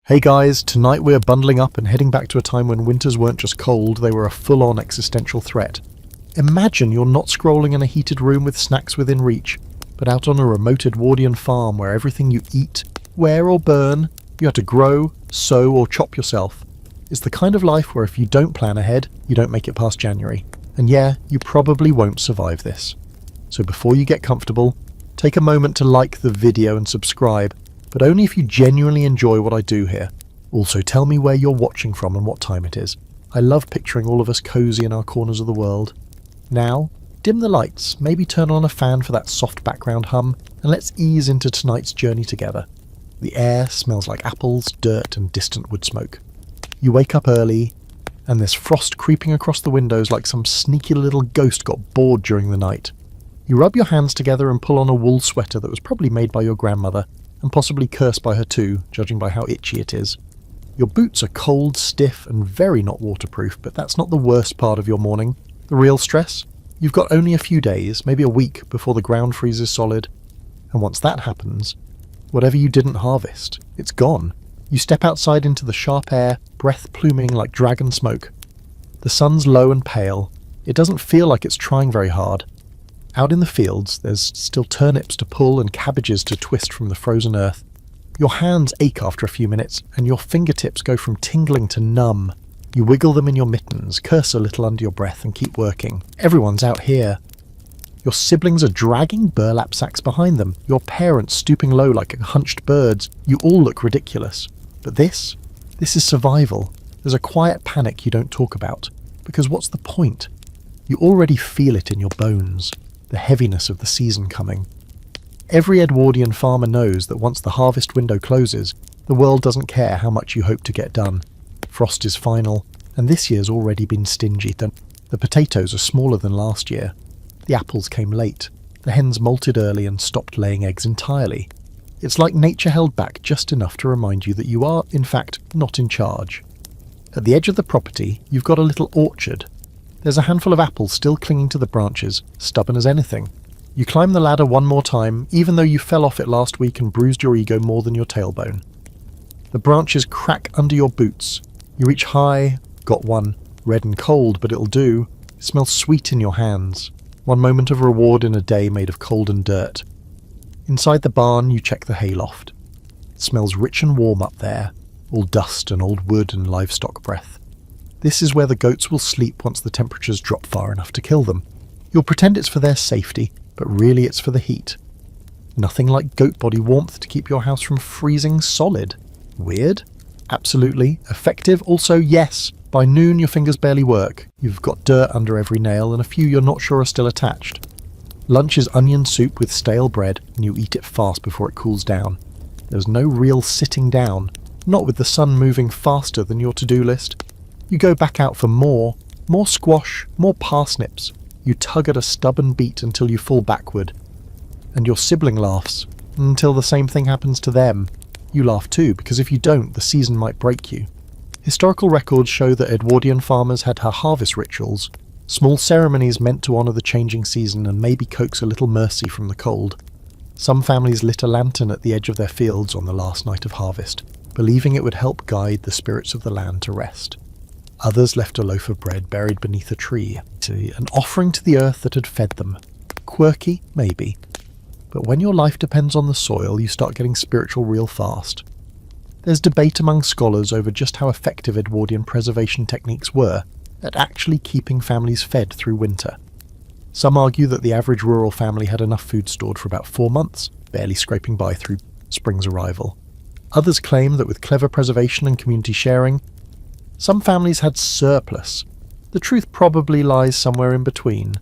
Hey guys, tonight we're bundling up and heading back to a time when winters weren't just cold, they were a full-on existential threat. Imagine you're not scrolling in a heated room with snacks within reach, but out on a remote Edwardian farm where everything you eat, wear or burn, you had to grow, sow or chop yourself. It's the kind of life where if you don't plan ahead, you don't make it past January. And yeah, you probably won't survive this. So before you get comfortable, take a moment to like the video and subscribe, but only if you genuinely enjoy what I do here. Also, tell me where you're watching from and what time it is. I love picturing all of us cozy in our corners of the world. Now, dim the lights, maybe turn on a fan for that soft background hum, and let's ease into tonight's journey together. The air smells like apples, dirt, and distant wood smoke. You wake up early, and there's frost creeping across the windows like some sneaky little ghost got bored during the night. You rub your hands together and pull on a wool sweater that was probably made by your grandmother, and possibly cursed by her too, judging by how itchy it is. Your boots are cold, stiff, and very not waterproof, but that's not the worst part of your morning. The real stress? You've got only a few days, maybe a week, before the ground freezes solid. And once that happens, whatever you didn't harvest, it's gone. You step outside into the sharp air, breath pluming like dragon smoke. The sun's low and pale. It doesn't feel like it's trying very hard. Out in the fields, there's still turnips to pull and cabbages to twist from the frozen earth. Your hands ache after a few minutes, and your fingertips go from tingling to numb. You wiggle them in your mittens, curse a little under your breath, and keep working. Everyone's out here. Your siblings are dragging burlap sacks behind them, your parents stooping low like hunched birds. You all look ridiculous. But this is survival. There's a quiet panic you don't talk about, because what's the point? You already feel it in your bones. The heaviness of the season coming. Every Edwardian farmer knows that once the harvest window closes, the world doesn't care how much you hope to get done. Frost is final, and this year's already been stingy. The potatoes are smaller than last year. The apples came late. The hens molted early and stopped laying eggs entirely. It's like nature held back just enough to remind you that you are, in fact, not in charge. At the edge of the property, you've got a little orchard. There's a handful of apples still clinging to the branches, stubborn as anything. You climb the ladder one more time, even though you fell off it last week and bruised your ego more than your tailbone. The branches crack under your boots. You reach high, got one, red and cold, but it'll do. It smells sweet in your hands. One moment of reward in a day made of cold and dirt. Inside the barn, you check the hayloft. It smells rich and warm up there, all dust and old wood and livestock breath. This is where the goats will sleep once the temperatures drop far enough to kill them. You'll pretend it's for their safety, but really it's for the heat. Nothing like goat body warmth to keep your house from freezing solid. Weird? Absolutely. Effective? Also, yes. By noon your fingers barely work. You've got dirt under every nail and a few you're not sure are still attached. Lunch is onion soup with stale bread, and you eat it fast before it cools down. There's no real sitting down, not with the sun moving faster than your to-do list. You go back out for more squash, more parsnips. You tug at a stubborn beat until you fall backward. And your sibling laughs, until the same thing happens to them. You laugh too, because if you don't, the season might break you. Historical records show that Edwardian farmers had harvest rituals, small ceremonies meant to honour the changing season and maybe coax a little mercy from the cold. Some families lit a lantern at the edge of their fields on the last night of harvest, believing it would help guide the spirits of the land to rest. Others left a loaf of bread buried beneath a tree, an offering to the earth that had fed them. Quirky, maybe. But when your life depends on the soil, you start getting spiritual real fast. There's debate among scholars over just how effective Edwardian preservation techniques were at actually keeping families fed through winter. Some argue that the average rural family had enough food stored for about 4 months, barely scraping by through spring's arrival. Others claim that with clever preservation and community sharing, some families had surplus. The truth probably lies somewhere in between.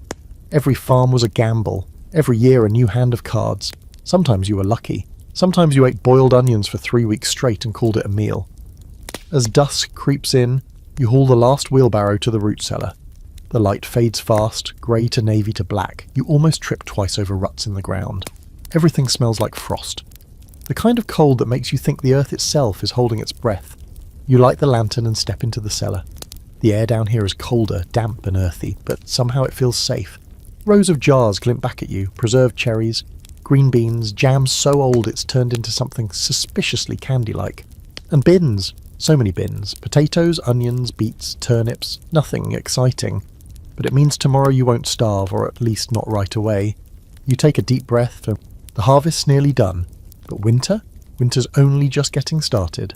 Every farm was a gamble. Every year a new hand of cards. Sometimes you were lucky. Sometimes you ate boiled onions for 3 weeks straight and called it a meal. As dusk creeps in, you haul the last wheelbarrow to the root cellar. The light fades fast, grey to navy to black. You almost trip twice over ruts in the ground. Everything smells like frost. The kind of cold that makes you think the earth itself is holding its breath. You light the lantern and step into the cellar. The air down here is colder, damp and earthy, but somehow it feels safe. Rows of jars glint back at you, preserved cherries, green beans, jam so old it's turned into something suspiciously candy-like. And bins. So many bins. Potatoes, onions, beets, turnips. Nothing exciting. But it means tomorrow you won't starve, or at least not right away. You take a deep breath. The harvest's nearly done. But winter? Winter's only just getting started.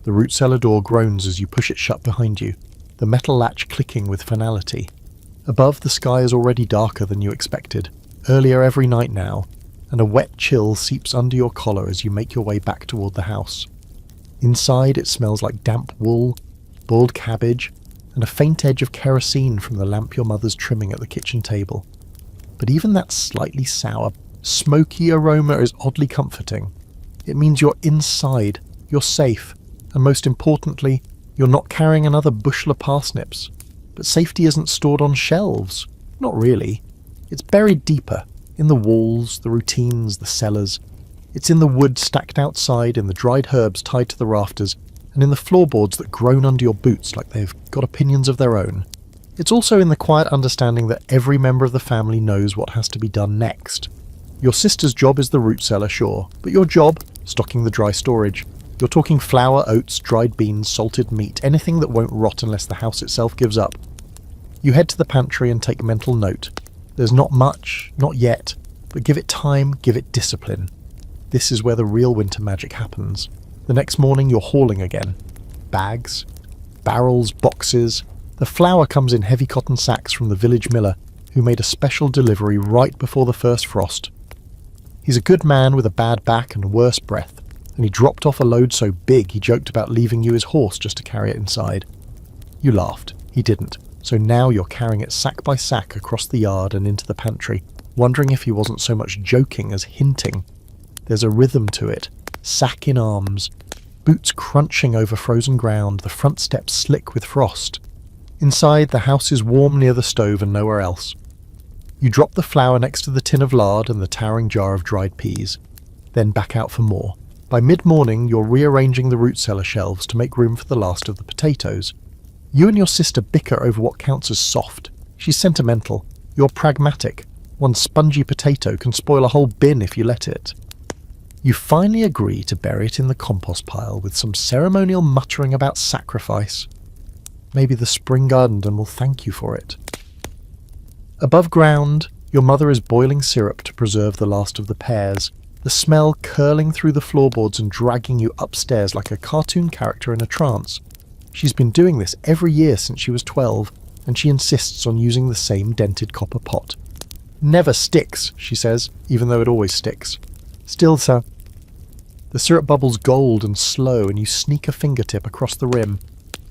The root cellar door groans as you push it shut behind you, the metal latch clicking with finality. Above, the sky is already darker than you expected, earlier every night now, and a wet chill seeps under your collar as you make your way back toward the house. Inside, it smells like damp wool, boiled cabbage, and a faint edge of kerosene from the lamp your mother's trimming at the kitchen table. But even that slightly sour, smoky aroma is oddly comforting. It means you're inside, you're safe, and most importantly, you're not carrying another bushel of parsnips. But safety isn't stored on shelves. Not really. It's buried deeper, in the walls, the routines, the cellars. It's in the wood stacked outside, in the dried herbs tied to the rafters, and in the floorboards that groan under your boots like they've got opinions of their own. It's also in the quiet understanding that every member of the family knows what has to be done next. Your sister's job is the root cellar, sure, but your job, stocking the dry storage. You're talking flour, oats, dried beans, salted meat, anything that won't rot unless the house itself gives up. You head to the pantry and take mental note. There's not much, not yet, but give it time, give it discipline. This is where the real winter magic happens. The next morning you're hauling again. Bags, barrels, boxes. The flour comes in heavy cotton sacks from the village miller, who made a special delivery right before the first frost. He's a good man with a bad back and worse breath, and he dropped off a load so big he joked about leaving you his horse just to carry it inside. You laughed. He didn't. So now you're carrying it sack by sack across the yard and into the pantry, wondering if he wasn't so much joking as hinting. There's a rhythm to it. Sack in arms. Boots crunching over frozen ground, the front steps slick with frost. Inside, the house is warm near the stove and nowhere else. You drop the flour next to the tin of lard and the towering jar of dried peas. Then back out for more. By mid-morning, you're rearranging the root cellar shelves to make room for the last of the potatoes. You and your sister bicker over what counts as soft. She's sentimental. You're pragmatic. One spongy potato can spoil a whole bin if you let it. You finally agree to bury it in the compost pile with some ceremonial muttering about sacrifice. Maybe the spring garden will thank you for it. Above ground, your mother is boiling syrup to preserve the last of the pears, the smell curling through the floorboards and dragging you upstairs like a cartoon character in a trance. She's been doing this every year since she was 12, and she insists on using the same dented copper pot. Never sticks, she says, even though it always sticks. Still, sir. The syrup bubbles gold and slow, and you sneak a fingertip across the rim.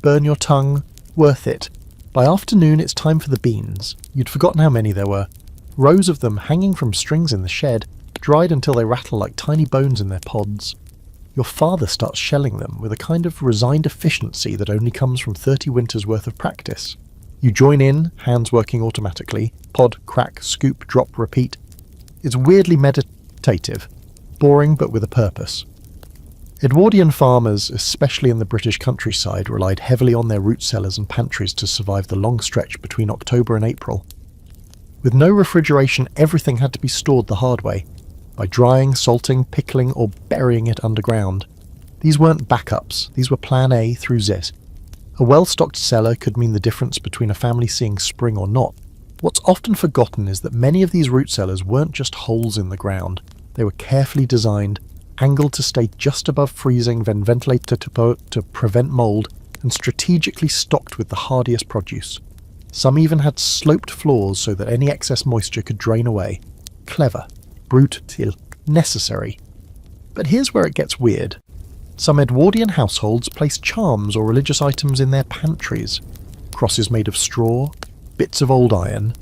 Burn your tongue. Worth it. By afternoon, it's time for the beans. You'd forgotten how many there were. Rows of them hanging from strings in the shed, dried until they rattle like tiny bones in their pods. Your father starts shelling them with a kind of resigned efficiency that only comes from 30 winters' worth of practice. You join in, hands working automatically. Pod, crack, scoop, drop, repeat. It's weirdly meditative. Boring, but with a purpose. Edwardian farmers, especially in the British countryside, relied heavily on their root cellars and pantries to survive the long stretch between October and April. With no refrigeration, everything had to be stored the hard way, by drying, salting, pickling, or burying it underground. These weren't backups, these were plan A through Z. A well-stocked cellar could mean the difference between a family seeing spring or not. What's often forgotten is that many of these root cellars weren't just holes in the ground. They were carefully designed, angled to stay just above freezing, then ventilated to prevent mould, and strategically stocked with the hardiest produce. Some even had sloped floors so that any excess moisture could drain away. Clever, brutal, necessary. But here's where it gets weird. Some Edwardian households placed charms or religious items in their pantries. Crosses made of straw, bits of old iron,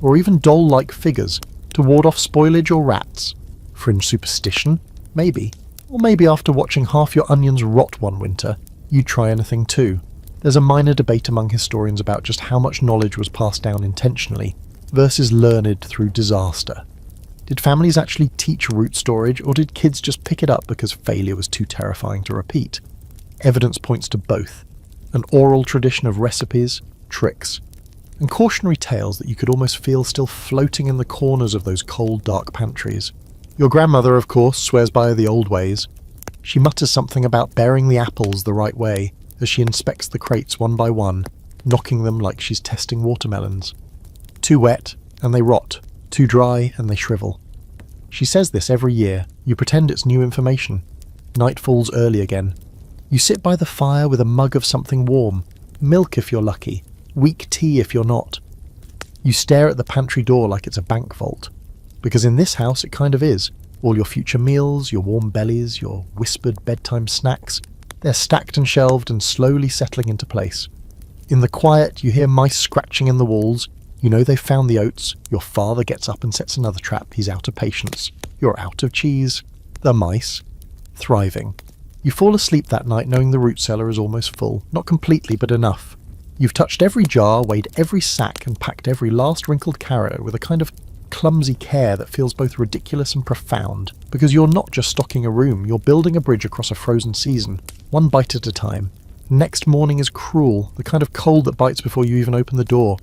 or even doll-like figures to ward off spoilage or rats. Fringe superstition? Maybe. Or maybe after watching half your onions rot one winter, you'd try anything too. There's a minor debate among historians about just how much knowledge was passed down intentionally versus learned through disaster. Did families actually teach root storage, or did kids just pick it up because failure was too terrifying to repeat? Evidence points to both. An oral tradition of recipes, tricks, and cautionary tales that you could almost feel still floating in the corners of those cold, dark pantries. Your grandmother, of course, swears by the old ways. She mutters something about bearing the apples the right way as she inspects the crates one by one, knocking them like she's testing watermelons. Too wet, and they rot. Too dry, and they shrivel. She says this every year. You pretend it's new information. Night falls early again. You sit by the fire with a mug of something warm. Milk if you're lucky. Weak tea if you're not. You stare at the pantry door like it's a bank vault. Because in this house it kind of is. All your future meals, your warm bellies, your whispered bedtime snacks, they're stacked and shelved and slowly settling into place. In the quiet, you hear mice scratching in the walls. You know they've found the oats. Your father gets up and sets another trap. He's out of patience. You're out of cheese. The mice. Thriving. You fall asleep that night knowing the root cellar is almost full. Not completely, but enough. You've touched every jar, weighed every sack, and packed every last wrinkled carrot with a kind of clumsy care that feels both ridiculous and profound. Because you're not just stocking a room, you're building a bridge across a frozen season, one bite at a time. Next morning is cruel, the kind of cold that bites before you even open the door,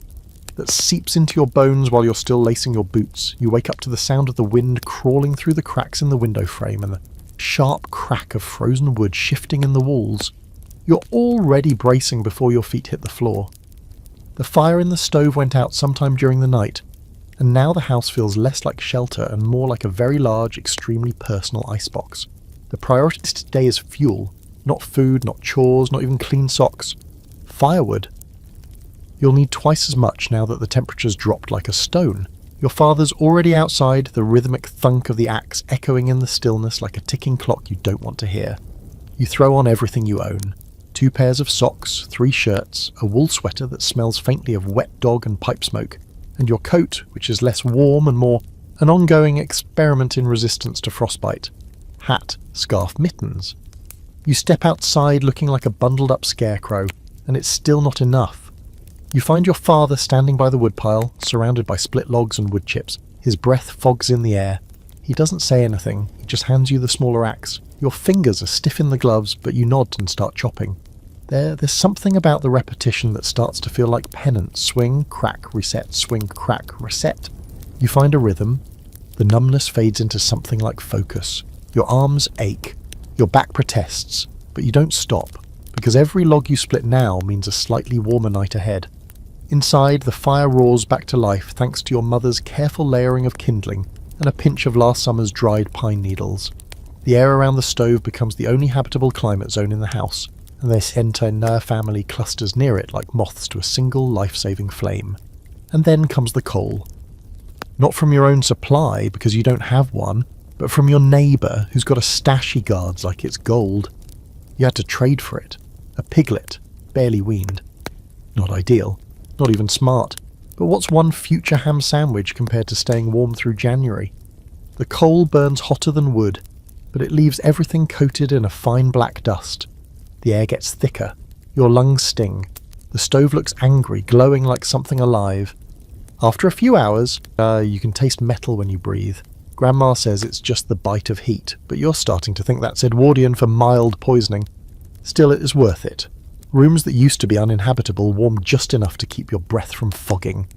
that seeps into your bones while you're still lacing your boots. You wake up to the sound of the wind crawling through the cracks in the window frame and the sharp crack of frozen wood shifting in the walls. You're already bracing before your feet hit the floor. The fire in the stove went out sometime during the night, and now the house feels less like shelter and more like a very large, extremely personal icebox. The priority today is fuel, not food, not chores, not even clean socks. Firewood. You'll need twice as much now that the temperature's dropped like a stone. Your father's already outside, the rhythmic thunk of the axe echoing in the stillness like a ticking clock you don't want to hear. You throw on everything you own. 2 pairs of socks, 3 shirts, a wool sweater that smells faintly of wet dog and pipe smoke, and your coat, which is less warm and more an ongoing experiment in resistance to frostbite. Hat, scarf, mittens. You step outside looking like a bundled up scarecrow, and it's still not enough. You find your father standing by the woodpile, surrounded by split logs and wood chips. His breath fogs in the air. He doesn't say anything, he just hands you the smaller axe. Your fingers are stiff in the gloves, but you nod and start chopping. There's something about the repetition that starts to feel like penance. Swing, crack, reset, swing, crack, reset. You find a rhythm. The numbness fades into something like focus. Your arms ache. Your back protests, but you don't stop, because every log you split now means a slightly warmer night ahead. Inside, the fire roars back to life thanks to your mother's careful layering of kindling and a pinch of last summer's dried pine needles. The air around the stove becomes the only habitable climate zone in the house, and the entire family clusters near it like moths to a single life-saving flame. And then comes the coal. Not from your own supply, because you don't have one, but from your neighbour who's got a stash he guards like it's gold. You had to trade for it. A piglet, barely weaned. Not ideal, not even smart. But what's one future ham sandwich compared to staying warm through January? The coal burns hotter than wood, but it leaves everything coated in a fine black dust. The air gets thicker. Your lungs sting. The stove looks angry, glowing like something alive. After a few hours, you can taste metal when you breathe. Grandma says it's just the bite of heat, but you're starting to think that's Edwardian for mild poisoning. Still, it is worth it. Rooms that used to be uninhabitable warm just enough to keep your breath from fogging.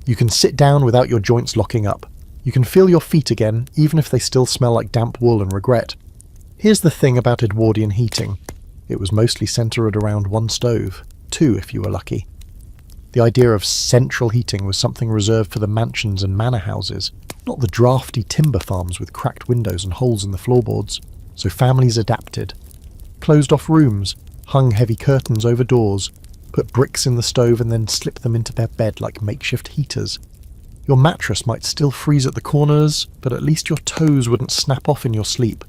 You can sit down without your joints locking up. You can feel your feet again, even if they still smell like damp wool and regret. Here's the thing about Edwardian heating. It was mostly centred around one stove. 2 if you were lucky. The idea of central heating was something reserved for the mansions and manor houses, not the drafty timber farms with cracked windows and holes in the floorboards. So families adapted. Closed off rooms, hung heavy curtains over doors, put bricks in the stove and then slipped them into their bed like makeshift heaters. Your mattress might still freeze at the corners, but at least your toes wouldn't snap off in your sleep.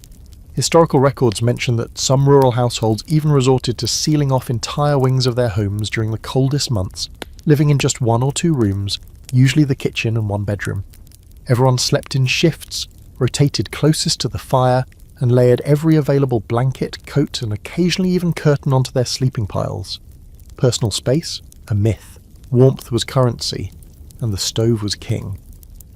Historical records mention that some rural households even resorted to sealing off entire wings of their homes during the coldest months, living in just 1 or 2 rooms, usually the kitchen and 1 bedroom. Everyone slept in shifts, rotated closest to the fire, and layered every available blanket, coat, and occasionally even curtain onto their sleeping piles. Personal space? A myth. Warmth was currency, and the stove was king.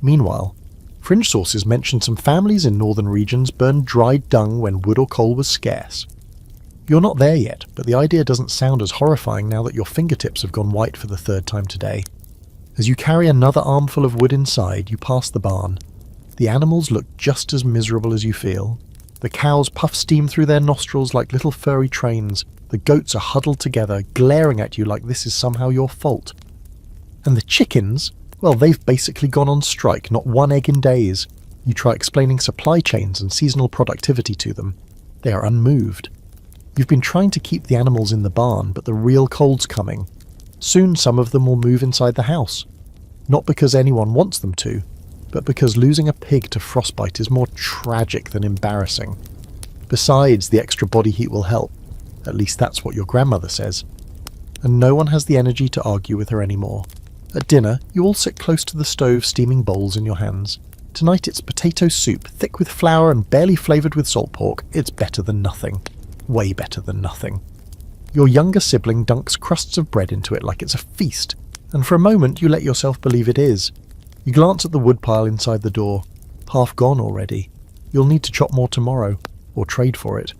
Meanwhile, fringe sources mention some families in northern regions burned dried dung when wood or coal was scarce. You're not there yet, but the idea doesn't sound as horrifying now that your fingertips have gone white for the 3rd time today. As you carry another armful of wood inside, you pass the barn. The animals look just as miserable as you feel. The cows puff steam through their nostrils like little furry trains. The goats are huddled together, glaring at you like this is somehow your fault. And the chickens, well, they've basically gone on strike, not one egg in days. You try explaining supply chains and seasonal productivity to them. They are unmoved. You've been trying to keep the animals in the barn, but the real cold's coming. Soon some of them will move inside the house. Not because anyone wants them to, but because losing a pig to frostbite is more tragic than embarrassing. Besides, the extra body heat will help. At least that's what your grandmother says. And no one has the energy to argue with her anymore. At dinner, you all sit close to the stove, steaming bowls in your hands. Tonight it's potato soup, thick with flour and barely flavoured with salt pork. It's better than nothing. Way better than nothing. Your younger sibling dunks crusts of bread into it like it's a feast, and for a moment you let yourself believe it is. You glance at the woodpile inside the door. Half gone already. You'll need to chop more tomorrow, or trade for it.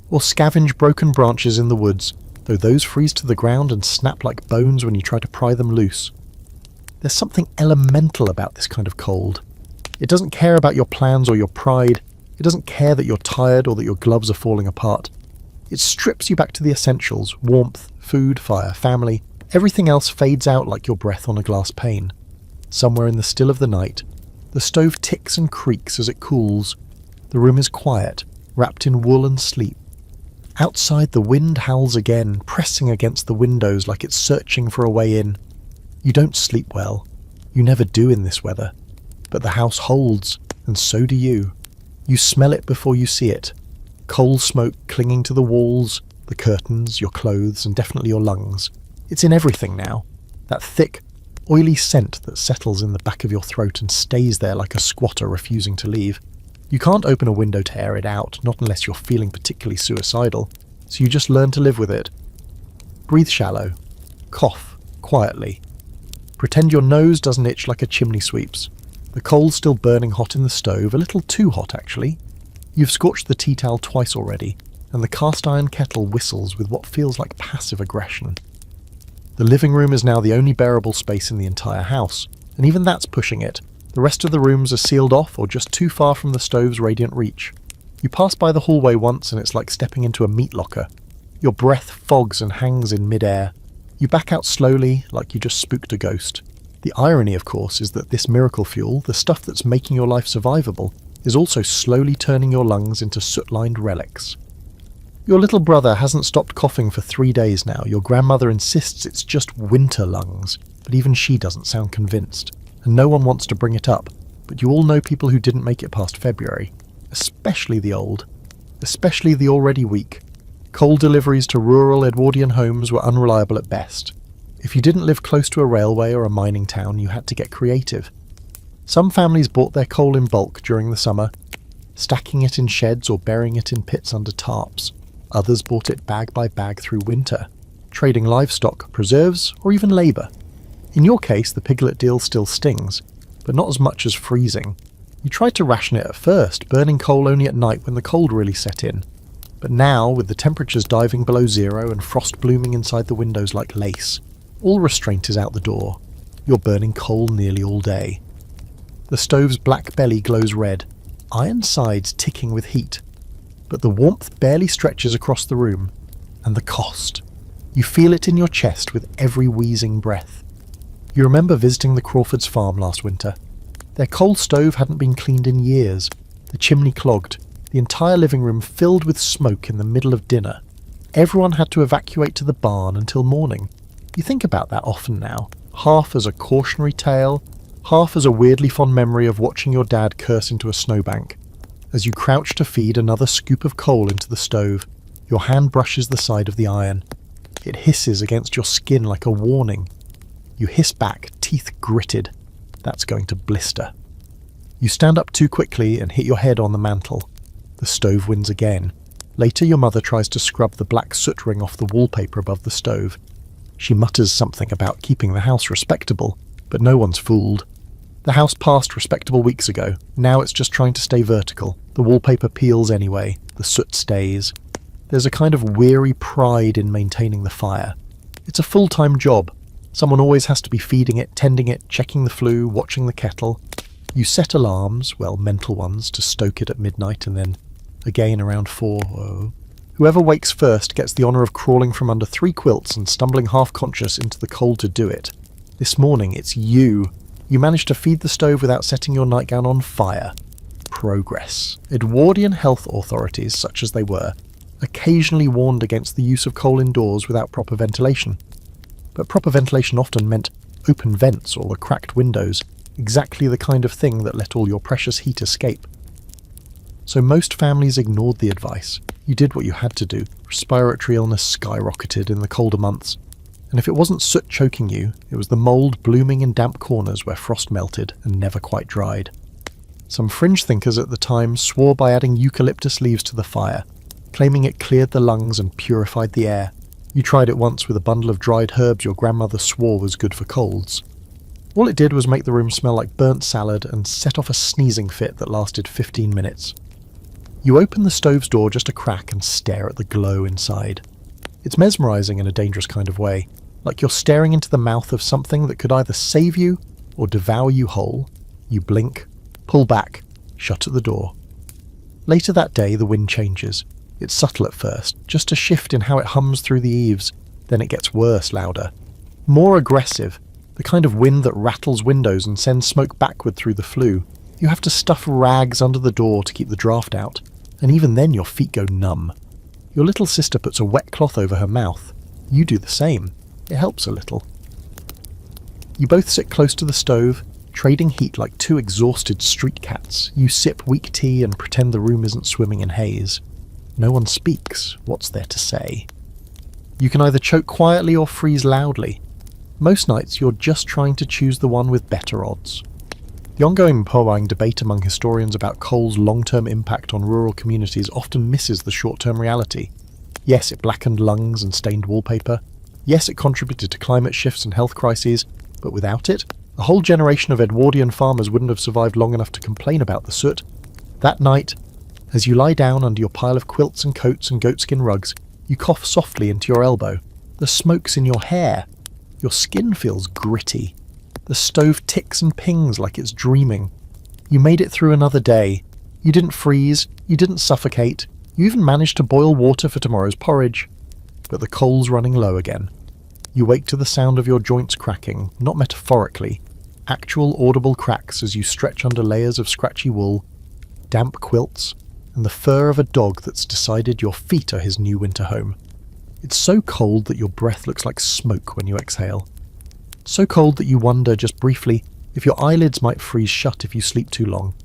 Or scavenge broken branches in the woods, though those freeze to the ground and snap like bones when you try to pry them loose. There's something elemental about this kind of cold. It doesn't care about your plans or your pride. It doesn't care that you're tired or that your gloves are falling apart. It strips you back to the essentials: warmth, food, fire, family. Everything else fades out like your breath on a glass pane. Somewhere in the still of the night, the stove ticks and creaks as it cools. The room is quiet, wrapped in wool and sleep. Outside, the wind howls again, pressing against the windows like it's searching for a way in. You don't sleep well. You never do in this weather. But the house holds, and so do you. You smell it before you see it. Coal smoke clinging to the walls, the curtains, your clothes, and definitely your lungs. It's in everything now. That thick, oily scent that settles in the back of your throat and stays there like a squatter refusing to leave. You can't open a window to air it out, not unless you're feeling particularly suicidal, so you just learn to live with it. Breathe shallow. Cough, quietly. Pretend your nose doesn't itch like a chimney sweep's. The coal's still burning hot in the stove, a little too hot actually. You've scorched the tea towel twice already, and the cast iron kettle whistles with what feels like passive aggression. The living room is now the only bearable space in the entire house, and even that's pushing it. The rest of the rooms are sealed off or just too far from the stove's radiant reach. You pass by the hallway once and it's like stepping into a meat locker. Your breath fogs and hangs in mid-air. You back out slowly, like you just spooked a ghost. The irony, of course, is that this miracle fuel, the stuff that's making your life survivable, is also slowly turning your lungs into soot-lined relics. Your little brother hasn't stopped coughing for 3 days now. Your grandmother insists it's just winter lungs, but even she doesn't sound convinced. And no one wants to bring it up, but you all know people who didn't make it past February. Especially the old. Especially the already weak. Coal deliveries to rural Edwardian homes were unreliable at best. If you didn't live close to a railway or a mining town, you had to get creative. Some families bought their coal in bulk during the summer, stacking it in sheds or burying it in pits under tarps. Others bought it bag by bag through winter, trading livestock, preserves, or even labour. In your case, the piglet deal still stings, but not as much as freezing. You tried to ration it at first, burning coal only at night when the cold really set in. But now, with the temperatures diving below zero and frost blooming inside the windows like lace, all restraint is out the door. You're burning coal nearly all day. The stove's black belly glows red, iron sides ticking with heat. But the warmth barely stretches across the room. And the cost. You feel it in your chest with every wheezing breath. You remember visiting the Crawfords' farm last winter. Their coal stove hadn't been cleaned in years, the chimney clogged, the entire living room filled with smoke in the middle of dinner. Everyone had to evacuate to the barn until morning. You think about that often now, half as a cautionary tale, half as a weirdly fond memory of watching your dad curse into a snowbank. As you crouch to feed another scoop of coal into the stove, your hand brushes the side of the iron. It hisses against your skin like a warning. You hiss back, teeth gritted. That's going to blister. You stand up too quickly and hit your head on the mantel. The stove wins again. Later, your mother tries to scrub the black soot ring off the wallpaper above the stove. She mutters something about keeping the house respectable, but no one's fooled. The house passed respectable weeks ago. Now it's just trying to stay vertical. The wallpaper peels anyway. The soot stays. There's a kind of weary pride in maintaining the fire. It's a full-time job. Someone always has to be feeding it, tending it, checking the flue, watching the kettle. You set alarms, well, mental ones, to stoke it at midnight and then again around 4. Whoever wakes first gets the honour of crawling from under 3 quilts and stumbling half-conscious into the cold to do it. This morning it's you. You managed to feed the stove without setting your nightgown on fire. Progress. Edwardian health authorities, such as they were, occasionally warned against the use of coal indoors without proper ventilation. But proper ventilation often meant open vents or the cracked windows, exactly the kind of thing that let all your precious heat escape. So most families ignored the advice. You did what you had to do. Respiratory illness skyrocketed in the colder months. And if it wasn't soot choking you, it was the mould blooming in damp corners where frost melted and never quite dried. Some fringe thinkers at the time swore by adding eucalyptus leaves to the fire, claiming it cleared the lungs and purified the air. You tried it once with a bundle of dried herbs your grandmother swore was good for colds. All it did was make the room smell like burnt salad and set off a sneezing fit that lasted 15 minutes. You open the stove's door just a crack and stare at the glow inside. It's mesmerising in a dangerous kind of way, like you're staring into the mouth of something that could either save you or devour you whole. You blink, pull back, shut at the door. Later that day the wind changes. It's subtle at first, just a shift in how it hums through the eaves, then it gets worse, louder. More aggressive, the kind of wind that rattles windows and sends smoke backward through the flue. You have to stuff rags under the door to keep the draft out, and even then your feet go numb. Your little sister puts a wet cloth over her mouth. You do the same. It helps a little. You both sit close to the stove, trading heat like 2 exhausted street cats. You sip weak tea and pretend the room isn't swimming in haze. No one speaks. What's there to say? You can either choke quietly or freeze loudly. Most nights you're just trying to choose the one with better odds. The ongoing debate among historians about coal's long-term impact on rural communities often misses the short-term reality. Yes, it blackened lungs and stained wallpaper. Yes, it contributed to climate shifts and health crises, but without it, a whole generation of Edwardian farmers wouldn't have survived long enough to complain about the soot. That night, as you lie down under your pile of quilts and coats and goatskin rugs, you cough softly into your elbow. The smoke's in your hair. Your skin feels gritty. The stove ticks and pings like it's dreaming. You made it through another day. You didn't freeze. You didn't suffocate. You even managed to boil water for tomorrow's porridge. But the coal's running low again. You wake to the sound of your joints cracking, not metaphorically. Actual audible cracks as you stretch under layers of scratchy wool, damp quilts, and the fur of a dog that's decided your feet are his new winter home. It's so cold that your breath looks like smoke when you exhale. So cold that you wonder just briefly if your eyelids might freeze shut if you sleep too long.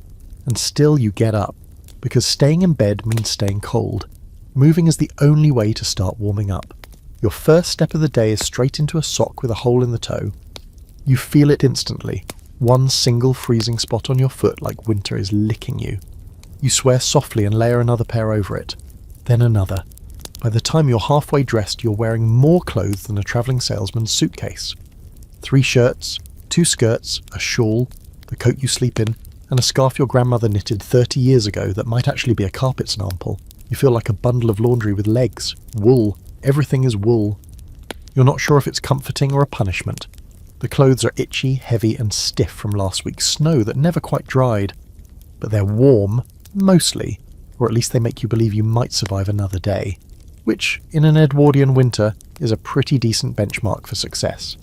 And still you get up, because staying in bed means staying cold. Moving is the only way to start warming up. Your first step of the day is straight into a sock with a hole in the toe. You feel it instantly, one single freezing spot on your foot like winter is licking you. You swear softly and layer another pair over it, then another. By the time you're halfway dressed, you're wearing more clothes than a travelling salesman's suitcase. 3 shirts, 2 skirts, a shawl, the coat you sleep in, and a scarf your grandmother knitted 30 years ago that might actually be a carpet sample. You feel like a bundle of laundry with legs. Wool. Everything is wool. You're not sure if it's comforting or a punishment. The clothes are itchy, heavy, and stiff from last week's snow that never quite dried. But they're warm, mostly, or at least they make you believe you might survive another day, which, in an Edwardian winter, is a pretty decent benchmark for success.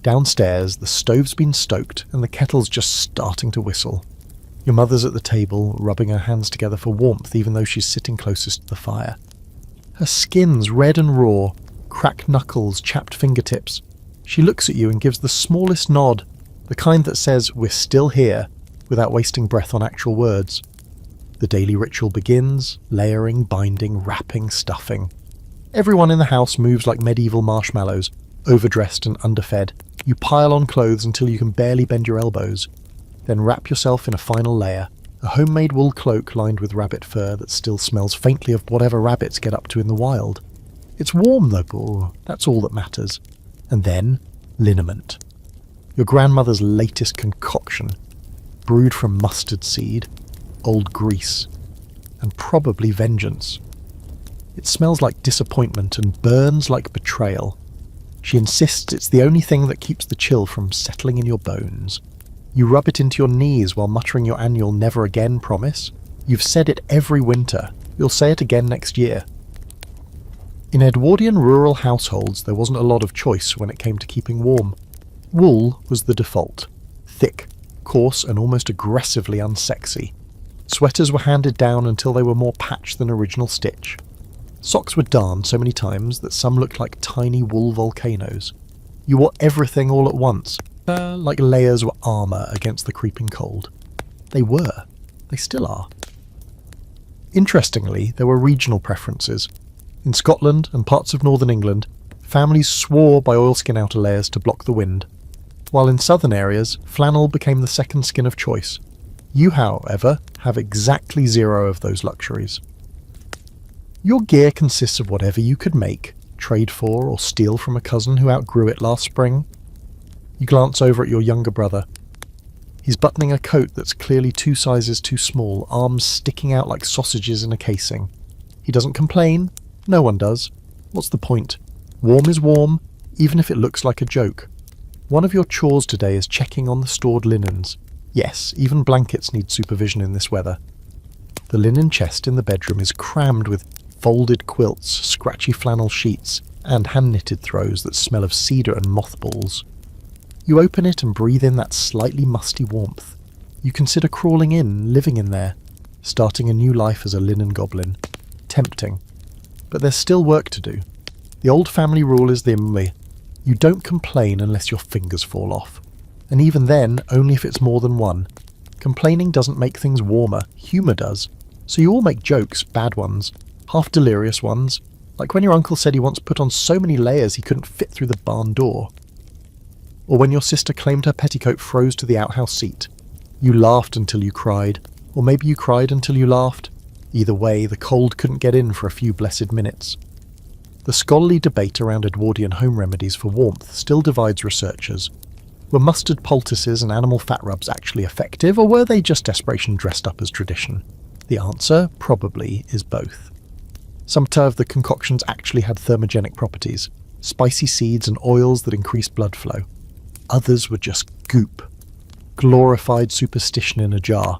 Downstairs, the stove's been stoked and the kettle's just starting to whistle. Your mother's at the table, rubbing her hands together for warmth even though she's sitting closest to the fire. Her skin's red and raw, cracked knuckles, chapped fingertips. She looks at you and gives the smallest nod, the kind that says, "We're still here," without wasting breath on actual words. The daily ritual begins, layering, binding, wrapping, stuffing. Everyone in the house moves like medieval marshmallows, overdressed and underfed. You pile on clothes until you can barely bend your elbows, then wrap yourself in a final layer, a homemade wool cloak lined with rabbit fur that still smells faintly of whatever rabbits get up to in the wild. It's warm though, that's all that matters. And then, liniment. Your grandmother's latest concoction, brewed from mustard seed, old grease, and probably vengeance. It smells like disappointment and burns like betrayal. She insists it's the only thing that keeps the chill from settling in your bones. You rub it into your knees while muttering your annual never again promise. You've said it every winter, You'll say it again next year. In Edwardian rural households, there wasn't a lot of choice when it came to keeping warm. Wool was the default. Thick, coarse, and almost aggressively unsexy. Sweaters were handed down until they were more patch than original stitch. Socks were darned so many times that some looked like tiny wool volcanoes. You wore everything all at once, like layers were armour against the creeping cold. They were. They still are. Interestingly, there were regional preferences. In Scotland and parts of northern England, families swore by oilskin outer layers to block the wind, while in southern areas, flannel became the second skin of choice. You, however, have exactly zero of those luxuries. Your gear consists of whatever you could make, trade for, or steal from a cousin who outgrew it last spring. You glance over at your younger brother. He's buttoning a coat that's clearly 2 sizes too small, arms sticking out like sausages in a casing. He doesn't complain. No one does. What's the point? Warm is warm, even if it looks like a joke. One of your chores today is checking on the stored linens. Yes, even blankets need supervision in this weather. The linen chest in the bedroom is crammed with folded quilts, scratchy flannel sheets, and hand-knitted throws that smell of cedar and mothballs. You open it and breathe in that slightly musty warmth. You consider crawling in, living in there, starting a new life as a linen goblin. Tempting. But there's still work to do. The old family rule is the you don't complain unless your fingers fall off. And even then, only if it's more than one. Complaining doesn't make things warmer, humour does. So you all make jokes, bad ones, half delirious ones, like when your uncle said he once put on so many layers he couldn't fit through the barn door. Or when your sister claimed her petticoat froze to the outhouse seat. You laughed until you cried, or maybe you cried until you laughed. Either way, the cold couldn't get in for a few blessed minutes. The scholarly debate around Edwardian home remedies for warmth still divides researchers. Were mustard poultices and animal fat rubs actually effective, or were they just desperation dressed up as tradition? The answer, probably, is both. Some of the concoctions actually had thermogenic properties, spicy seeds and oils that increased blood flow. Others were just goop. Glorified superstition in a jar.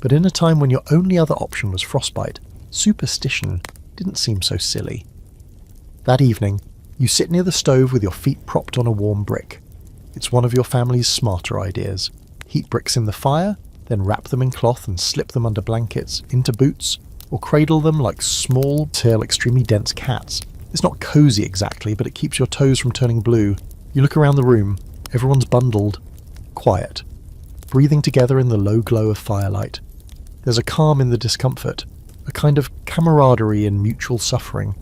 But in a time when your only other option was frostbite, superstition didn't seem so silly. That evening, you sit near the stove with your feet propped on a warm brick. It's one of your family's smarter ideas. Heat bricks in the fire, then wrap them in cloth and slip them under blankets, into boots, or cradle them like small, tail extremely dense cats. It's not cosy exactly, but it keeps your toes from turning blue. You look around the room. Everyone's bundled. Quiet. Breathing together in the low glow of firelight. There's a calm in the discomfort, a kind of camaraderie in mutual suffering.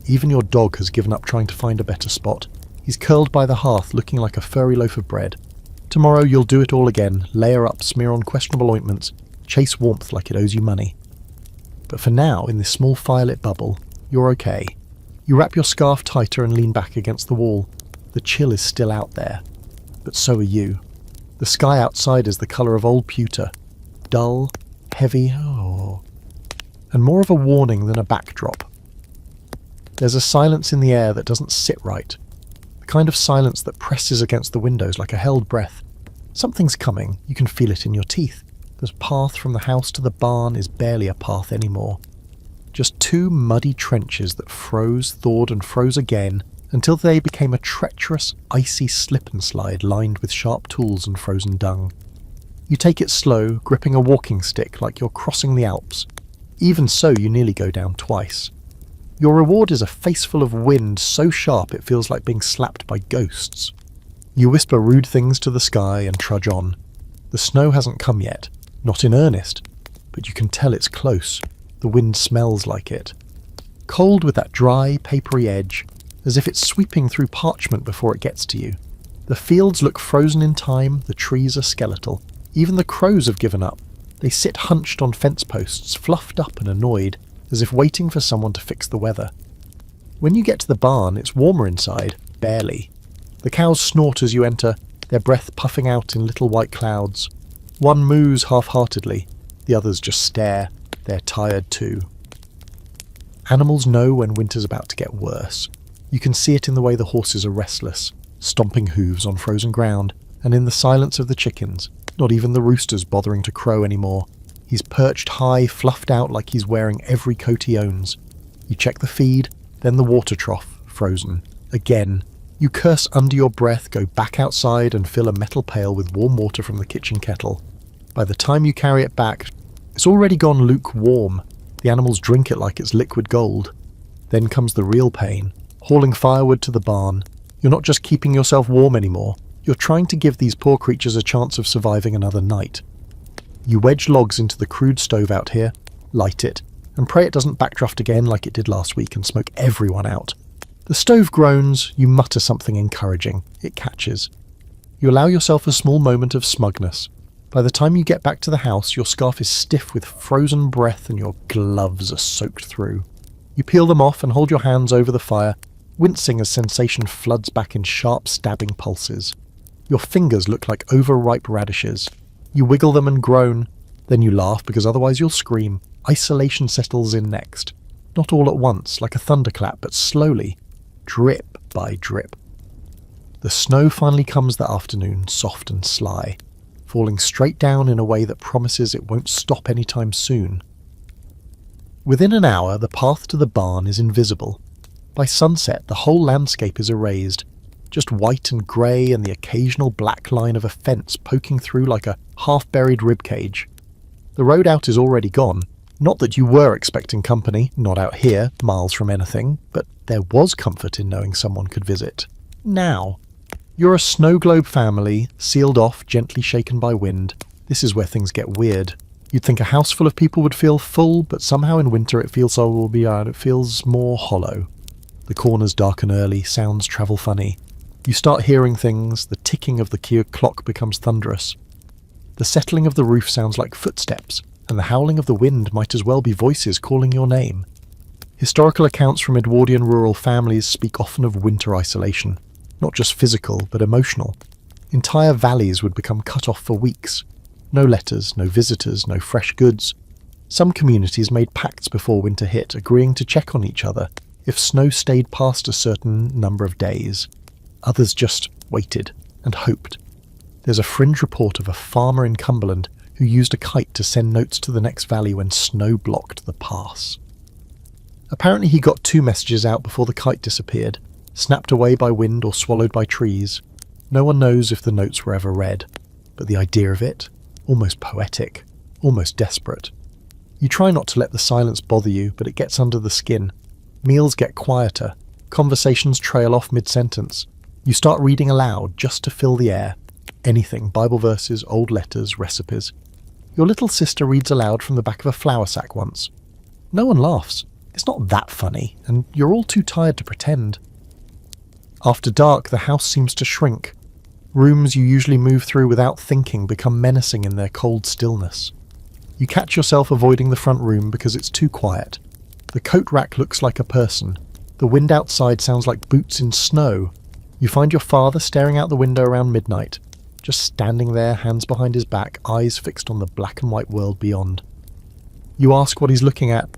Even your dog has given up trying to find a better spot. He's curled by the hearth looking like a furry loaf of bread. Tomorrow you'll do it all again, layer up, smear on questionable ointments, chase warmth like it owes you money. But for now, in this small firelit bubble, you're okay. You wrap your scarf tighter and lean back against the wall. The chill is still out there. But so are you. The sky outside is the colour of old pewter. Dull, heavy, and more of a warning than a backdrop. There's a silence in the air that doesn't sit right. The kind of silence that presses against the windows like a held breath. Something's coming, you can feel it in your teeth. The path from the house to the barn is barely a path anymore. Just 2 muddy trenches that froze, thawed and froze again until they became a treacherous, icy slip and slide lined with sharp tools and frozen dung. You take it slow, gripping a walking stick like you're crossing the Alps. Even so, you nearly go down twice. Your reward is a faceful of wind so sharp it feels like being slapped by ghosts. You whisper rude things to the sky and trudge on. The snow hasn't come yet, not in earnest, but you can tell it's close. The wind smells like it. Cold with that dry, papery edge, as if it's sweeping through parchment before it gets to you. The fields look frozen in time, the trees are skeletal. Even the crows have given up. They sit hunched on fence posts, fluffed up and annoyed, as if waiting for someone to fix the weather. When you get to the barn, it's warmer inside, barely. The cows snort as you enter, their breath puffing out in little white clouds. One moos half-heartedly, the others just stare. They're tired too. Animals know when winter's about to get worse. You can see it in the way the horses are restless, stomping hooves on frozen ground, and in the silence of the chickens, not even the roosters bothering to crow anymore. He's perched high, fluffed out like he's wearing every coat he owns. You check the feed, then the water trough, frozen. Again. You curse under your breath, go back outside and fill a metal pail with warm water from the kitchen kettle. By the time you carry it back, it's already gone lukewarm. The animals drink it like it's liquid gold. Then comes the real pain, hauling firewood to the barn. You're not just keeping yourself warm anymore, you're trying to give these poor creatures a chance of surviving another night. You wedge logs into the crude stove out here, light it, and pray it doesn't backdraft again like it did last week and smoke everyone out. The stove groans, you mutter something encouraging. It catches. You allow yourself a small moment of smugness. By the time you get back to the house, your scarf is stiff with frozen breath and your gloves are soaked through. You peel them off and hold your hands over the fire, wincing as sensation floods back in sharp stabbing pulses. Your fingers look like overripe radishes. You wiggle them and groan. Then you laugh because otherwise you'll scream. Isolation settles in next. Not all at once, like a thunderclap, but slowly. Drip by drip. The snow finally comes that afternoon, soft and sly, falling straight down in a way that promises it won't stop anytime soon. Within an hour, the path to the barn is invisible. By sunset, the whole landscape is erased, just white and grey and the occasional black line of a fence poking through like a half-buried ribcage. The road out is already gone. Not that you were expecting company, not out here, miles from anything, but there was comfort in knowing someone could visit. Now. You're a snow globe family, sealed off, gently shaken by wind. This is where things get weird. You'd think a house full of people would feel full, but somehow in winter it feels it feels more hollow. The corners darken early, sounds travel funny. You start hearing things, the ticking of the clock becomes thunderous. The settling of the roof sounds like footsteps, and the howling of the wind might as well be voices calling your name. Historical accounts from Edwardian rural families speak often of winter isolation, not just physical, but emotional. Entire valleys would become cut off for weeks. No letters, no visitors, no fresh goods. Some communities made pacts before winter hit, agreeing to check on each other if snow stayed past a certain number of days. Others just waited and hoped. There's a fringe report of a farmer in Cumberland who used a kite to send notes to the next valley when snow blocked the pass. Apparently he got 2 messages out before the kite disappeared, snapped away by wind or swallowed by trees. No one knows if the notes were ever read, but the idea of it, almost poetic, almost desperate. You try not to let the silence bother you, but it gets under the skin. Meals get quieter, conversations trail off mid-sentence. You start reading aloud just to fill the air. Anything, Bible verses, old letters, recipes. Your little sister reads aloud from the back of a flour sack once. No one laughs. It's not that funny, and you're all too tired to pretend. After dark, the house seems to shrink. Rooms you usually move through without thinking become menacing in their cold stillness. You catch yourself avoiding the front room because it's too quiet. The coat rack looks like a person. The wind outside sounds like boots in snow. You find your father staring out the window around midnight, just standing there, hands behind his back, eyes fixed on the black and white world beyond. You ask what he's looking at.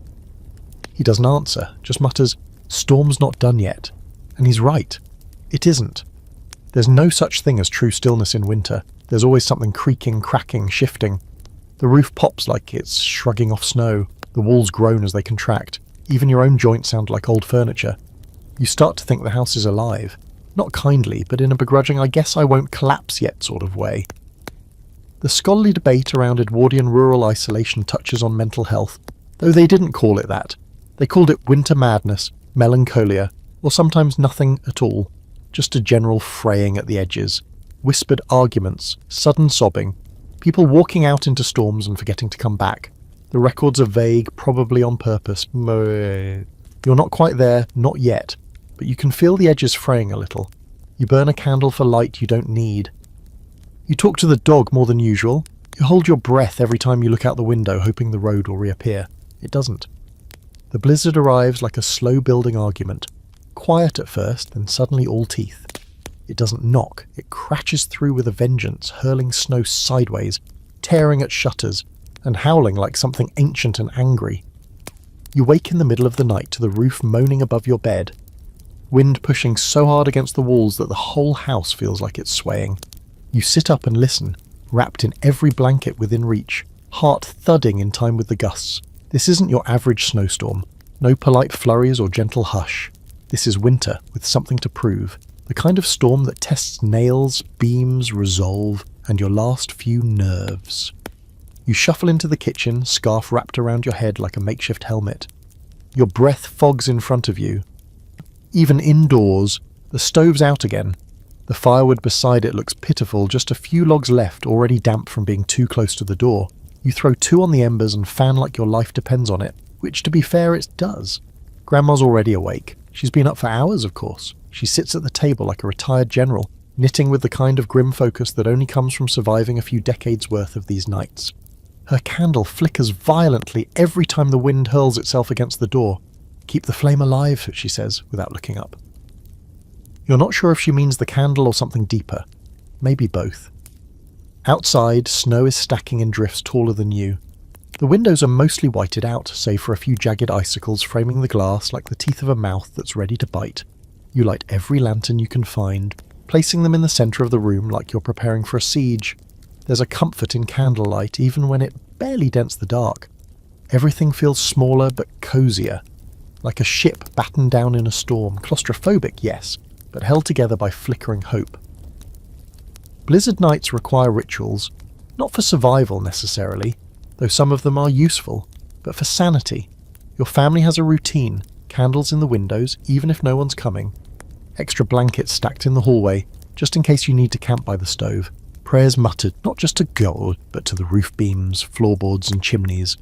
He doesn't answer, just mutters, "Storm's not done yet." And he's right. It isn't. There's no such thing as true stillness in winter. There's always something creaking, cracking, shifting. The roof pops like it's shrugging off snow. The walls groan as they contract. Even your own joints sound like old furniture. You start to think the house is alive. Not kindly, but in a begrudging "I guess I won't collapse yet" sort of way. The scholarly debate around Edwardian rural isolation touches on mental health, though they didn't call it that. They called it winter madness, melancholia, or sometimes nothing at all, just a general fraying at the edges, whispered arguments, sudden sobbing, people walking out into storms and forgetting to come back. The records are vague, probably on purpose. You're not quite there, not yet, but you can feel the edges fraying a little. You burn a candle for light you don't need. You talk to the dog more than usual. You hold your breath every time you look out the window, hoping the road will reappear. It doesn't. The blizzard arrives like a slow-building argument. Quiet at first, then suddenly all teeth. It doesn't knock. It crashes through with a vengeance, hurling snow sideways, tearing at shutters, and howling like something ancient and angry. You wake in the middle of the night to the roof moaning above your bed. Wind pushing so hard against the walls that the whole house feels like it's swaying. You sit up and listen, wrapped in every blanket within reach. heart thudding in time with the gusts. This isn't your average snowstorm. No polite flurries or gentle hush. This is winter with something to prove. The kind of storm that tests nails, beams, resolve, and your last few nerves. You shuffle into the kitchen, scarf wrapped around your head like a makeshift helmet. Your breath fogs in front of you. Even indoors, the stove's out again. The firewood beside it looks pitiful, just a few logs left, already damp from being too close to the door. You throw 2 on the embers and fan like your life depends on it, which, to be fair, it does. Grandma's already awake. She's been up for hours, of course. She sits at the table like a retired general, knitting with the kind of grim focus that only comes from surviving a few decades' worth of these nights. Her candle flickers violently every time the wind hurls itself against the door. "Keep the flame alive," she says, without looking up. You're not sure if she means the candle or something deeper. Maybe both. Outside, snow is stacking in drifts taller than you. The windows are mostly whited out, save for a few jagged icicles framing the glass like the teeth of a mouth that's ready to bite. You light every lantern you can find, placing them in the centre of the room like you're preparing for a siege. There's a comfort in candlelight, even when it barely dents the dark. Everything feels smaller but cozier, like a ship battened down in a storm. Claustrophobic, yes, but held together by flickering hope. Blizzard nights require rituals, not for survival necessarily, though some of them are useful, but for sanity. Your family has a routine, candles in the windows, even if no one's coming. Extra blankets stacked in the hallway, just in case you need to camp by the stove. Prayers muttered, not just to God, but to the roof beams, floorboards and chimneys.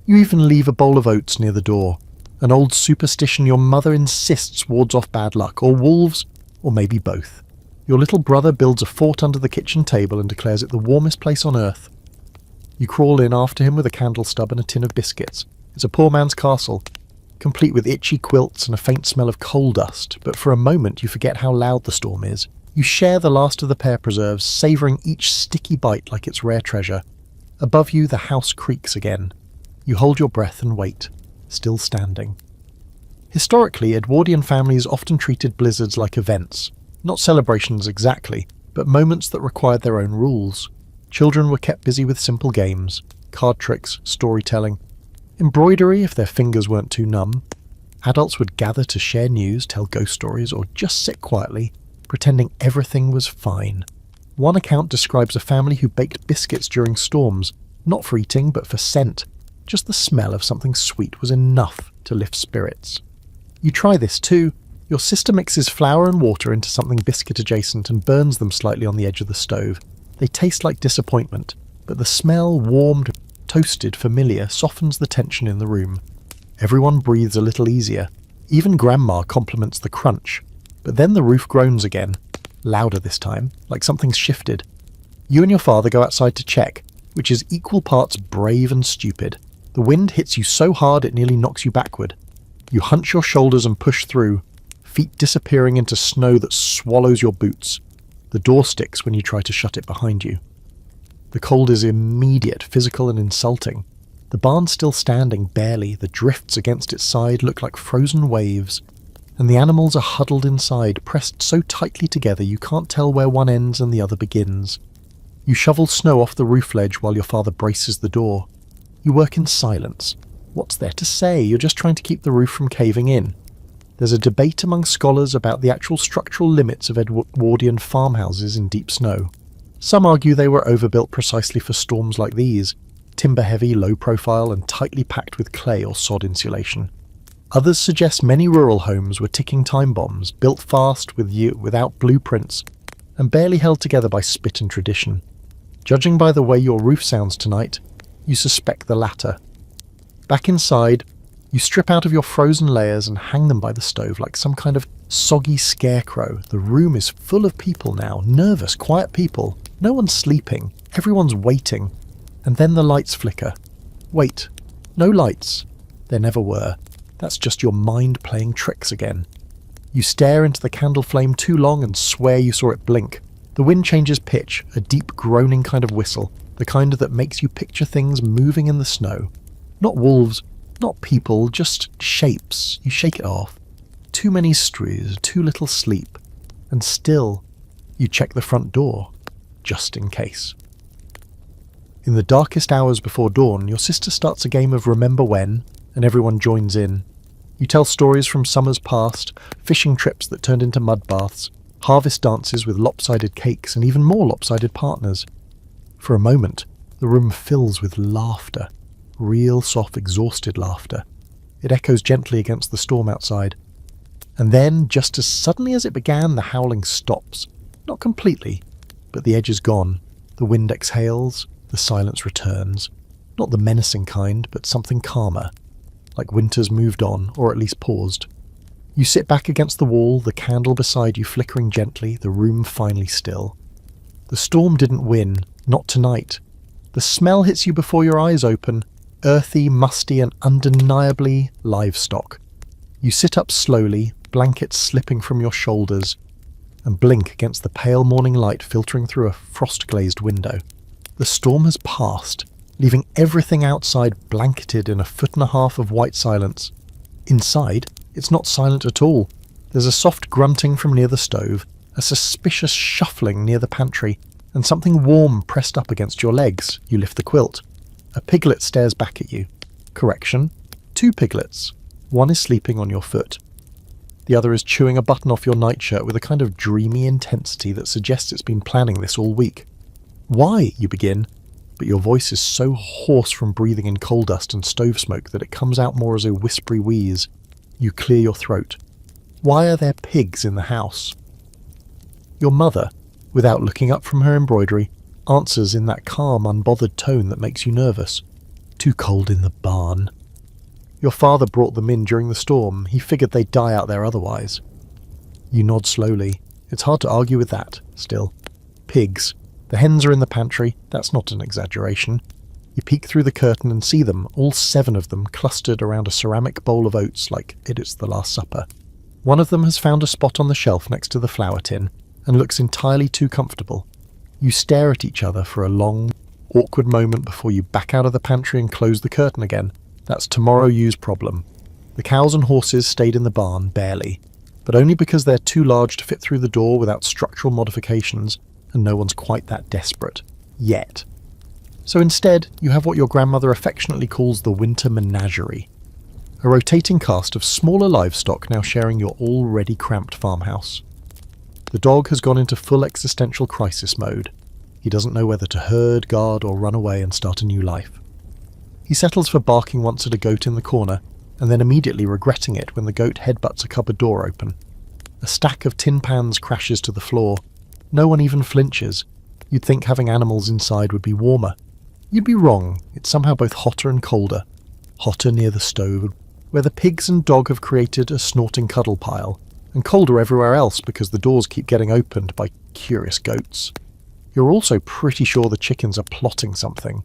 You even leave a bowl of oats near the door, an old superstition your mother insists wards off bad luck, or wolves, or maybe both. Your little brother builds a fort under the kitchen table and declares it the warmest place on earth. You crawl in after him with a candle stub and a tin of biscuits. It's a poor man's castle, complete with itchy quilts and a faint smell of coal dust, but for a moment you forget how loud the storm is. You share the last of the pear preserves, savouring each sticky bite like it's rare treasure. Above you, the house creaks again. You hold your breath and wait, still standing. Historically, Edwardian families often treated blizzards like events. Not celebrations exactly, but moments that required their own rules. Children were kept busy with simple games, card tricks, storytelling, embroidery if their fingers weren't too numb. Adults would gather to share news, tell ghost stories, or just sit quietly, pretending everything was fine. One account describes a family who baked biscuits during storms, not for eating but for scent. Just the smell of something sweet was enough to lift spirits. You try this too. Your sister mixes flour and water into something biscuit adjacent and burns them slightly on the edge of the stove. They taste like disappointment, but the smell, warmed, toasted, familiar, softens the tension in the room. Everyone breathes a little easier. Even Grandma compliments the crunch. But then the roof groans again, louder this time, like something's shifted. You and your father go outside to check, which is equal parts brave and stupid. The wind hits you so hard it nearly knocks you backward. You hunch your shoulders and push through, feet disappearing into snow that swallows your boots. The door sticks when you try to shut it behind you. The cold is immediate, physical and insulting. The barn's still standing, barely. The drifts against its side look like frozen waves. And the animals are huddled inside, pressed so tightly together you can't tell where one ends and the other begins. You shovel snow off the roof ledge while your father braces the door. You work in silence. What's there to say? You're just trying to keep the roof from caving in. There's a debate among scholars about the actual structural limits of Edwardian farmhouses in deep snow. Some argue they were overbuilt precisely for storms like these, timber-heavy, low-profile and tightly packed with clay or sod insulation. Others suggest many rural homes were ticking time bombs, built fast without blueprints, and barely held together by spit and tradition. Judging by the way your roof sounds tonight, you suspect the latter. Back inside, you strip out of your frozen layers and hang them by the stove like some kind of soggy scarecrow. The room is full of people now, nervous, quiet people. No one's sleeping, everyone's waiting. And then the lights flicker. Wait, no lights. There never were. That's just your mind playing tricks again. You stare into the candle flame too long and swear you saw it blink. The wind changes pitch, a deep groaning kind of whistle, the kind that makes you picture things moving in the snow. Not wolves, not people, just shapes. You shake it off. Too many strews, too little sleep. And still, you check the front door, just in case. In the darkest hours before dawn, your sister starts a game of Remember When, and everyone joins in. You tell stories from summers past, fishing trips that turned into mud baths, harvest dances with lopsided cakes and even more lopsided partners. For a moment, the room fills with laughter. Real, soft, exhausted laughter. It echoes gently against the storm outside. And then, just as suddenly as it began, the howling stops. Not completely, but the edge is gone. The wind exhales, the silence returns. Not the menacing kind, but something calmer. Like winter's moved on, or at least paused. You sit back against the wall, the candle beside you flickering gently, the room finally still. The storm didn't win, not tonight. The smell hits you before your eyes open, earthy, musty, and undeniably livestock. You sit up slowly, blankets slipping from your shoulders, and blink against the pale morning light filtering through a frost-glazed window. The storm has passed, leaving everything outside blanketed in a foot and a half of white silence. Inside, it's not silent at all. There's a soft grunting from near the stove, a suspicious shuffling near the pantry, and something warm pressed up against your legs. You lift the quilt. A piglet stares back at you. Correction, 2 piglets. One is sleeping on your foot. The other is chewing a button off your nightshirt with a kind of dreamy intensity that suggests it's been planning this all week. Why, you begin, but your voice is so hoarse from breathing in coal dust and stove smoke that it comes out more as a whispery wheeze. You clear your throat. Why are there pigs in the house? Your mother, without looking up from her embroidery, answers in that calm, unbothered tone that makes you nervous. Too cold in the barn. Your father brought them in during the storm. He figured they'd die out there otherwise. You nod slowly. It's hard to argue with that, still. Pigs. The hens are in the pantry. That's not an exaggeration. You peek through the curtain and see them, all 7 of them, clustered around a ceramic bowl of oats like it's the Last Supper. One of them has found a spot on the shelf next to the flour tin and looks entirely too comfortable. You stare at each other for a long, awkward moment before you back out of the pantry and close the curtain again. That's tomorrow you's problem. The cows and horses stayed in the barn, barely, but only because they're too large to fit through the door without structural modifications, and no one's quite that desperate. Yet. So instead, you have what your grandmother affectionately calls the winter menagerie. A rotating cast of smaller livestock now sharing your already cramped farmhouse. The dog has gone into full existential crisis mode. He doesn't know whether to herd, guard, or run away and start a new life. He settles for barking once at a goat in the corner, and then immediately regretting it when the goat headbutts a cupboard door open. A stack of tin pans crashes to the floor. No one even flinches. You'd think having animals inside would be warmer. You'd be wrong. It's somehow both hotter and colder. Hotter near the stove, where the pigs and dog have created a snorting cuddle pile, and colder everywhere else because the doors keep getting opened by curious goats. You're also pretty sure the chickens are plotting something.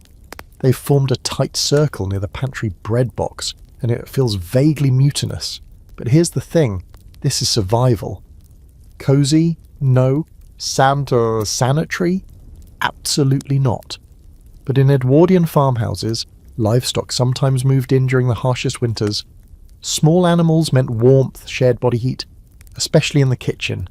They've formed a tight circle near the pantry bread box, and it feels vaguely mutinous. But here's the thing, this is survival. Cozy? No. Sanitary? Absolutely not. But in Edwardian farmhouses, livestock sometimes moved in during the harshest winters. Small animals meant warmth, shared body heat, especially in the kitchen.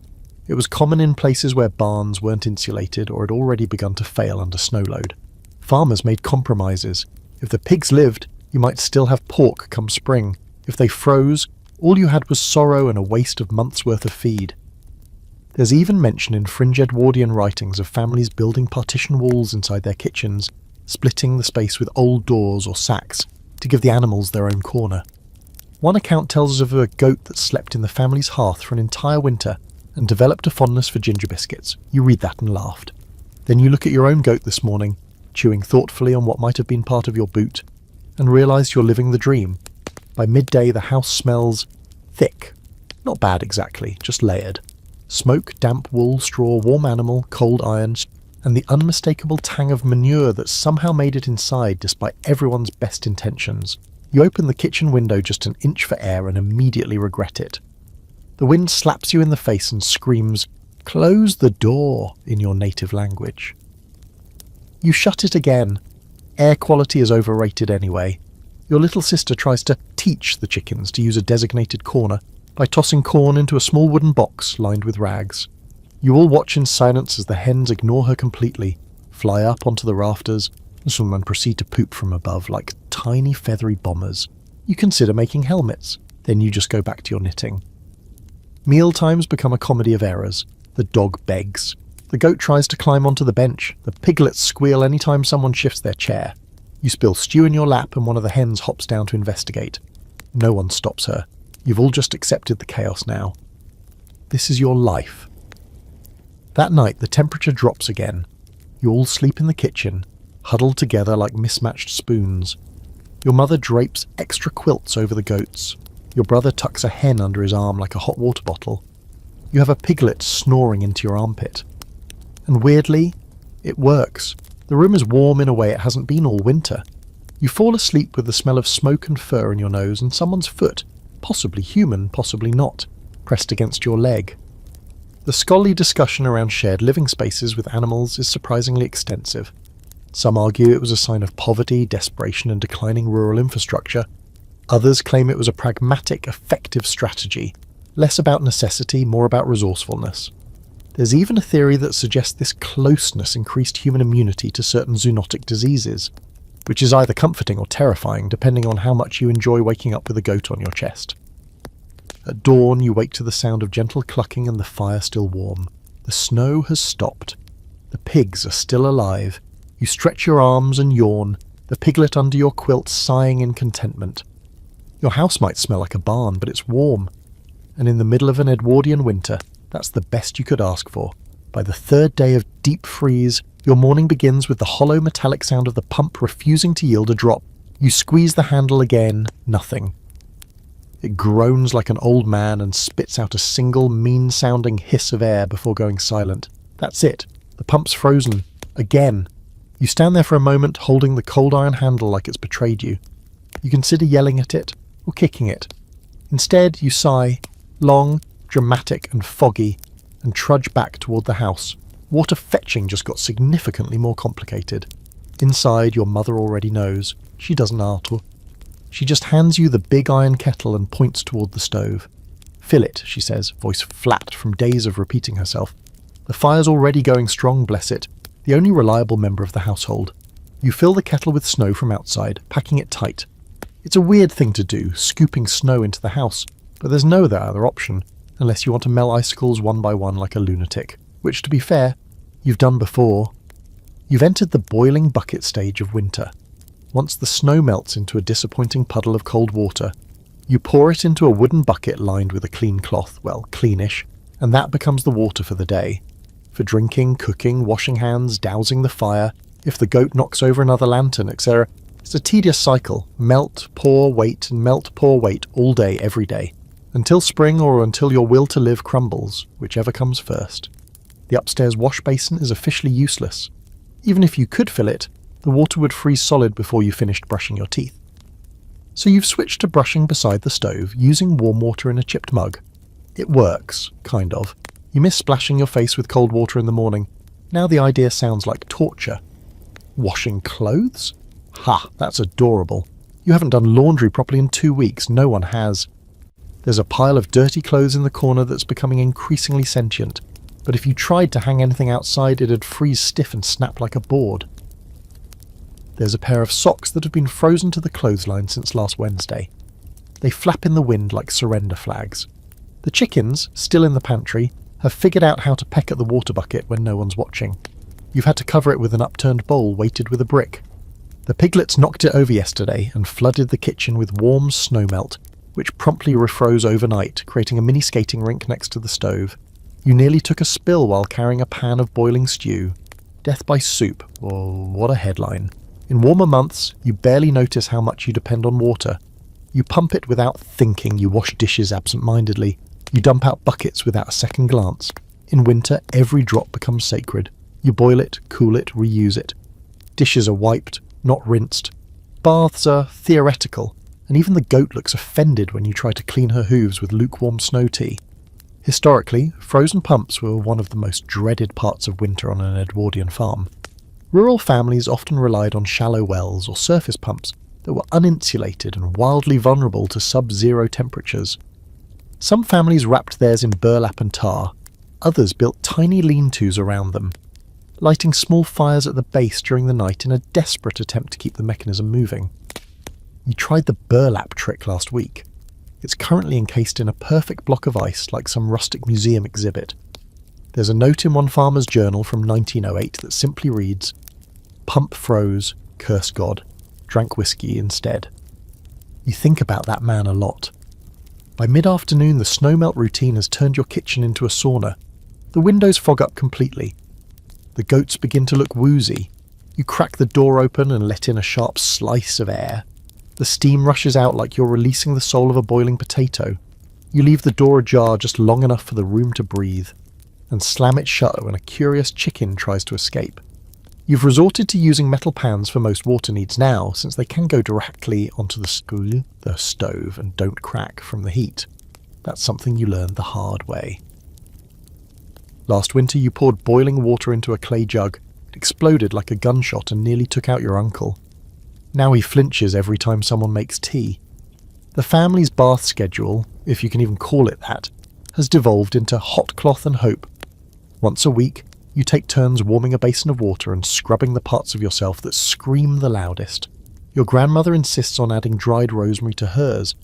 It was common in places where barns weren't insulated or had already begun to fail under snow load. Farmers made compromises. If the pigs lived, you might still have pork come spring. If they froze, all you had was sorrow and a waste of months' worth of feed. There's even mention in fringe Edwardian writings of families building partition walls inside their kitchens, splitting the space with old doors or sacks to give the animals their own corner. One account tells us of a goat that slept in the family's hearth for an entire winter and developed a fondness for ginger biscuits. You read that and laughed. Then you look at your own goat this morning, chewing thoughtfully on what might have been part of your boot, and realise you're living the dream. By midday the house smells thick. Not bad exactly, just layered. Smoke, damp wool, straw, warm animal, cold iron, and the unmistakable tang of manure that somehow made it inside despite everyone's best intentions. You open the kitchen window just an inch for air and immediately regret it. The wind slaps you in the face and screams, "Close the door," in your native language. You shut it again. Air quality is overrated anyway. Your little sister tries to teach the chickens to use a designated corner by tossing corn into a small wooden box lined with rags. You all watch in silence as the hens ignore her completely, fly up onto the rafters, Some then proceed to poop from above like tiny feathery bombers. You consider making helmets, then you just go back to your knitting. Meal times become a comedy of errors. The dog begs. The goat tries to climb onto the bench. The piglets squeal anytime someone shifts their chair. You spill stew in your lap and one of the hens hops down to investigate. No one stops her. You've all just accepted the chaos now. This is your life. That night the temperature drops again. You all sleep in the kitchen, huddled together like mismatched spoons. Your mother drapes extra quilts over the goats. Your brother tucks a hen under his arm like a hot water bottle. You have a piglet snoring into your armpit. And weirdly, it works. The room is warm in a way it hasn't been all winter. You fall asleep with the smell of smoke and fur in your nose and someone's foot, possibly human, possibly not, pressed against your leg. The scholarly discussion around shared living spaces with animals is surprisingly extensive. Some argue it was a sign of poverty, desperation and declining rural infrastructure. Others claim it was a pragmatic, effective strategy, less about necessity, more about resourcefulness. There's even a theory that suggests this closeness increased human immunity to certain zoonotic diseases, which is either comforting or terrifying depending on how much you enjoy waking up with a goat on your chest. At dawn you wake to the sound of gentle clucking and the fire still warm. The snow has stopped. The pigs are still alive. You stretch your arms and yawn, the piglet under your quilt sighing in contentment. Your house might smell like a barn, but it's warm. And in the middle of an Edwardian winter, that's the best you could ask for. By the third day of deep freeze, your morning begins with the hollow metallic sound of the pump refusing to yield a drop. You squeeze the handle again, nothing. It groans like an old man and spits out a single mean-sounding hiss of air before going silent. That's it. The pump's frozen. Again. You stand there for a moment, holding the cold iron handle like it's betrayed you. You consider yelling at it, or kicking it. Instead, you sigh, long, dramatic and foggy, and trudge back toward the house. Water fetching just got significantly more complicated. Inside, your mother already knows. She doesn't argue. She just hands you the big iron kettle and points toward the stove. Fill it, she says, voice flat from days of repeating herself. The fire's already going strong, bless it, the only reliable member of the household. You fill the kettle with snow from outside, packing it tight. It's a weird thing to do, scooping snow into the house, but there's no other option, unless you want to melt icicles one by one like a lunatic, which, to be fair, you've done before. You've entered the boiling bucket stage of winter. Once the snow melts into a disappointing puddle of cold water, you pour it into a wooden bucket lined with a clean cloth, well, cleanish, and that becomes the water for the day. For drinking, cooking, washing hands, dousing the fire, if the goat knocks over another lantern, etc. It's a tedious cycle. Melt, pour, wait, and melt, pour, wait, all day, every day. Until spring or until your will to live crumbles, whichever comes first. The upstairs wash basin is officially useless. Even if you could fill it, the water would freeze solid before you finished brushing your teeth. So you've switched to brushing beside the stove, using warm water in a chipped mug. It works, kind of. You miss splashing your face with cold water in the morning. Now the idea sounds like torture. Washing clothes? Ha, that's adorable. You haven't done laundry properly in 2 weeks, no one has. There's a pile of dirty clothes in the corner that's becoming increasingly sentient, but if you tried to hang anything outside it'd freeze stiff and snap like a board. There's a pair of socks that have been frozen to the clothesline since last Wednesday. They flap in the wind like surrender flags. The chickens, still in the pantry, have figured out how to peck at the water bucket when no one's watching. You've had to cover it with an upturned bowl weighted with a brick. The piglets knocked it over yesterday and flooded the kitchen with warm snowmelt, which promptly refroze overnight, creating a mini skating rink next to the stove. You nearly took a spill while carrying a pan of boiling stew. Death by soup. Oh, what a headline. In warmer months, you barely notice how much you depend on water. You pump it without thinking, you wash dishes absent-mindedly. You dump out buckets without a second glance. In winter, every drop becomes sacred. You boil it, cool it, reuse it. Dishes are wiped, not rinsed. Baths are theoretical, and even the goat looks offended when you try to clean her hooves with lukewarm snow tea. Historically, frozen pumps were one of the most dreaded parts of winter on an Edwardian farm. Rural families often relied on shallow wells or surface pumps that were uninsulated and wildly vulnerable to sub-zero temperatures. Some families wrapped theirs in burlap and tar, others built tiny lean-tos around them. lighting small fires at the base during the night in a desperate attempt to keep the mechanism moving. You tried the burlap trick last week. It's currently encased in a perfect block of ice like some rustic museum exhibit. There's a note in one farmer's journal from 1908 that simply reads, "Pump froze, curse God, drank whiskey instead." You think about that man a lot. By mid-afternoon, the snowmelt routine has turned your kitchen into a sauna. The windows fog up completely. The goats begin to look woozy. You crack the door open and let in a sharp slice of air. The steam rushes out like you're releasing the soul of a boiling potato. You leave the door ajar just long enough for the room to breathe, and slam it shut when a curious chicken tries to escape. You've resorted to using metal pans for most water needs now, since they can go directly onto the stove, and don't crack from the heat. That's something you learned the hard way. Last winter you poured boiling water into a clay jug. It exploded like a gunshot and nearly took out your uncle. Now he flinches every time someone makes tea. The family's bath schedule, if you can even call it that, has devolved into hot cloth and hope. Once a week, you take turns warming a basin of water and scrubbing the parts of yourself that scream the loudest. Your grandmother insists on adding dried rosemary to hers,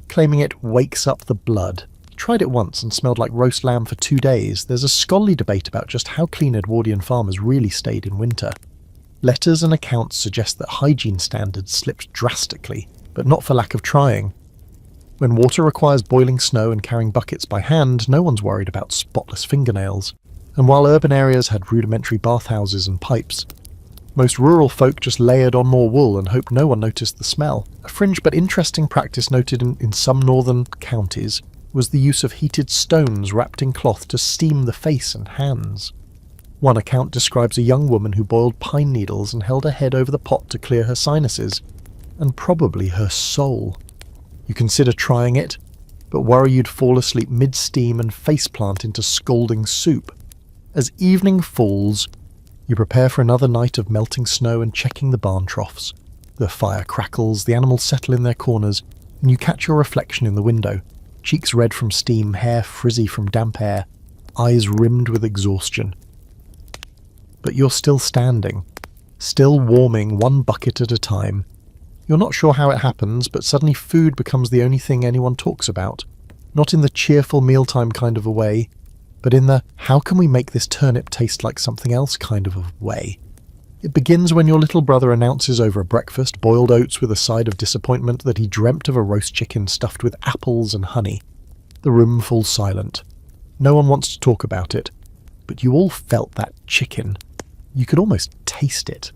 claiming it wakes up the blood. Tried it once and smelled like roast lamb for 2 days. There's a scholarly debate about just how clean Edwardian farmers really stayed in winter. Letters and accounts suggest that hygiene standards slipped drastically, but not for lack of trying. When water requires boiling snow and carrying buckets by hand, no one's worried about spotless fingernails. And while urban areas had rudimentary bathhouses and pipes, most rural folk just layered on more wool and hoped no one noticed the smell. A fringe but interesting practice noted in some northern counties was the use of heated stones wrapped in cloth to steam the face and hands. One account describes a young woman who boiled pine needles and held her head over the pot to clear her sinuses, and probably her soul. You consider trying it, but worry you'd fall asleep mid-steam and faceplant into scalding soup. As evening falls, you prepare for another night of melting snow and checking the barn troughs. The fire crackles, the animals settle in their corners, and you catch your reflection in the window. Cheeks red from steam, hair frizzy from damp air, eyes rimmed with exhaustion. But you're still standing, still warming one bucket at a time. You're not sure how it happens, but suddenly food becomes the only thing anyone talks about. Not in the cheerful mealtime kind of a way, but in the how can we make this turnip taste like something else kind of a way. It begins when your little brother announces over a breakfast, boiled oats with a side of disappointment, that he dreamt of a roast chicken stuffed with apples and honey. The room falls silent. No one wants to talk about it, but you all felt that chicken. You could almost taste it.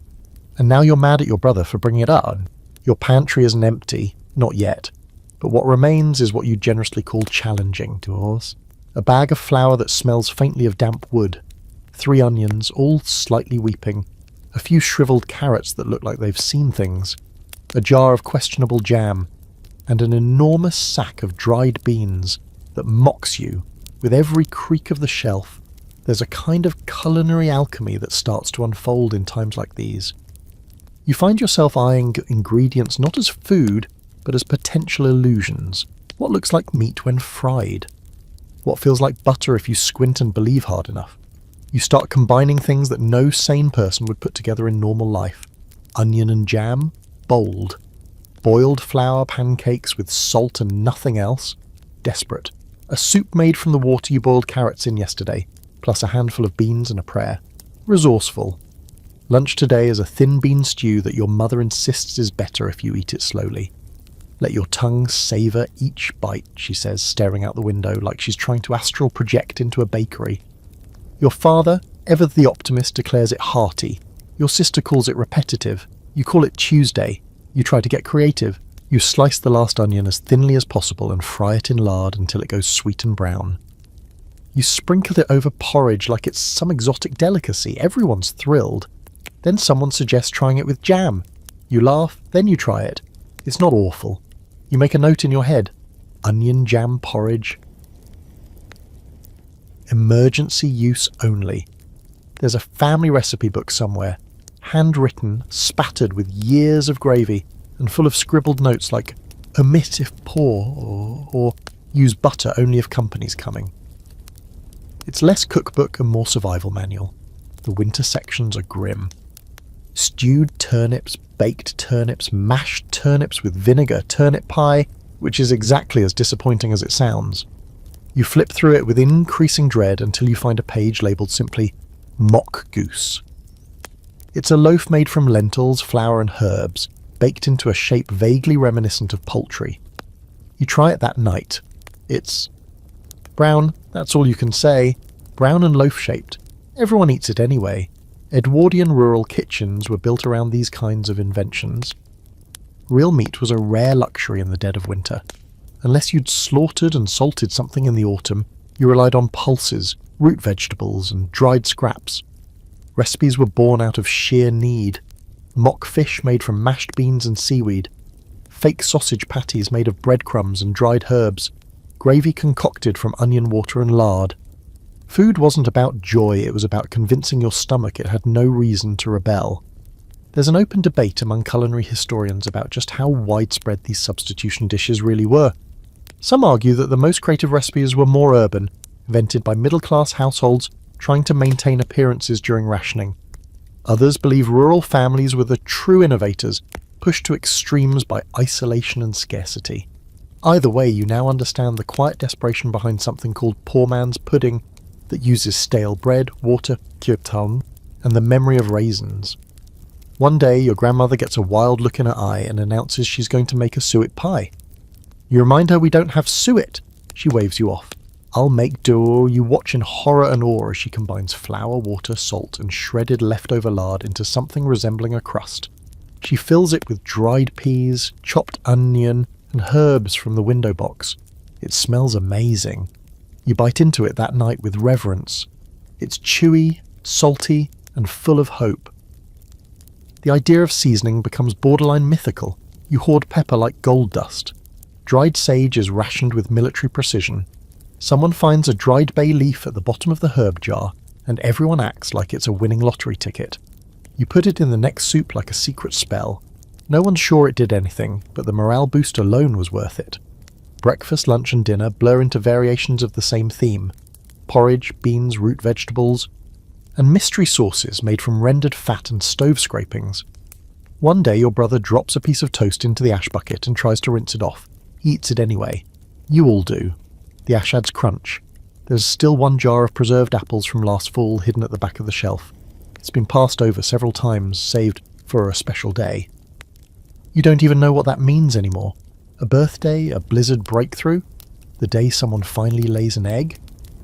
And now you're mad at your brother for bringing it up. Your pantry isn't empty, not yet, but what remains is what you generously call challenging to us. A bag of flour that smells faintly of damp wood, 3 onions, all slightly weeping, a few shriveled carrots that look like they've seen things, a jar of questionable jam, and an enormous sack of dried beans that mocks you with every creak of the shelf. There's a kind of culinary alchemy that starts to unfold in times like these. You find yourself eyeing ingredients not as food, but as potential illusions. What looks like meat when fried? What feels like butter if you squint and believe hard enough? You start combining things that no sane person would put together in normal life. Onion and jam? Bold. Boiled flour pancakes with salt and nothing else? Desperate. A soup made from the water you boiled carrots in yesterday, plus a handful of beans and a prayer. Resourceful. Lunch today is a thin bean stew that your mother insists is better if you eat it slowly. Let your tongue savour each bite, she says, staring out the window like she's trying to astral project into a bakery. Your father, ever the optimist, declares it hearty. Your sister calls it repetitive. You call it Tuesday. You try to get creative. You slice the last onion as thinly as possible and fry it in lard until it goes sweet and brown. You sprinkle it over porridge like it's some exotic delicacy. Everyone's thrilled. Then someone suggests trying it with jam. You laugh, then you try it. It's not awful. You make a note in your head. Onion jam porridge. Emergency use only. There's a family recipe book somewhere, handwritten, spattered with years of gravy, and full of scribbled notes like omit if poor, or use butter only if company's coming. It's less cookbook and more survival manual. the winter sections are grim. Stewed turnips, baked turnips, mashed turnips with vinegar, turnip pie, which is exactly as disappointing as it sounds. You flip through it with increasing dread until you find a page labelled simply mock goose. It's a loaf made from lentils, flour and herbs, baked into a shape vaguely reminiscent of poultry. You try it that night. It's brown, that's all you can say. Brown and loaf-shaped. Everyone eats it anyway. Edwardian rural kitchens were built around these kinds of inventions. Real meat was a rare luxury in the dead of winter. Unless you'd slaughtered and salted something in the autumn, you relied on pulses, root vegetables, and dried scraps. Recipes were born out of sheer need. Mock fish made from mashed beans and seaweed. Fake sausage patties made of breadcrumbs and dried herbs. Gravy concocted from onion water and lard. Food wasn't about joy, it was about convincing your stomach it had no reason to rebel. There's an open debate among culinary historians about just how widespread these substitution dishes really were. Some argue that the most creative recipes were more urban, invented by middle-class households trying to maintain appearances during rationing. Others believe rural families were the true innovators, pushed to extremes by isolation and scarcity. Either way, you now understand the quiet desperation behind something called poor man's pudding that uses stale bread, water, kirtan, and the memory of raisins. One day, your grandmother gets a wild look in her eye and announces she's going to make a suet pie. You remind her we don't have suet. She waves you off. I'll make do. You watch in horror and awe as she combines flour, water, salt, and shredded leftover lard into something resembling a crust. She fills it with dried peas, chopped onion, and herbs from the window box. It smells amazing. You bite into it that night with reverence. It's chewy, salty, and full of hope. The idea of seasoning becomes borderline mythical. You hoard pepper like gold dust. Dried sage is rationed with military precision. Someone finds a dried bay leaf at the bottom of the herb jar, and everyone acts like it's a winning lottery ticket. You put it in the next soup like a secret spell. No one's sure it did anything, but the morale boost alone was worth it. Breakfast, lunch and dinner blur into variations of the same theme. Porridge, beans, root vegetables, and mystery sauces made from rendered fat and stove scrapings. One day your brother drops a piece of toast into the ash bucket and tries to rinse it off. He eats it anyway. You all do. The ash adds crunch. There's still one jar of preserved apples from last fall hidden at the back of the shelf. It's been passed over several times, saved for a special day. You don't even know what that means anymore. A birthday, a blizzard breakthrough, the day someone finally lays an egg.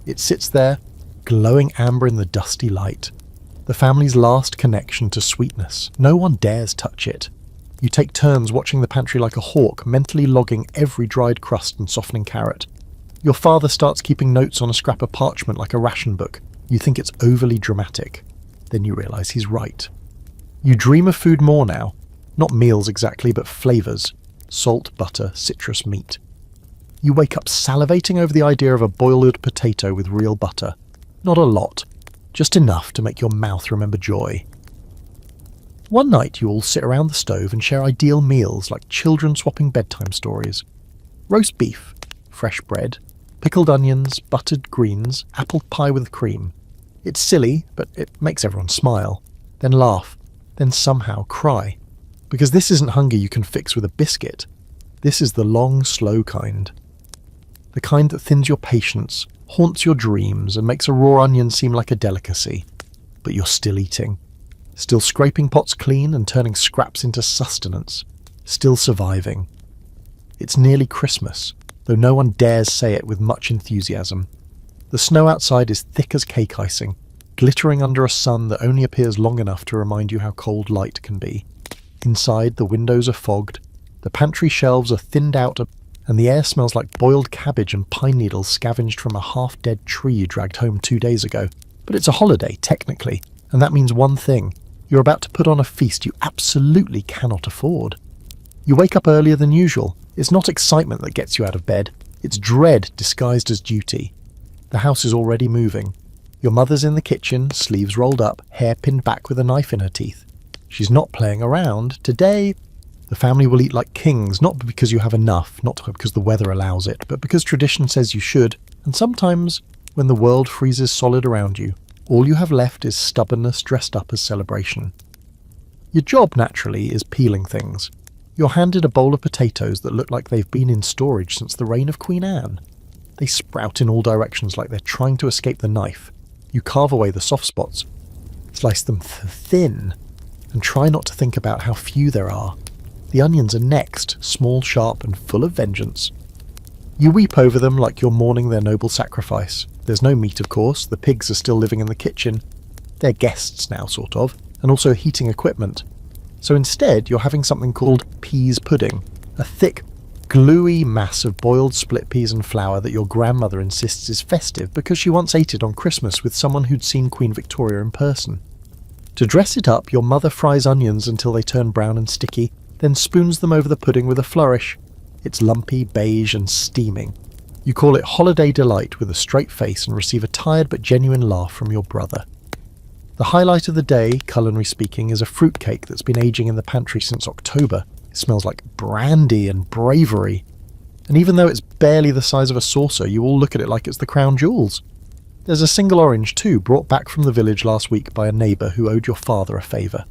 It sits there, glowing amber in the dusty light. The family's last connection to sweetness. No one dares touch it. You take turns watching the pantry like a hawk, mentally logging every dried crust and softening carrot. Your father starts keeping notes on a scrap of parchment like a ration book. You think it's overly dramatic. Then you realise he's right. You dream of food more now. Not meals exactly, but flavours. Salt, butter, citrus, meat. You wake up salivating over the idea of a boiled potato with real butter. Not a lot. Just enough to make your mouth remember joy. One night you all sit around the stove and share ideal meals like children swapping bedtime stories. Roast beef, fresh bread, pickled onions, buttered greens, apple pie with cream. It's silly, but it makes everyone smile, then laugh, then somehow cry. Because this isn't hunger you can fix with a biscuit. This is the long, slow kind. The kind that thins your patience, haunts your dreams, and makes a raw onion seem like a delicacy. But you're still eating. Still scraping pots clean and turning scraps into sustenance. Still surviving. It's nearly Christmas, though no one dares say it with much enthusiasm. The snow outside is thick as cake icing, glittering under a sun that only appears long enough to remind you how cold light can be. Inside, the windows are fogged, the pantry shelves are thinned out, and the air smells like boiled cabbage and pine needles scavenged from a half-dead tree you dragged home 2 days ago. But it's a holiday, technically, and that means one thing. You're about to put on a feast you absolutely cannot afford. You wake up earlier than usual. It's not excitement that gets you out of bed. It's dread disguised as duty. The house is already moving. Your mother's in the kitchen, sleeves rolled up, hair pinned back with a knife in her teeth. She's not playing around. Today, the family will eat like kings, not because you have enough, not because the weather allows it, but because tradition says you should, and sometimes when the world freezes solid around you, All you have left is stubbornness dressed up as celebration. Your job, naturally, is peeling things. You're handed a bowl of potatoes that look like they've been in storage since the reign of Queen Anne. They sprout in all directions like they're trying to escape the knife. You carve away the soft spots, slice them thin, and try not to think about how few there are. The onions are next, small, sharp, and full of vengeance. You weep over them like you're mourning their noble sacrifice. There's no meat, of course. The pigs are still living in the kitchen. They're guests now, sort of, and also heating equipment. So instead, you're having something called peas pudding, a thick, gluey mass of boiled split peas and flour that your grandmother insists is festive because she once ate it on Christmas with someone who'd seen Queen Victoria in person. To dress it up, your mother fries onions until they turn brown and sticky, then spoons them over the pudding with a flourish. It's lumpy, beige, and steaming. You call it holiday delight with a straight face and receive a tired but genuine laugh from your brother. The highlight of the day, culinary speaking, is a fruitcake that's been aging in the pantry since October. It smells like brandy and bravery. And even though it's barely the size of a saucer, you all look at it like it's the crown jewels. There's a single orange too, brought back from the village last week by a neighbour who owed your father a favour.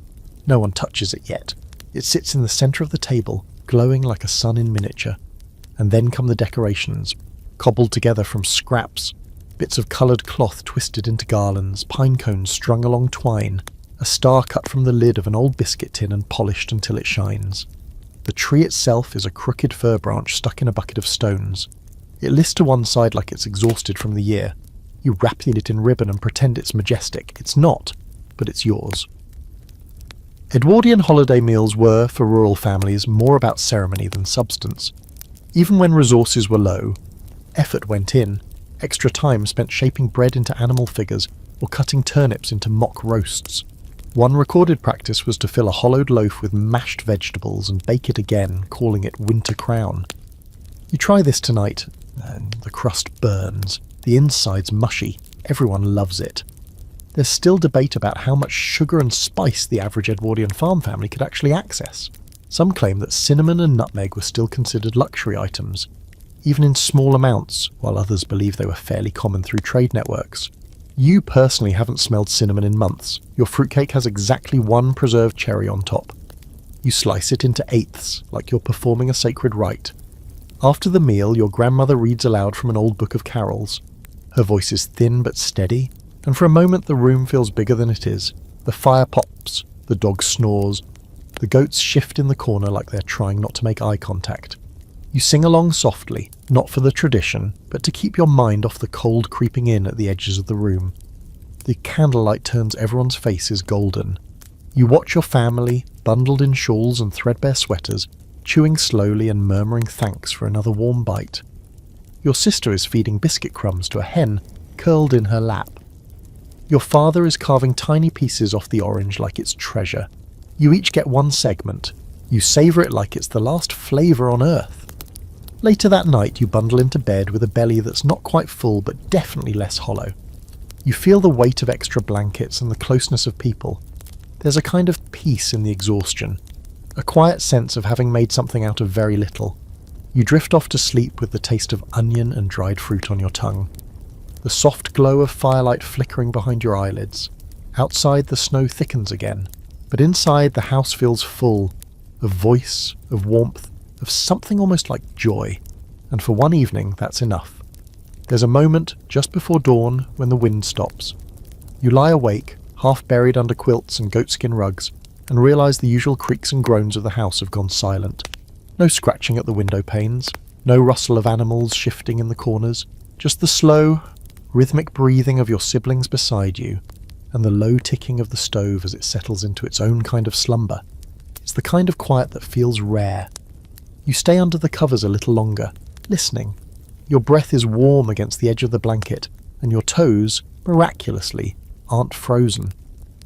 No one touches it yet. It sits in the centre of the table, glowing like a sun in miniature. And then come the decorations, cobbled together from scraps, bits of coloured cloth twisted into garlands, pine cones strung along twine, a star cut from the lid of an old biscuit tin and polished until it shines. The tree itself is a crooked fir branch stuck in a bucket of stones. It lists to one side like it's exhausted from the year. You wrap it in ribbon and pretend it's majestic. It's not, but it's yours. Edwardian holiday meals were, for rural families, more about ceremony than substance. Even when resources were low, effort went in. Extra time spent shaping bread into animal figures or cutting turnips into mock roasts. One recorded practice was to fill a hollowed loaf with mashed vegetables and bake it again, calling it winter crown. You try this tonight, and the crust burns. The inside's mushy. Everyone loves it. There's still debate about how much sugar and spice the average Edwardian farm family could actually access. Some claim that cinnamon and nutmeg were still considered luxury items, even in small amounts, while others believe they were fairly common through trade networks. You personally haven't smelled cinnamon in months. Your fruitcake has exactly one preserved cherry on top. You slice it into eighths, like you're performing a sacred rite. After the meal, your grandmother reads aloud from an old book of carols. Her voice is thin but steady, and for a moment the room feels bigger than it is. The fire pops, the dog snores, the goats shift in the corner like they're trying not to make eye contact. You sing along softly, not for the tradition, but to keep your mind off the cold creeping in at the edges of the room. The candlelight turns everyone's faces golden. You watch your family, bundled in shawls and threadbare sweaters, chewing slowly and murmuring thanks for another warm bite. Your sister is feeding biscuit crumbs to a hen, curled in her lap. Your father is carving tiny pieces off the orange like it's treasure. You each get one segment. You savour it like it's the last flavour on earth. Later that night you bundle into bed with a belly that's not quite full but definitely less hollow. You feel the weight of extra blankets and the closeness of people. There's a kind of peace in the exhaustion, a quiet sense of having made something out of very little. You drift off to sleep with the taste of onion and dried fruit on your tongue. The soft glow of firelight flickering behind your eyelids. Outside the snow thickens again, but inside the house feels full of voice, of warmth, of something almost like joy. And for one evening, that's enough. There's a moment just before dawn when the wind stops. You lie awake, half buried under quilts and goatskin rugs, and realise the usual creaks and groans of the house have gone silent. No scratching at the window panes, no rustle of animals shifting in the corners, just the slow, rhythmic breathing of your siblings beside you, and the low ticking of the stove as it settles into its own kind of slumber. It's the kind of quiet that feels rare. You stay under the covers a little longer, listening. Your breath is warm against the edge of the blanket, and your toes, miraculously, aren't frozen.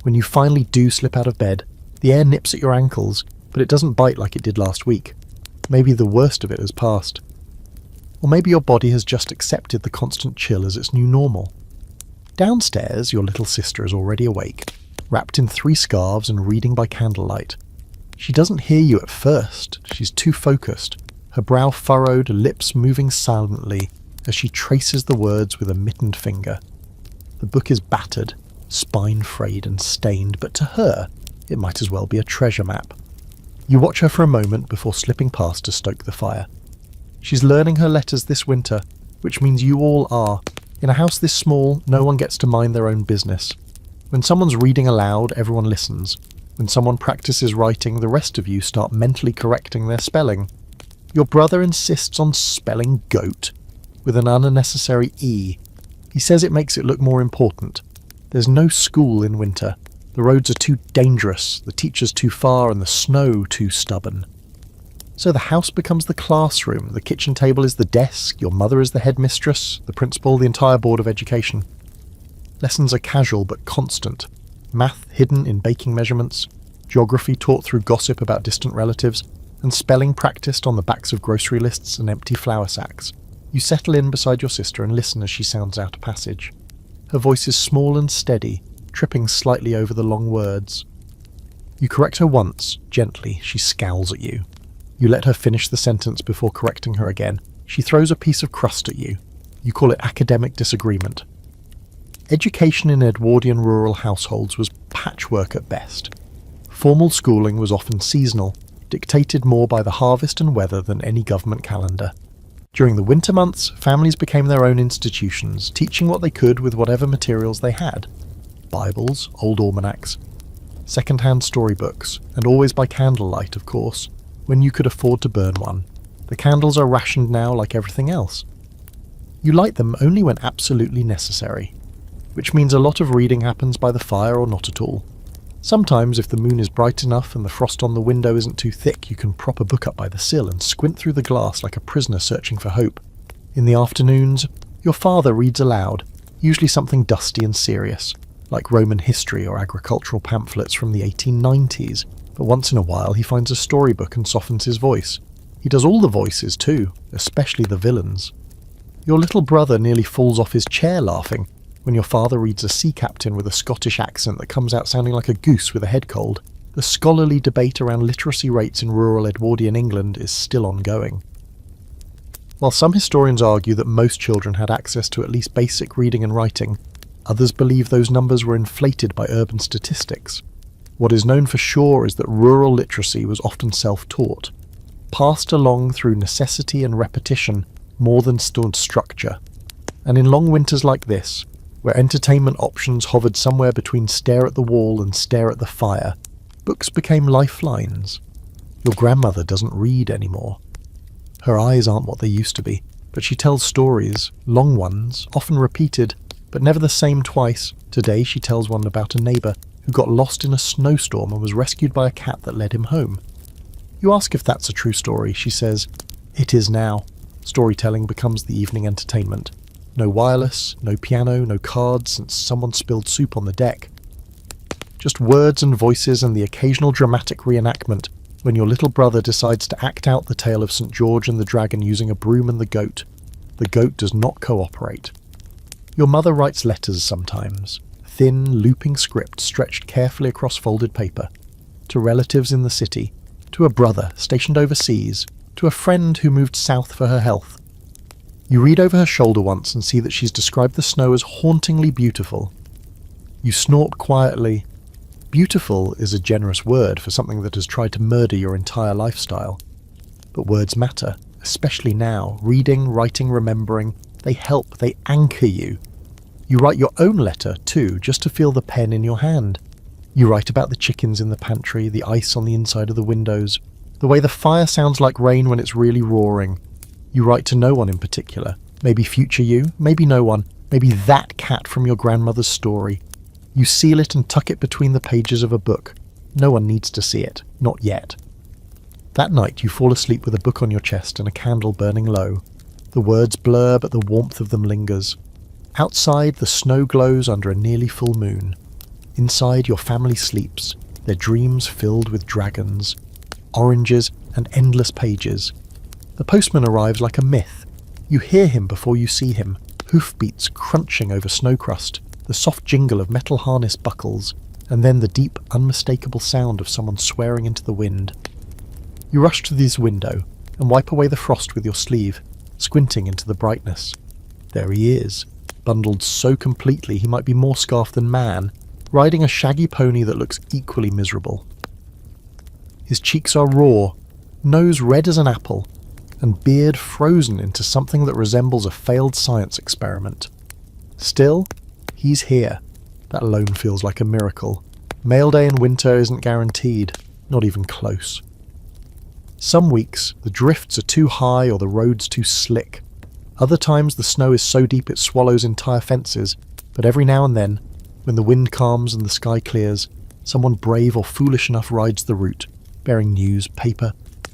When you finally do slip out of bed, the air nips at your ankles, but it doesn't bite like it did last week. Maybe the worst of it has passed. Or maybe your body has just accepted the constant chill as its new normal. Downstairs, your little sister is already awake, wrapped in 3 scarves and reading by candlelight. She doesn't hear you at first. She's too focused, her brow furrowed, lips moving silently as she traces the words with a mittened finger. The book is battered, spine-frayed and stained, but to her, it might as well be a treasure map. You watch her for a moment before slipping past to stoke the fire. She's learning her letters this winter, which means you all are. In a house this small, no one gets to mind their own business. When someone's reading aloud, everyone listens. When someone practices writing, the rest of you start mentally correcting their spelling. Your brother insists on spelling goat with an unnecessary E. He says it makes it look more important. There's no school in winter. The roads are too dangerous, the teachers too far, and the snow too stubborn. So the house becomes the classroom, the kitchen table is the desk, your mother is the headmistress, the principal, the entire board of education. Lessons are casual but constant. Math hidden in baking measurements, geography taught through gossip about distant relatives, and spelling practiced on the backs of grocery lists and empty flour sacks. You settle in beside your sister and listen as she sounds out a passage. Her voice is small and steady, tripping slightly over the long words. You correct her once, gently. She scowls at you. You let her finish the sentence before correcting her again. She throws a piece of crust at you. You call it academic disagreement. Education in Edwardian rural households was patchwork at best. Formal schooling was often seasonal, dictated more by the harvest and weather than any government calendar. During the winter months, families became their own institutions, teaching what they could with whatever materials they had. Bibles, old almanacs, second-hand storybooks, and always by candlelight, of course, when you could afford to burn one. The candles are rationed now like everything else. You light them only when absolutely necessary, which means a lot of reading happens by the fire or not at all. Sometimes, if the moon is bright enough and the frost on the window isn't too thick, you can prop a book up by the sill and squint through the glass like a prisoner searching for hope. In the afternoons, your father reads aloud, usually something dusty and serious, like Roman history or agricultural pamphlets from the 1890s, but once in a while he finds a storybook and softens his voice. He does all the voices too, especially the villains. Your little brother nearly falls off his chair laughing when your father reads a sea captain with a Scottish accent that comes out sounding like a goose with a head cold. The scholarly debate around literacy rates in rural Edwardian England is still ongoing. While some historians argue that most children had access to at least basic reading and writing, others believe those numbers were inflated by urban statistics. What is known for sure is that rural literacy was often self-taught, passed along through necessity and repetition more than stood structure. And in long winters like this, where entertainment options hovered somewhere between stare at the wall and stare at the fire, books became lifelines. Your grandmother doesn't read anymore. Her eyes aren't what they used to be, but she tells stories, long ones, often repeated, but never the same twice. Today she tells one about a neighbour who got lost in a snowstorm and was rescued by a cat that led him home. You ask if that's a true story. She says, "It is now." Storytelling becomes the evening entertainment. No wireless, no piano, no cards since someone spilled soup on the deck. Just words and voices and the occasional dramatic reenactment when your little brother decides to act out the tale of St. George and the Dragon using a broom and the goat. The goat does not cooperate. Your mother writes letters sometimes, thin, looping script stretched carefully across folded paper, to relatives in the city, to a brother stationed overseas, to a friend who moved south for her health. You read over her shoulder once and see that she's described the snow as hauntingly beautiful. You snort quietly. Beautiful is a generous word for something that has tried to murder your entire lifestyle. But words matter, especially now. Reading, writing, remembering, they help, they anchor you. You write your own letter, too, just to feel the pen in your hand. You write about the chickens in the pantry, the ice on the inside of the windows, the way the fire sounds like rain when it's really roaring. You write to no one in particular. Maybe future you, maybe no one, maybe that cat from your grandmother's story. You seal it and tuck it between the pages of a book. No one needs to see it, not yet. That night you fall asleep with a book on your chest and a candle burning low. The words blur, but the warmth of them lingers. Outside, the snow glows under a nearly full moon. Inside, your family sleeps, their dreams filled with dragons, oranges, and endless pages. The postman arrives like a myth. You hear him before you see him, hoofbeats crunching over snow crust, the soft jingle of metal harness buckles, and then the deep, unmistakable sound of someone swearing into the wind. You rush to this window and wipe away the frost with your sleeve, squinting into the brightness. There he is, bundled so completely he might be more scarf than man, riding a shaggy pony that looks equally miserable. His cheeks are raw, nose red as an apple, and beard frozen into something that resembles a failed science experiment. Still, he's here. That alone feels like a miracle. Mail day in winter isn't guaranteed, not even close. Some weeks, the drifts are too high or the roads too slick. Other times, the snow is so deep it swallows entire fences, but every now and then, when the wind calms and the sky clears, someone brave or foolish enough rides the route, bearing news, paper,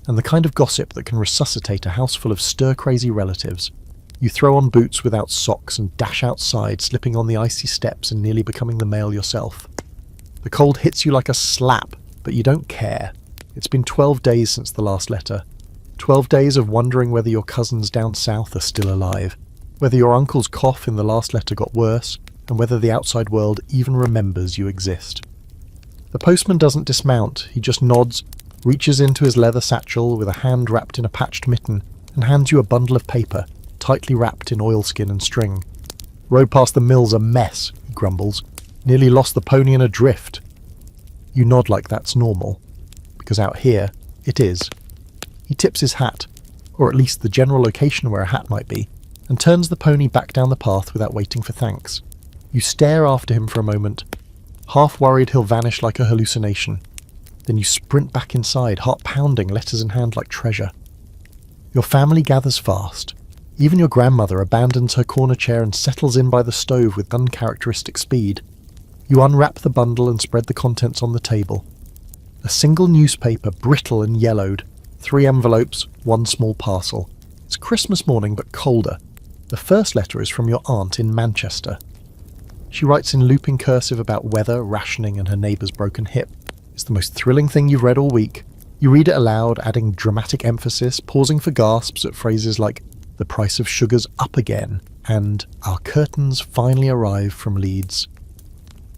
and the kind of gossip that can resuscitate a house full of stir-crazy relatives. You throw on boots without socks and dash outside, slipping on the icy steps and nearly becoming the mail yourself. The cold hits you like a slap, but you don't care. It's been 12 days since the last letter. 12 days of wondering whether your cousins down south are still alive, whether your uncle's cough in the last letter got worse, and whether the outside world even remembers you exist. The postman doesn't dismount, he just nods, reaches into his leather satchel with a hand wrapped in a patched mitten, and hands you a bundle of paper, tightly wrapped in oilskin and string. "Road past the mill's a mess," he grumbles. "Nearly lost the pony in a drift." You nod like that's normal, because out here, it is. He tips his hat, or at least the general location where a hat might be, and turns the pony back down the path without waiting for thanks. You stare after him for a moment, half worried he'll vanish like a hallucination. Then you sprint back inside, heart pounding, letters in hand like treasure. Your family gathers fast. Even your grandmother abandons her corner chair and settles in by the stove with uncharacteristic speed. You unwrap the bundle and spread the contents on the table. A single newspaper, brittle and yellowed. 3 envelopes, 1 small parcel. It's Christmas morning, but colder. The first letter is from your aunt in Manchester. She writes in looping cursive about weather, rationing, and her neighbour's broken hip. It's the most thrilling thing you've read all week. You read it aloud, adding dramatic emphasis, pausing for gasps at phrases like, "The price of sugar's up again," and "Our curtains finally arrive from Leeds."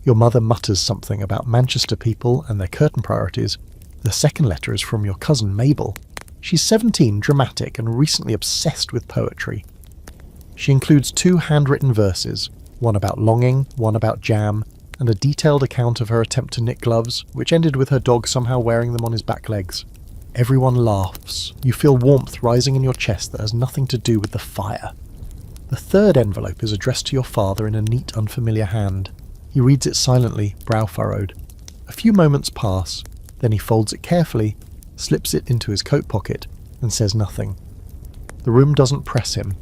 Your mother mutters something about Manchester people and their curtain priorities. The second letter is from your cousin Mabel. She's 17, dramatic, and recently obsessed with poetry. She includes 2 handwritten verses, one about longing, one about jam, and a detailed account of her attempt to knit gloves, which ended with her dog somehow wearing them on his back legs. Everyone laughs. You feel warmth rising in your chest that has nothing to do with the fire. The third envelope is addressed to your father in a neat, unfamiliar hand. He reads it silently, brow furrowed. A few moments pass, then he folds it carefully, slips it into his coat pocket, and says nothing. The room doesn't press him.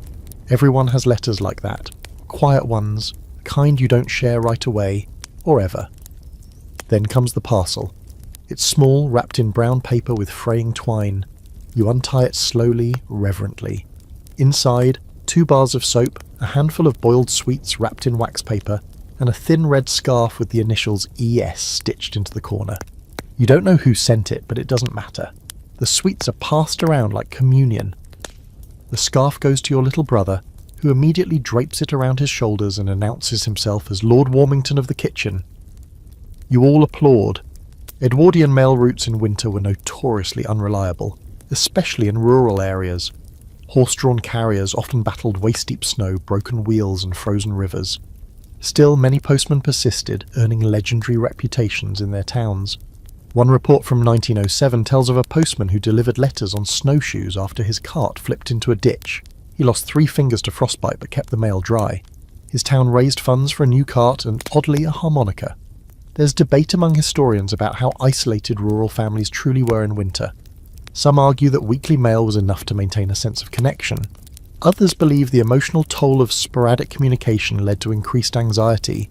Everyone has letters like that. Quiet ones, the kind you don't share right away, or ever. Then comes the parcel. It's small, wrapped in brown paper with fraying twine. You untie it slowly, reverently. Inside, 2 bars of soap, a handful of boiled sweets wrapped in wax paper, and a thin red scarf with the initials ES stitched into the corner. You don't know who sent it, but it doesn't matter. The sweets are passed around like communion. The scarf goes to your little brother, who immediately drapes it around his shoulders and announces himself as Lord Warmington of the kitchen. You all applaud. Edwardian mail routes in winter were notoriously unreliable, especially in rural areas. Horse-drawn carriers often battled waist-deep snow, broken wheels and frozen rivers. Still, many postmen persisted, earning legendary reputations in their towns. One report from 1907 tells of a postman who delivered letters on snowshoes after his cart flipped into a ditch. He lost 3 fingers to frostbite but kept the mail dry. His town raised funds for a new cart and, oddly, a harmonica. There's debate among historians about how isolated rural families truly were in winter. Some argue that weekly mail was enough to maintain a sense of connection. Others believe the emotional toll of sporadic communication led to increased anxiety,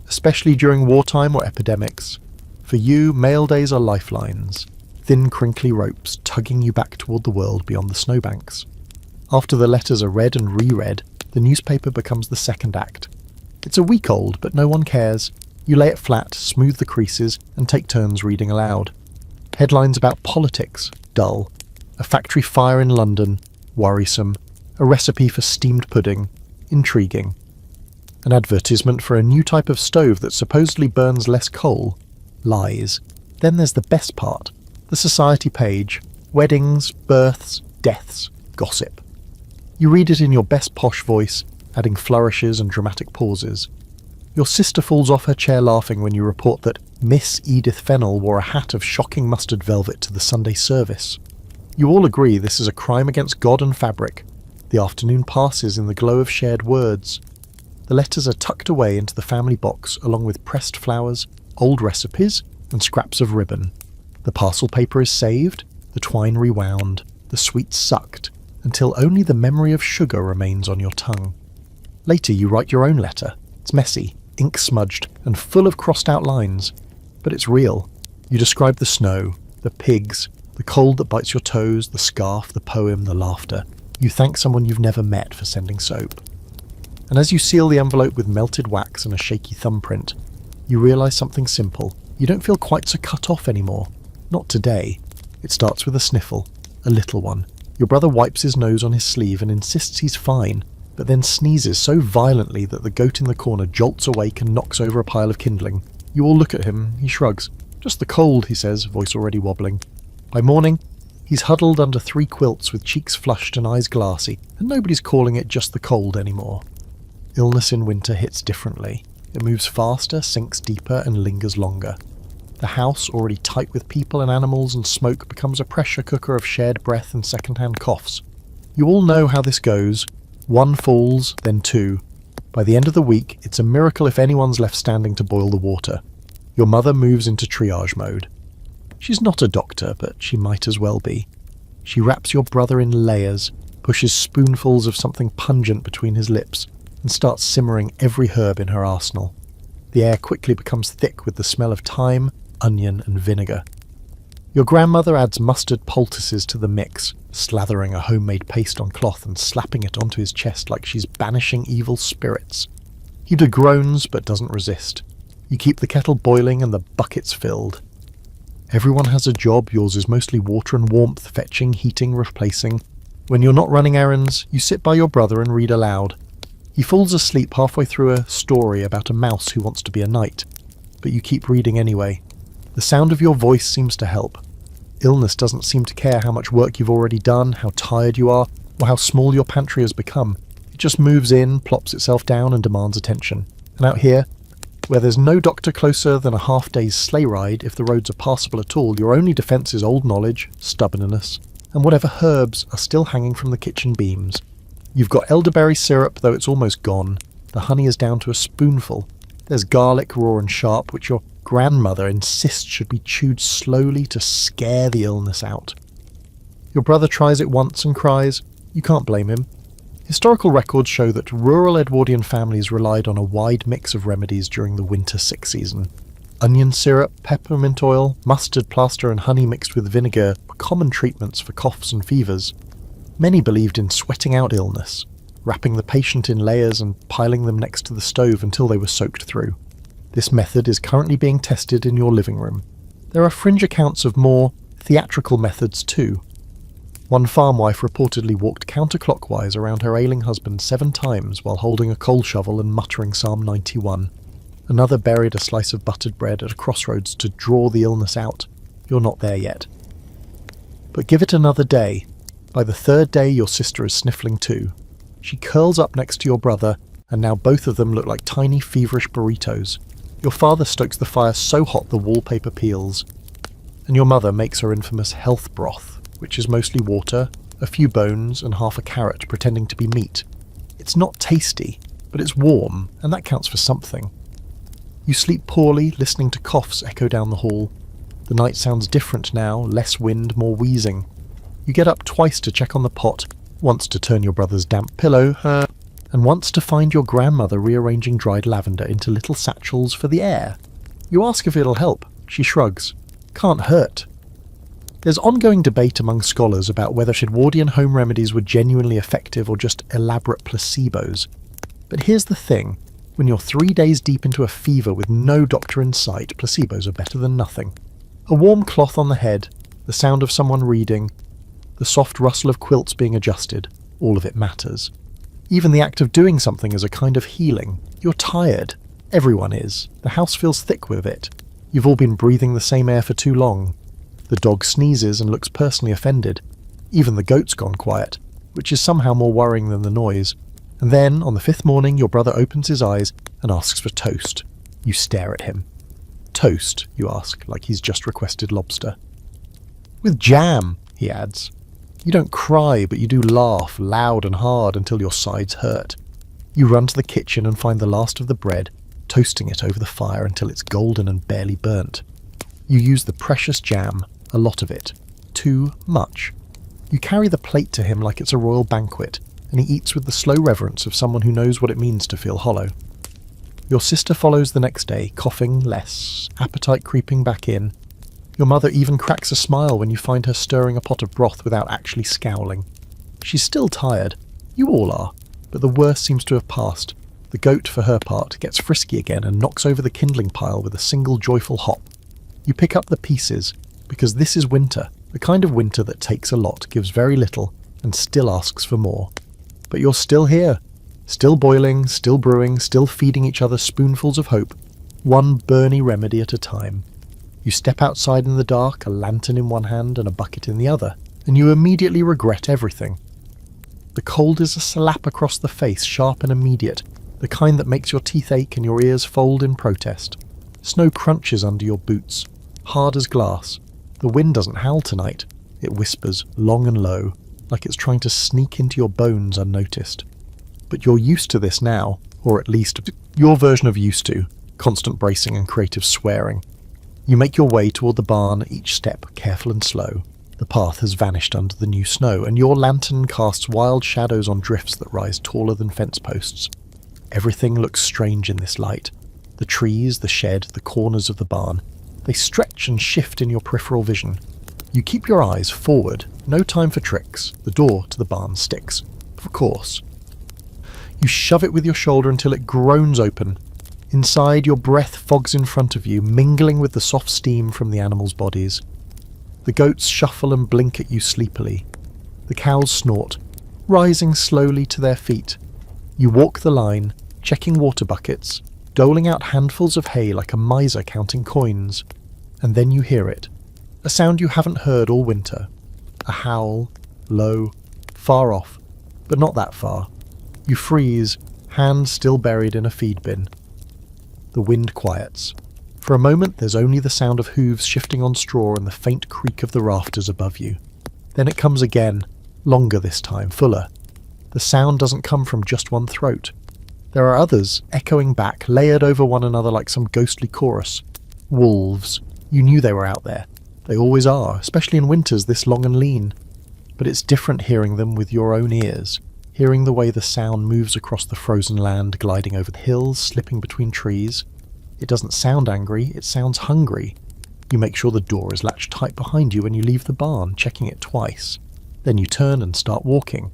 especially during wartime or epidemics. For you, mail days are lifelines, thin crinkly ropes tugging you back toward the world beyond the snowbanks. After the letters are read and reread, the newspaper becomes the second act. It's a week old, but no one cares. You lay it flat, smooth the creases, and take turns reading aloud. Headlines about politics, dull. A factory fire in London, worrisome. A recipe for steamed pudding, intriguing. An advertisement for a new type of stove that supposedly burns less coal, lies. Then there's the best part, the society page, weddings, births, deaths, gossip. You read it in your best posh voice, adding flourishes and dramatic pauses. Your sister falls off her chair laughing when you report that Miss Edith Fennell wore a hat of shocking mustard velvet to the Sunday service. You all agree this is a crime against God and fabric. The afternoon passes in the glow of shared words. The letters are tucked away into the family box along with pressed flowers, old recipes, and scraps of ribbon. The parcel paper is saved, the twine rewound, the sweets sucked, until only the memory of sugar remains on your tongue. Later you write your own letter. It's messy, ink-smudged, and full of crossed-out lines. But it's real. You describe the snow, the pigs, the cold that bites your toes, the scarf, the poem, the laughter. You thank someone you've never met for sending soap. And as you seal the envelope with melted wax and a shaky thumbprint, you realise something simple. You don't feel quite so cut off anymore. Not today. It starts with a sniffle, a little one. Your brother wipes his nose on his sleeve and insists he's fine, but then sneezes so violently that the goat in the corner jolts awake and knocks over a pile of kindling. You all look at him, he shrugs. "Just the cold," he says, voice already wobbling. By morning, he's huddled under 3 quilts with cheeks flushed and eyes glassy, and nobody's calling it just the cold anymore. Illness in winter hits differently. It moves faster, sinks deeper, and lingers longer. The house, already tight with people and animals and smoke, becomes a pressure cooker of shared breath and second-hand coughs. You all know how this goes. 1 falls, then 2. By the end of the week, it's a miracle if anyone's left standing to boil the water. Your mother moves into triage mode. She's not a doctor, but she might as well be. She wraps your brother in layers, pushes spoonfuls of something pungent between his lips, and starts simmering every herb in her arsenal. The air quickly becomes thick with the smell of thyme, onion, and vinegar. Your grandmother adds mustard poultices to the mix, slathering a homemade paste on cloth and slapping it onto his chest like she's banishing evil spirits. He groans but doesn't resist. You keep the kettle boiling and the buckets filled. Everyone has a job. Yours is mostly water and warmth, fetching, heating, replacing. When you're not running errands, you sit by your brother and read aloud. He falls asleep halfway through a story about a mouse who wants to be a knight, but you keep reading anyway. The sound of your voice seems to help. Illness doesn't seem to care how much work you've already done, how tired you are, or how small your pantry has become. It just moves in, plops itself down, and demands attention. And out here, where there's no doctor closer than a half-day's sleigh ride, if the roads are passable at all, your only defence is old knowledge, stubbornness, and whatever herbs are still hanging from the kitchen beams. You've got elderberry syrup, though it's almost gone. The honey is down to a spoonful. There's garlic, raw and sharp, which your grandmother insists should be chewed slowly to scare the illness out. Your brother tries it once and cries. You can't blame him. Historical records show that rural Edwardian families relied on a wide mix of remedies during the winter sick season. Onion syrup, peppermint oil, mustard plaster and honey mixed with vinegar were common treatments for coughs and fevers. Many believed in sweating out illness, wrapping the patient in layers and piling them next to the stove until they were soaked through. This method is currently being tested in your living room. There are fringe accounts of more theatrical methods too. One farmwife reportedly walked counterclockwise around her ailing husband 7 times while holding a coal shovel and muttering Psalm 91. Another buried a slice of buttered bread at a crossroads to draw the illness out. You're not there yet. But give it another day. By the 3rd day, your sister is sniffling too. She curls up next to your brother, and now both of them look like tiny, feverish burritos. Your father stokes the fire so hot the wallpaper peels. And your mother makes her infamous health broth, which is mostly water, a few bones, and half a carrot pretending to be meat. It's not tasty, but it's warm, and that counts for something. You sleep poorly, listening to coughs echo down the hall. The night sounds different now, less wind, more wheezing. You get up twice to check on the pot, once to turn your brother's damp pillow, and once to find your grandmother rearranging dried lavender into little satchels for the air. You ask if it'll help. She shrugs. Can't hurt. There's ongoing debate among scholars about whether Edwardian home remedies were genuinely effective or just elaborate placebos. But here's the thing. When you're 3 days deep into a fever with no doctor in sight, placebos are better than nothing. A warm cloth on the head, the sound of someone reading, the soft rustle of quilts being adjusted, all of it matters. Even the act of doing something is a kind of healing. You're tired. Everyone is. The house feels thick with it. You've all been breathing the same air for too long. The dog sneezes and looks personally offended. Even the goat's gone quiet, which is somehow more worrying than the noise. And then, on the 5th morning, your brother opens his eyes and asks for toast. You stare at him. Toast, you ask, like he's just requested lobster. With jam, he adds. You don't cry, but you do laugh loud and hard until your sides hurt. You run to the kitchen and find the last of the bread, toasting it over the fire until it's golden and barely burnt. You use the precious jam, a lot of it. Too much. You carry the plate to him like it's a royal banquet, and he eats with the slow reverence of someone who knows what it means to feel hollow. Your sister follows the next day, coughing less, appetite creeping back in. Your mother even cracks a smile when you find her stirring a pot of broth without actually scowling. She's still tired. You all are. But the worst seems to have passed. The goat, for her part, gets frisky again and knocks over the kindling pile with a single joyful hop. You pick up the pieces, because this is winter, the kind of winter that takes a lot, gives very little, and still asks for more. But you're still here. Still boiling, still brewing, still feeding each other spoonfuls of hope, one Bernie remedy at a time. You step outside in the dark, a lantern in one hand and a bucket in the other, and you immediately regret everything. The cold is a slap across the face, sharp and immediate, the kind that makes your teeth ache and your ears fold in protest. Snow crunches under your boots, hard as glass. The wind doesn't howl tonight. It whispers, long and low, like it's trying to sneak into your bones unnoticed. But you're used to this now, or at least your version of used to, constant bracing and creative swearing. You make your way toward the barn, each step careful and slow. The path has vanished under the new snow, and your lantern casts wild shadows on drifts that rise taller than fence posts. Everything looks strange in this light. The trees, the shed, the corners of the barn. They stretch and shift in your peripheral vision. You keep your eyes forward, no time for tricks. The door to the barn sticks. Of course. You shove it with your shoulder until it groans open. Inside, your breath fogs in front of you, mingling with the soft steam from the animals' bodies. The goats shuffle and blink at you sleepily. The cows snort, rising slowly to their feet. You walk the line, checking water buckets, doling out handfuls of hay like a miser counting coins. And then you hear it. A sound you haven't heard all winter. A howl, low, far off, but not that far. You freeze, hand still buried in a feed bin. The wind quiets. For a moment there's only the sound of hooves shifting on straw and the faint creak of the rafters above you. Then it comes again, longer this time, fuller. The sound doesn't come from just one throat. There are others, echoing back, layered over one another like some ghostly chorus. Wolves. You knew they were out there. They always are, especially in winters this long and lean. But it's different hearing them with your own ears, hearing the way the sound moves across the frozen land, gliding over the hills, slipping between trees. It doesn't sound angry, it sounds hungry. You make sure the door is latched tight behind you when you leave the barn, checking it twice. Then you turn and start walking.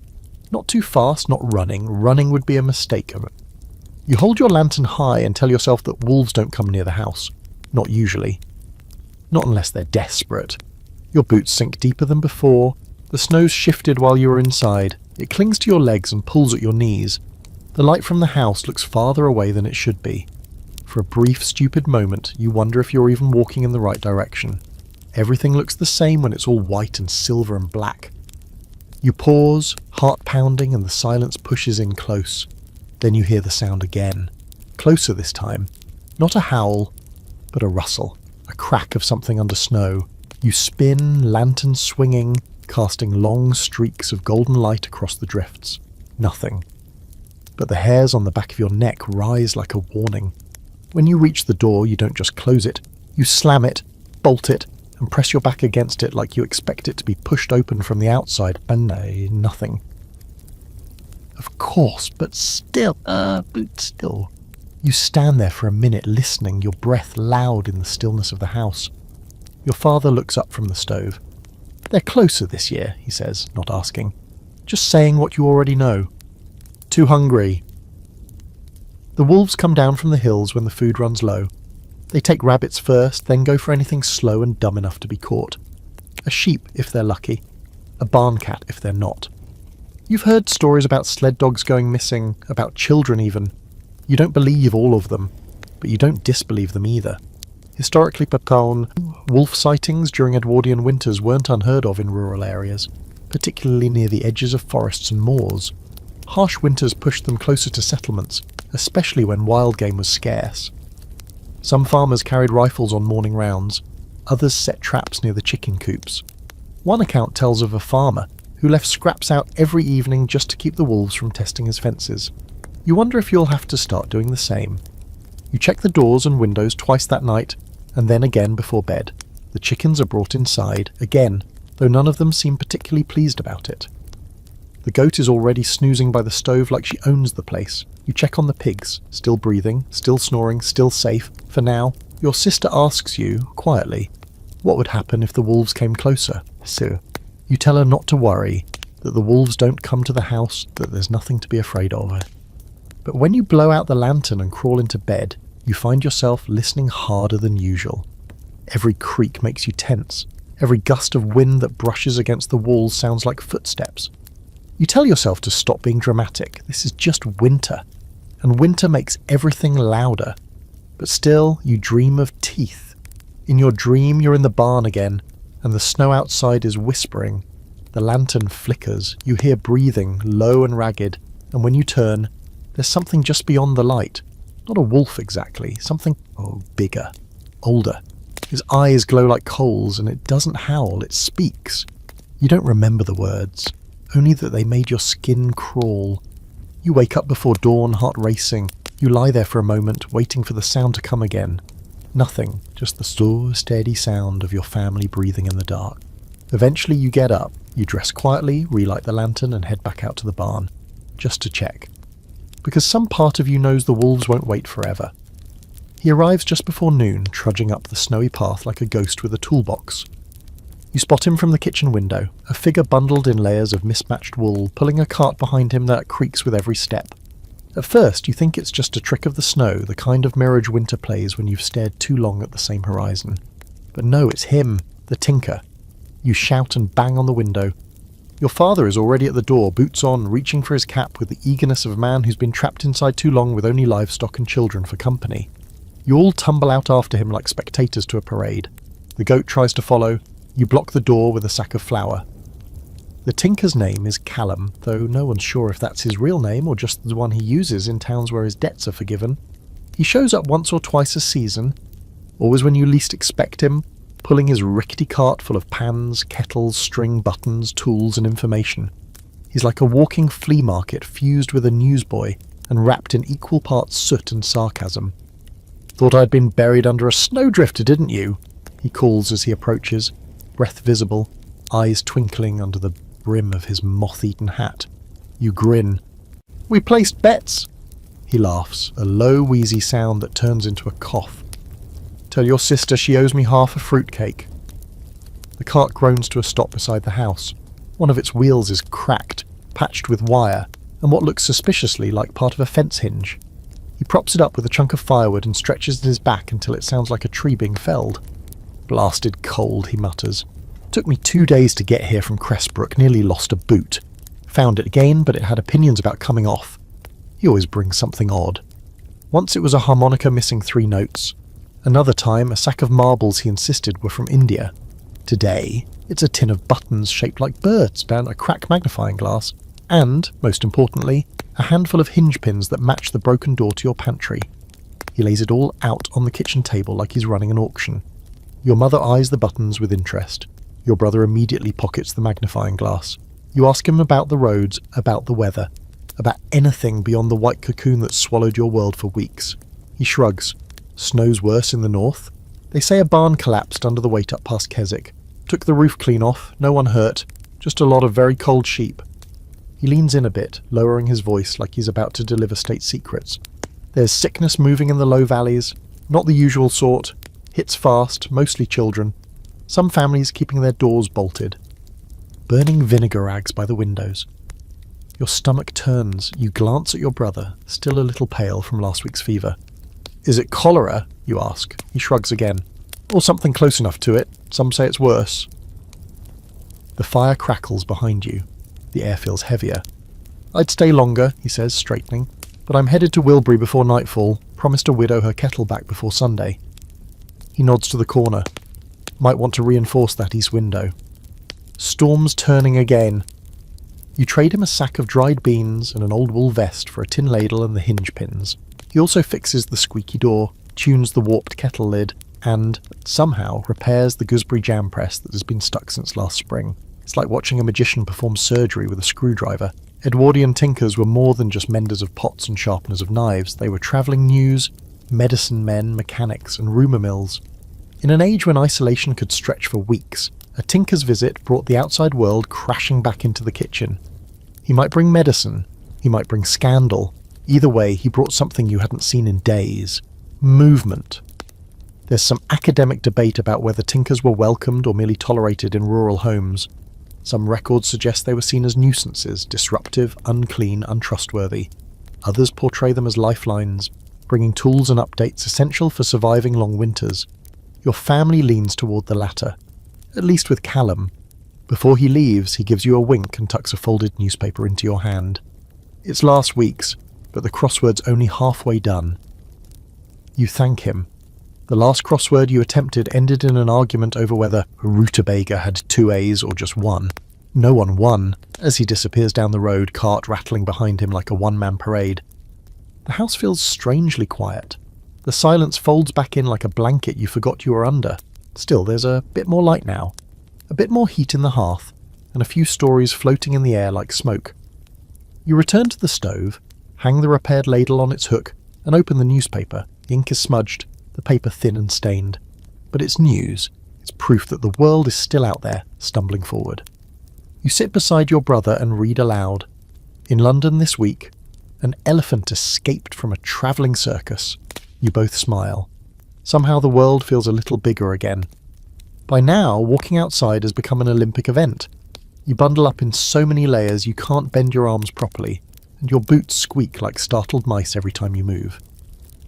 Not too fast, not running. Running would be a mistake. You hold your lantern high and tell yourself that wolves don't come near the house. Not usually. Not unless they're desperate. Your boots sink deeper than before. The snow's shifted while you are inside. It clings to your legs and pulls at your knees. The light from the house looks farther away than it should be. For a brief, stupid moment, you wonder if you're even walking in the right direction. Everything looks the same when it's all white and silver and black. You pause, heart pounding, and the silence pushes in close. Then you hear the sound again. Closer this time. Not a howl, but a rustle. A crack of something under snow. You spin, lantern swinging, casting long streaks of golden light across the drifts. Nothing. But the hairs on the back of your neck rise like a warning. When you reach the door, you don't just close it. You slam it, bolt it, and press your back against it like you expect it to be pushed open from the outside. And nothing. Of course, but still. You stand there for a minute listening, your breath loud in the stillness of the house. Your father looks up from the stove. They're closer this year, he says, not asking. Just saying what you already know. Too hungry. The wolves come down from the hills when the food runs low. They take rabbits first, then go for anything slow and dumb enough to be caught. A sheep, if they're lucky. A barn cat, if they're not. You've heard stories about sled dogs going missing, about children even. You don't believe all of them, but you don't disbelieve them either. Historically, wolf sightings during Edwardian winters weren't unheard of in rural areas, particularly near the edges of forests and moors. Harsh winters pushed them closer to settlements, especially when wild game was scarce. Some farmers carried rifles on morning rounds, others set traps near the chicken coops. One account tells of a farmer who left scraps out every evening just to keep the wolves from testing his fences. You wonder if you'll have to start doing the same. You check the doors and windows twice that night, and then again before bed. The chickens are brought inside, again, though none of them seem particularly pleased about it. The goat is already snoozing by the stove like she owns the place. You check on the pigs, still breathing, still snoring, still safe, for now. Your sister asks you, quietly, what would happen if the wolves came closer. So, you tell her not to worry, that the wolves don't come to the house, that there's nothing to be afraid of. But when you blow out the lantern and crawl into bed, you find yourself listening harder than usual. Every creak makes you tense. Every gust of wind that brushes against the walls sounds like footsteps. You tell yourself to stop being dramatic. This is just winter. And winter makes everything louder. But still, you dream of teeth. In your dream, you're in the barn again, and the snow outside is whispering. The lantern flickers. You hear breathing, low and ragged, and when you turn, there's something just beyond the light. Not a wolf exactly, something, bigger, older. His eyes glow like coals, and it doesn't howl, it speaks. You don't remember the words, only that they made your skin crawl. You wake up before dawn, heart racing. You lie there for a moment, waiting for the sound to come again. Nothing, just the slow, steady sound of your family breathing in the dark. Eventually you get up, you dress quietly, relight the lantern, and head back out to the barn, just to check. Because some part of you knows the wolves won't wait forever. He arrives just before noon, trudging up the snowy path like a ghost with a toolbox. You spot him from the kitchen window, a figure bundled in layers of mismatched wool, pulling a cart behind him that creaks with every step. At first, you think it's just a trick of the snow, the kind of mirage winter plays when you've stared too long at the same horizon. But no, it's him, the tinker. You shout and bang on the window. Your father is already at the door, boots on, reaching for his cap with the eagerness of a man who's been trapped inside too long with only livestock and children for company. You all tumble out after him like spectators to a parade. The goat tries to follow. You block the door with a sack of flour. The tinker's name is Callum, though no one's sure if that's his real name or just the one he uses in towns where his debts are forgiven. He shows up once or twice a season, always when you least expect him, pulling his rickety cart full of pans, kettles, string, buttons, tools and information. He's like a walking flea market fused with a newsboy and wrapped in equal parts soot and sarcasm. "Thought I'd been buried under a snowdrifter, didn't you?" he calls as he approaches, breath visible, eyes twinkling under the brim of his moth-eaten hat. You grin. "We placed bets." He laughs, a low, wheezy sound that turns into a cough. "Tell your sister she owes me half a fruitcake." The cart groans to a stop beside the house. One of its wheels is cracked, patched with wire, and what looks suspiciously like part of a fence hinge. He props it up with a chunk of firewood and stretches his back until it sounds like a tree being felled. "Blasted cold," he mutters. "Took me 2 days to get here from Cressbrook, nearly lost a boot. Found it again, but it had opinions about coming off. He always brings something odd. Once it was a harmonica missing 3 notes. Another time, a sack of marbles he insisted were from India. Today, it's a tin of buttons shaped like birds down a cracked magnifying glass. And, most importantly, a handful of hinge pins that match the broken door to your pantry. He lays it all out on the kitchen table like he's running an auction. Your mother eyes the buttons with interest. Your brother immediately pockets the magnifying glass. You ask him about the roads, about the weather, about anything beyond the white cocoon that swallowed your world for weeks. He shrugs. Snow's worse in the north. They say a barn collapsed under the weight up past Keswick. Took the roof clean off, no one hurt, just a lot of very cold sheep. He leans in a bit, lowering his voice like he's about to deliver state secrets. There's sickness moving in the low valleys, not the usual sort. Hits fast, mostly children. Some families keeping their doors bolted. Burning vinegar rags by the windows. Your stomach turns. You glance at your brother, still a little pale from last week's fever. "Is it cholera?" you ask. He shrugs again. "Or something close enough to it. Some say it's worse." The fire crackles behind you. The air feels heavier. "I'd stay longer," he says, straightening, "but I'm headed to Wilbury before nightfall. Promised a widow her kettle back before Sunday." He nods to the corner. Might want to reinforce that east window. Storm's turning again. You trade him a sack of dried beans and an old wool vest for a tin ladle and the hinge pins. He also fixes the squeaky door, tunes the warped kettle lid, and, somehow, repairs the gooseberry jam press that has been stuck since last spring. It's like watching a magician perform surgery with a screwdriver. Edwardian tinkers were more than just menders of pots and sharpeners of knives. They were travelling news, medicine men, mechanics, and rumour mills. In an age when isolation could stretch for weeks, a tinker's visit brought the outside world crashing back into the kitchen. He might bring medicine, he might bring scandal. Either way, he brought something you hadn't seen in days. Movement. There's some academic debate about whether tinkers were welcomed or merely tolerated in rural homes. Some records suggest they were seen as nuisances, disruptive, unclean, untrustworthy. Others portray them as lifelines, bringing tools and updates essential for surviving long winters. Your family leans toward the latter, at least with Callum. Before he leaves, he gives you a wink and tucks a folded newspaper into your hand. It's last week's, but the crossword's only halfway done. You thank him. The last crossword you attempted ended in an argument over whether a rutabaga had 2 A's or just 1. No one won, as he disappears down the road, cart rattling behind him like a one-man parade. The house feels strangely quiet. The silence folds back in like a blanket you forgot you were under. Still, there's a bit more light now, a bit more heat in the hearth, and a few stories floating in the air like smoke. You return to the stove, hang the repaired ladle on its hook, and open the newspaper. The ink is smudged, the paper thin and stained. But it's news. It's proof that the world is still out there, stumbling forward. You sit beside your brother and read aloud. In London this week, an elephant escaped from a travelling circus. You both smile. Somehow the world feels a little bigger again. By now, walking outside has become an Olympic event. You bundle up in so many layers you can't bend your arms properly, and your boots squeak like startled mice every time you move.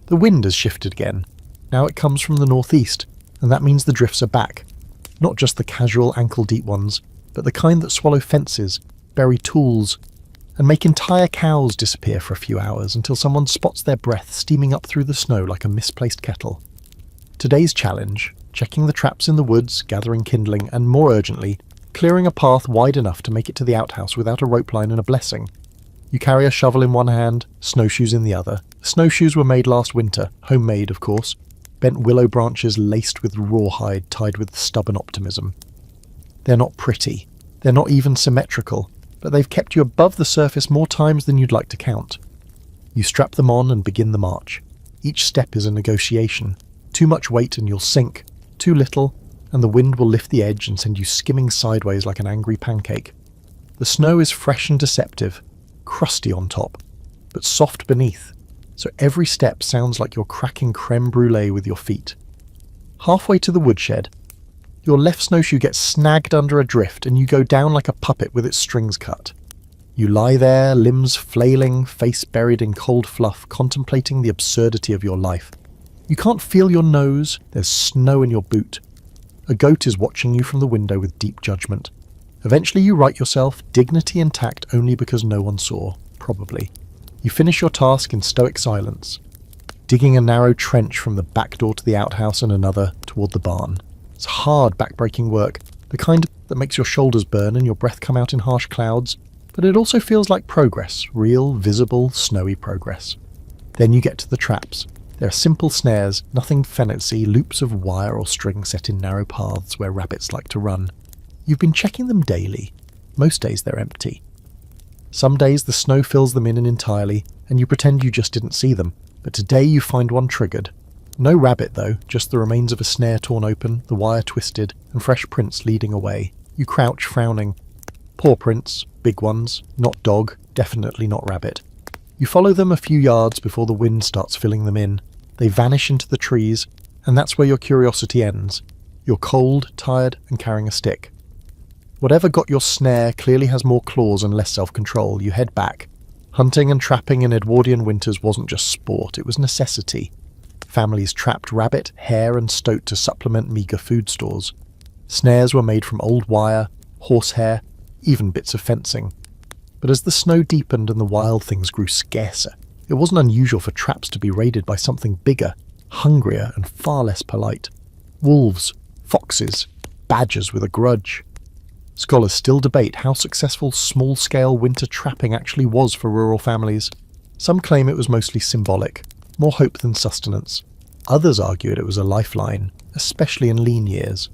The wind has shifted again. Now it comes from the northeast, and that means the drifts are back. Not just the casual ankle-deep ones, but the kind that swallow fences, bury tools, and make entire cows disappear for a few hours until someone spots their breath steaming up through the snow like a misplaced kettle. Today's challenge, checking the traps in the woods, gathering kindling, and more urgently, clearing a path wide enough to make it to the outhouse without a rope line and a blessing. You carry a shovel in one hand, snowshoes in the other. The snowshoes were made last winter, homemade of course, bent willow branches laced with rawhide tied with stubborn optimism. They're not pretty, they're not even symmetrical, but they've kept you above the surface more times than you'd like to count. You strap them on and begin the march. Each step is a negotiation. Too much weight and you'll sink, too little, and the wind will lift the edge and send you skimming sideways like an angry pancake. The snow is fresh and deceptive, crusty on top, but soft beneath, so every step sounds like you're cracking creme brulee with your feet. Halfway to the woodshed, your left snowshoe gets snagged under a drift and you go down like a puppet with its strings cut. You lie there, limbs flailing, face buried in cold fluff, contemplating the absurdity of your life. You can't feel your nose, there's snow in your boot. A goat is watching you from the window with deep judgment. Eventually you right yourself, dignity intact only because no one saw, probably. You finish your task in stoic silence, digging a narrow trench from the back door to the outhouse and another toward the barn. It's hard, backbreaking work, the kind that makes your shoulders burn and your breath come out in harsh clouds, but it also feels like progress, real, visible, snowy progress. Then you get to the traps. They're simple snares, nothing fancy, loops of wire or string set in narrow paths where rabbits like to run. You've been checking them daily. Most days they're empty. Some days the snow fills them in entirely, and you pretend you just didn't see them. But today you find one triggered. No rabbit though, just the remains of a snare torn open, the wire twisted, and fresh prints leading away. You crouch, frowning. Paw prints, big ones, not dog, definitely not rabbit. You follow them a few yards before the wind starts filling them in. They vanish into the trees, and that's where your curiosity ends. You're cold, tired, and carrying a stick. Whatever got your snare clearly has more claws and less self-control. You head back. Hunting and trapping in Edwardian winters wasn't just sport, it was necessity. Families trapped rabbit, hare, and stoat to supplement meagre food stores. Snares were made from old wire, horsehair, even bits of fencing. But as the snow deepened and the wild things grew scarcer, it wasn't unusual for traps to be raided by something bigger, hungrier, and far less polite. Wolves, foxes, badgers with a grudge. Scholars still debate how successful small-scale winter trapping actually was for rural families. Some claim it was mostly symbolic, more hope than sustenance. Others argued it was a lifeline, especially in lean years.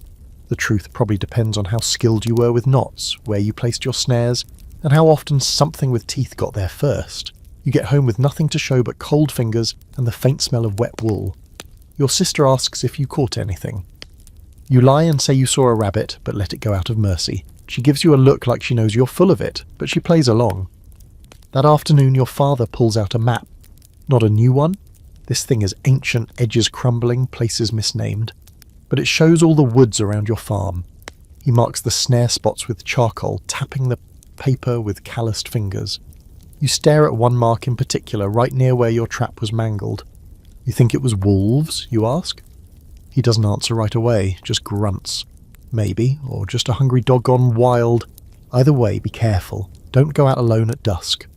The truth probably depends on how skilled you were with knots, where you placed your snares, and how often something with teeth got there first. You get home with nothing to show but cold fingers and the faint smell of wet wool. Your sister asks if you caught anything. You lie and say you saw a rabbit, but let it go out of mercy. She gives you a look like she knows you're full of it, but she plays along. That afternoon your father pulls out a map. Not a new one. This thing is ancient, edges crumbling, places misnamed. But it shows all the woods around your farm. He marks the snare spots with charcoal, tapping the paper with calloused fingers. You stare at one mark in particular, right near where your trap was mangled. You think it was wolves, you ask? He doesn't answer right away, just grunts. Maybe, or just a hungry dog gone wild. Either way, be careful. Don't go out alone at dusk.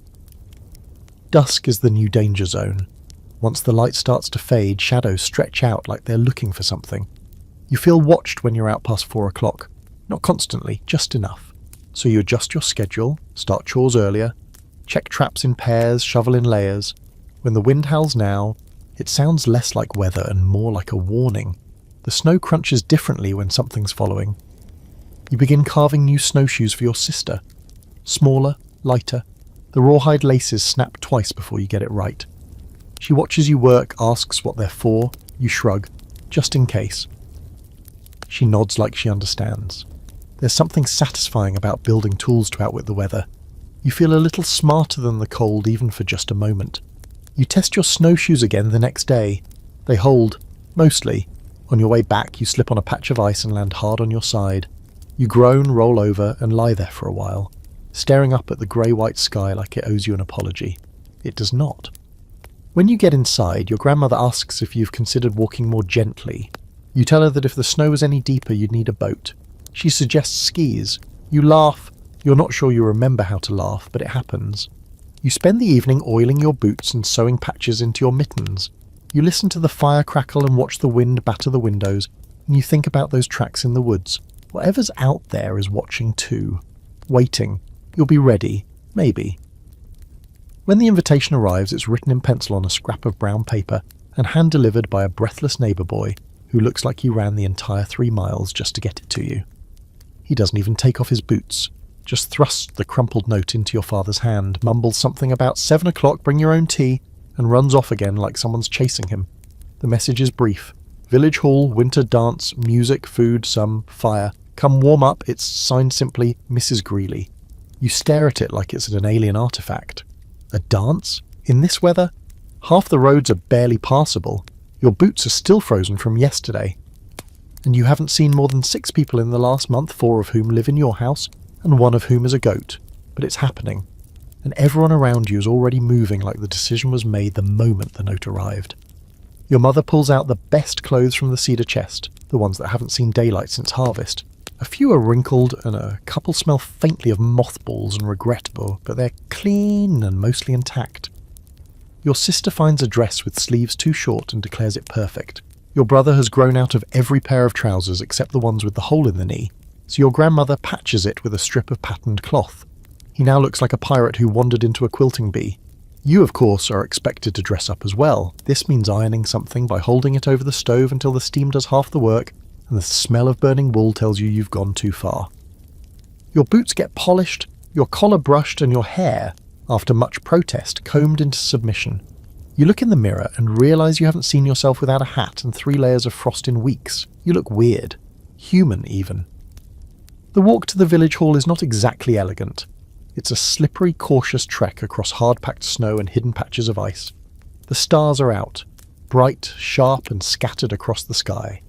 Dusk is the new danger zone. Once the light starts to fade, shadows stretch out like they're looking for something. You feel watched when you're out past 4 o'clock. Not constantly, just enough. So you adjust your schedule, start chores earlier, check traps in pairs, shovel in layers. When the wind howls now, it sounds less like weather and more like a warning. The snow crunches differently when something's following. You begin carving new snowshoes for your sister. Smaller, lighter. The rawhide laces snap twice before you get it right. She watches you work, asks what they're for. You shrug, just in case. She nods like she understands. There's something satisfying about building tools to outwit the weather. You feel a little smarter than the cold even for just a moment. You test your snowshoes again the next day. They hold, mostly. On your way back, you slip on a patch of ice and land hard on your side. You groan, roll over, and lie there for a while, staring up at the grey-white sky like it owes you an apology. It does not. When you get inside, your grandmother asks if you've considered walking more gently. You tell her that if the snow was any deeper, you'd need a boat. She suggests skis. You laugh. You're not sure you remember how to laugh, but it happens. You spend the evening oiling your boots and sewing patches into your mittens. You listen to the fire crackle and watch the wind batter the windows, and you think about those tracks in the woods. Whatever's out there is watching too. Waiting. You'll be ready. Maybe. When the invitation arrives, it's written in pencil on a scrap of brown paper and hand-delivered by a breathless neighbour boy who looks like he ran the entire 3 miles just to get it to you. He doesn't even take off his boots, just thrusts the crumpled note into your father's hand, mumbles something about 7 o'clock, bring your own tea, and runs off again like someone's chasing him. The message is brief. Village hall, winter dance, music, food, some fire. Come warm up. It's signed simply, Mrs. Greeley. You stare at it like it's an alien artifact. A dance? In this weather? Half the roads are barely passable. Your boots are still frozen from yesterday. And you haven't seen more than 6 people in the last month, 4 of whom live in your house, and 1 of whom is a goat. But it's happening. And everyone around you is already moving like the decision was made the moment the note arrived. Your mother pulls out the best clothes from the cedar chest, the ones that haven't seen daylight since harvest. A few are wrinkled and a couple smell faintly of mothballs and regrettable, but they're clean and mostly intact. Your sister finds a dress with sleeves too short and declares it perfect. Your brother has grown out of every pair of trousers except the ones with the hole in the knee, so your grandmother patches it with a strip of patterned cloth. He now looks like a pirate who wandered into a quilting bee. You, of course, are expected to dress up as well. This means ironing something by holding it over the stove until the steam does half the work, and the smell of burning wool tells you you've gone too far. Your boots get polished, your collar brushed, and your hair, after much protest, combed into submission. You look in the mirror and realise you haven't seen yourself without a hat and 3 layers of frost in weeks. You look weird. Human, even. The walk to the village hall is not exactly elegant. It's a slippery, cautious trek across hard-packed snow and hidden patches of ice. The stars are out, bright, sharp, and scattered across the sky,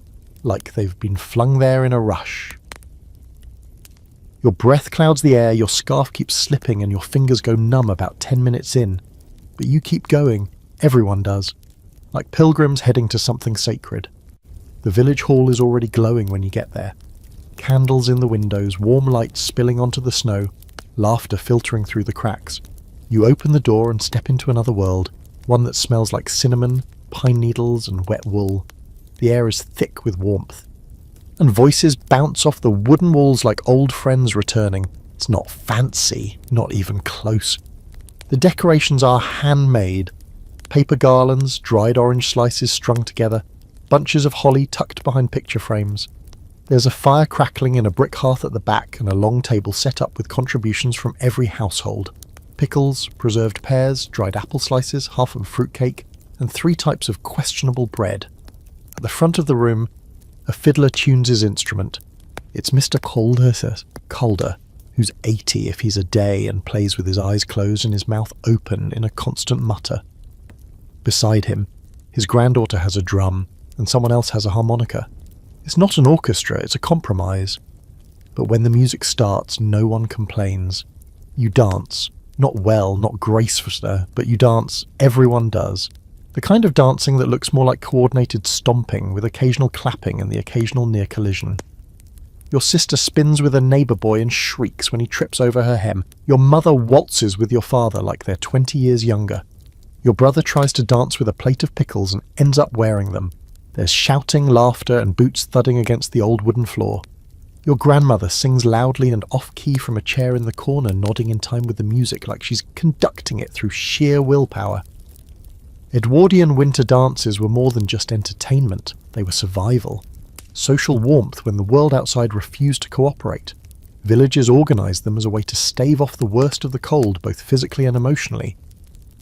like they've been flung there in a rush. Your breath clouds the air, your scarf keeps slipping, and your fingers go numb about 10 minutes in. But you keep going. Everyone does. Like pilgrims heading to something sacred. The village hall is already glowing when you get there. Candles in the windows, warm light spilling onto the snow, laughter filtering through the cracks. You open the door and step into another world, one that smells like cinnamon, pine needles, and wet wool. The air is thick with warmth. and voices bounce off the wooden walls like old friends returning. It's not fancy, not even close. The decorations are handmade. Paper garlands, dried orange slices strung together, bunches of holly tucked behind picture frames. There's a fire crackling in a brick hearth at the back and a long table set up with contributions from every household. Pickles, preserved pears, dried apple slices, half of a fruitcake, and 3 types of questionable bread. At the front of the room, a fiddler tunes his instrument. It's Mr. Calder, who's 80 if he's a day and plays with his eyes closed and his mouth open in a constant mutter. Beside him, his granddaughter has a drum and someone else has a harmonica. It's not an orchestra, it's a compromise. But when the music starts, no one complains. You dance. Not well, not gracefully, but you dance. Everyone does. The kind of dancing that looks more like coordinated stomping, with occasional clapping and the occasional near collision. Your sister spins with a neighbour boy and shrieks when he trips over her hem. Your mother waltzes with your father like they're 20 years younger. Your brother tries to dance with a plate of pickles and ends up wearing them. There's shouting, laughter, and boots thudding against the old wooden floor. Your grandmother sings loudly and off-key from a chair in the corner, nodding in time with the music like she's conducting it through sheer willpower. Edwardian winter dances were more than just entertainment, they were survival. Social warmth when the world outside refused to cooperate. Villagers organised them as a way to stave off the worst of the cold, both physically and emotionally.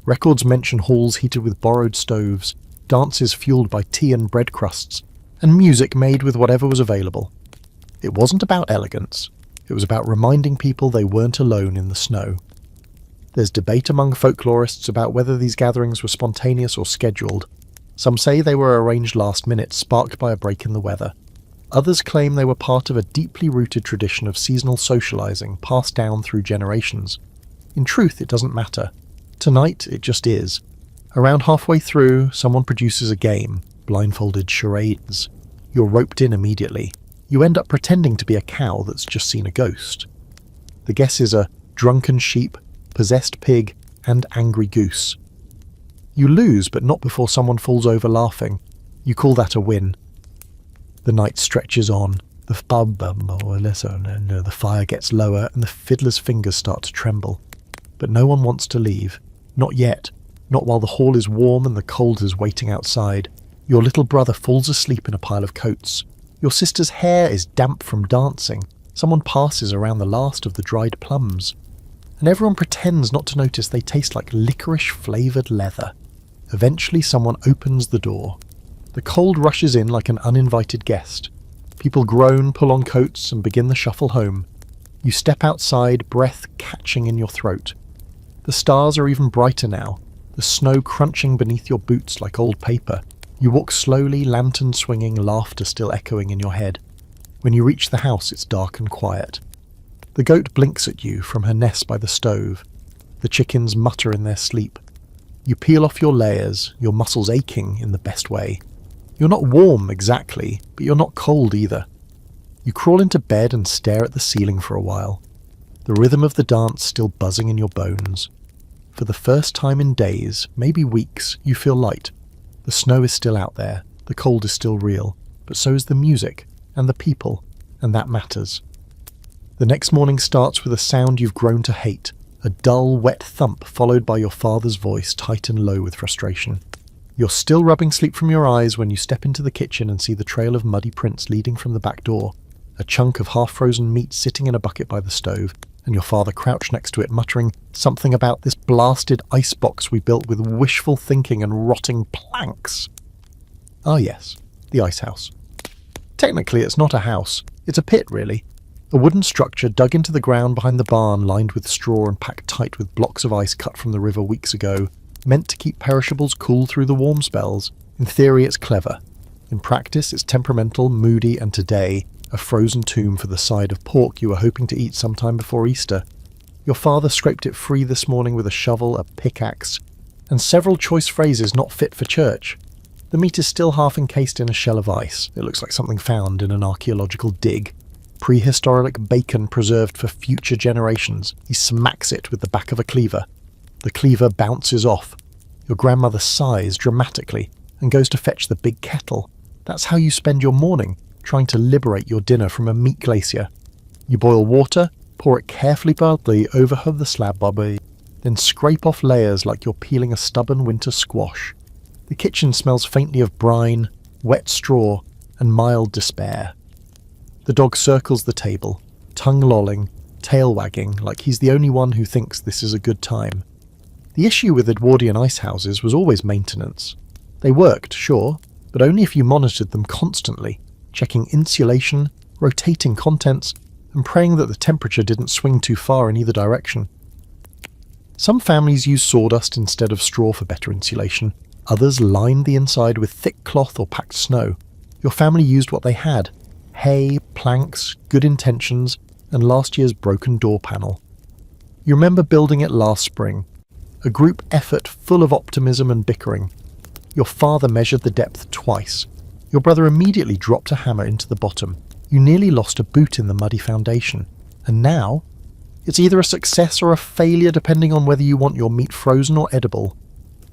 Records mention halls heated with borrowed stoves, dances fueled by tea and bread crusts, and music made with whatever was available. It wasn't about elegance, it was about reminding people they weren't alone in the snow. There's debate among folklorists about whether these gatherings were spontaneous or scheduled. Some say they were arranged last minute, sparked by a break in the weather. Others claim they were part of a deeply rooted tradition of seasonal socializing passed down through generations. In truth, it doesn't matter. Tonight, it just is. Around halfway through, someone produces a game, blindfolded charades. You're roped in immediately. You end up pretending to be a cow that's just seen a ghost. The guesses are drunken sheep, possessed pig, and angry goose. You lose, but not before someone falls over laughing. You call that a win. The night stretches on. The fire gets lower, and the fiddler's fingers start to tremble. But no one wants to leave. Not yet. Not while the hall is warm and the cold is waiting outside. Your little brother falls asleep in a pile of coats. Your sister's hair is damp from dancing. Someone passes around the last of the dried plums. And everyone pretends not to notice they taste like licorice-flavoured leather. Eventually someone opens the door. The cold rushes in like an uninvited guest. People groan, pull on coats, and begin the shuffle home. You step outside, breath catching in your throat. The stars are even brighter now, the snow crunching beneath your boots like old paper. You walk slowly, lantern swinging, laughter still echoing in your head. When you reach the house, it's dark and quiet. The goat blinks at you from her nest by the stove. The chickens mutter in their sleep. You peel off your layers, your muscles aching in the best way. You're not warm exactly, but you're not cold either. You crawl into bed and stare at the ceiling for a while. The rhythm of the dance still buzzing in your bones. For the first time in days, maybe weeks, you feel light. The snow is still out there, the cold is still real, but so is the music, and the people, and that matters. The next morning starts with a sound you've grown to hate, a dull, wet thump followed by your father's voice tight and low with frustration. You're still rubbing sleep from your eyes when you step into the kitchen and see the trail of muddy prints leading from the back door, a chunk of half-frozen meat sitting in a bucket by the stove, and your father crouched next to it, muttering something about this blasted icebox we built with wishful thinking and rotting planks. Ah yes, the ice house. Technically it's not a house, it's a pit really. A wooden structure dug into the ground behind the barn, lined with straw and packed tight with blocks of ice cut from the river weeks ago, meant to keep perishables cool through the warm spells. In theory it's clever. In practice it's temperamental, moody, and today, a frozen tomb for the side of pork you were hoping to eat sometime before Easter. Your father scraped it free this morning with a shovel, a pickaxe, and several choice phrases not fit for church. The meat is still half encased in a shell of ice. It looks like something found in an archaeological dig. Prehistoric bacon preserved for future generations. He smacks it with the back of a cleaver. The cleaver bounces off. Your grandmother sighs dramatically and goes to fetch the big kettle. That's how you spend your morning. trying to liberate your dinner from a meat glacier. You boil water, pour it carefully badly over the slab bubby, then scrape off layers like you're peeling a stubborn winter squash. The kitchen smells faintly of brine, wet straw, and mild despair. The dog circles the table, tongue lolling, tail wagging like he's the only one who thinks this is a good time. The issue with Edwardian ice houses was always maintenance. They worked, sure, but only if you monitored them constantly, checking insulation, rotating contents, and praying that the temperature didn't swing too far in either direction. Some families use sawdust instead of straw for better insulation. Others lined the inside with thick cloth or packed snow. Your family used what they had: hay, planks, good intentions, and last year's broken door panel. You remember building it last spring. A group effort full of optimism and bickering. Your father measured the depth twice. Your brother immediately dropped a hammer into the bottom. You nearly lost a boot in the muddy foundation. And now, it's either a success or a failure depending on whether you want your meat frozen or edible.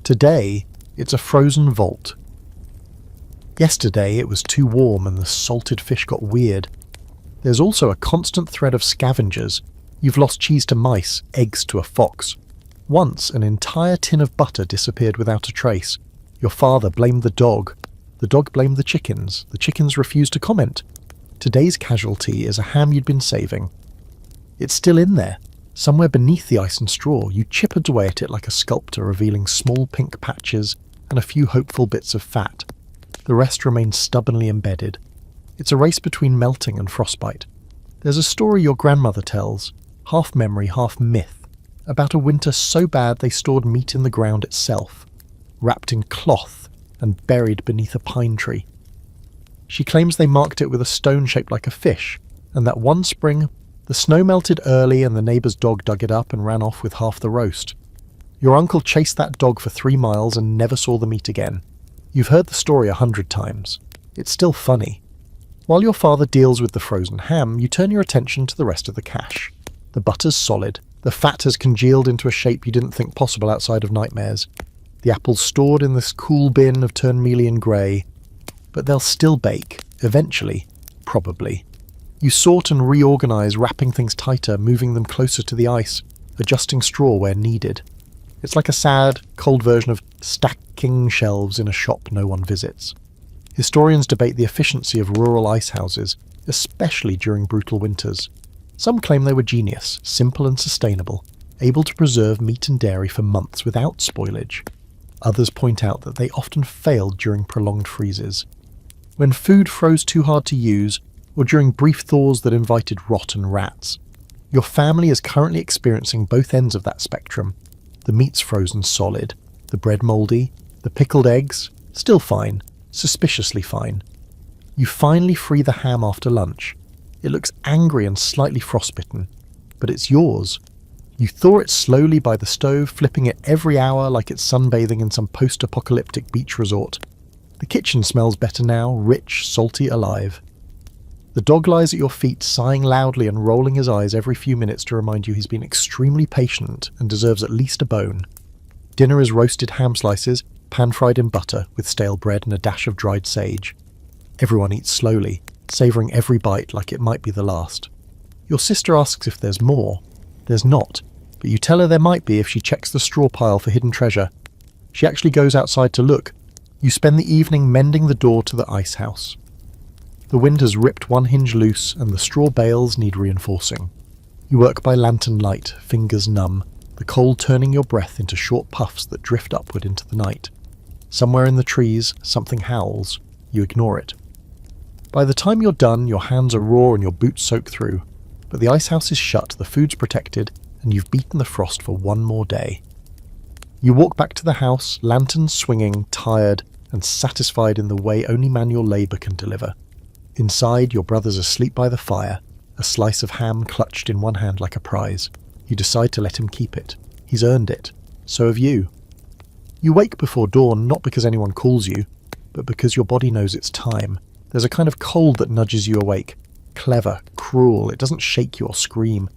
Today, it's a frozen vault. Yesterday, it was too warm and the salted fish got weird. There's also a constant thread of scavengers. You've lost cheese to mice, eggs to a fox. Once, an entire tin of butter disappeared without a trace. Your father blamed the dog. The dog blamed the chickens. The chickens refused to comment. Today's casualty is a ham you'd been saving. It's still in there, somewhere beneath the ice and straw. You chippered away at it like a sculptor, revealing small pink patches and a few hopeful bits of fat. The rest remains stubbornly embedded. It's a race between melting and frostbite. There's a story your grandmother tells, half memory, half myth, about a winter so bad they stored meat in the ground itself, wrapped in cloth and buried beneath a pine tree. She claims they marked it with a stone shaped like a fish, and that one spring, the snow melted early and the neighbour's dog dug it up and ran off with half the roast. Your uncle chased that dog for 3 miles and never saw the meat again. You've heard the story 100 times. It's still funny. While your father deals with the frozen ham, you turn your attention to the rest of the cache. The butter's solid. The fat has congealed into a shape you didn't think possible outside of nightmares. The apples stored in this cool bin have turned mealy grey. But they'll still bake, eventually, probably. You sort and reorganise, wrapping things tighter, moving them closer to the ice, adjusting straw where needed. It's like a sad, cold version of stacking shelves in a shop no one visits. Historians debate the efficiency of rural ice houses, especially during brutal winters. Some claim they were genius, simple and sustainable, able to preserve meat and dairy for months without spoilage. Others point out that they often failed during prolonged freezes. When food froze too hard to use, or during brief thaws that invited rot and rats. Your family is currently experiencing both ends of that spectrum. The meat's frozen solid, the bread mouldy, the pickled eggs, still fine, suspiciously fine. You finally free the ham after lunch. It looks angry and slightly frostbitten, but it's yours. You thaw it slowly by the stove, flipping it every hour like it's sunbathing in some post-apocalyptic beach resort. The kitchen smells better now, rich, salty, alive. The dog lies at your feet, sighing loudly and rolling his eyes every few minutes to remind you he's been extremely patient and deserves at least a bone. Dinner is roasted ham slices, pan-fried in butter, with stale bread and a dash of dried sage. Everyone eats slowly, savouring every bite like it might be the last. Your sister asks if there's more. There's not, but you tell her there might be if she checks the straw pile for hidden treasure. She actually goes outside to look. You spend the evening mending the door to the ice house. The wind has ripped one hinge loose and the straw bales need reinforcing. You work by lantern light, fingers numb, the cold turning your breath into short puffs that drift upward into the night. Somewhere in the trees, something howls. You ignore it. By the time you're done, your hands are raw and your boots soak through. But the ice house is shut, the food's protected, and you've beaten the frost for one more day. You walk back to the house, lanterns swinging, tired, and satisfied in the way only manual labour can deliver. Inside, your brother's asleep by the fire, a slice of ham clutched in one hand like a prize. You decide to let him keep it. He's earned it. So have you. You wake before dawn, not because anyone calls you, but because your body knows it's time. There's a kind of cold that nudges you awake. Clever, cruel, it doesn't shake you or scream.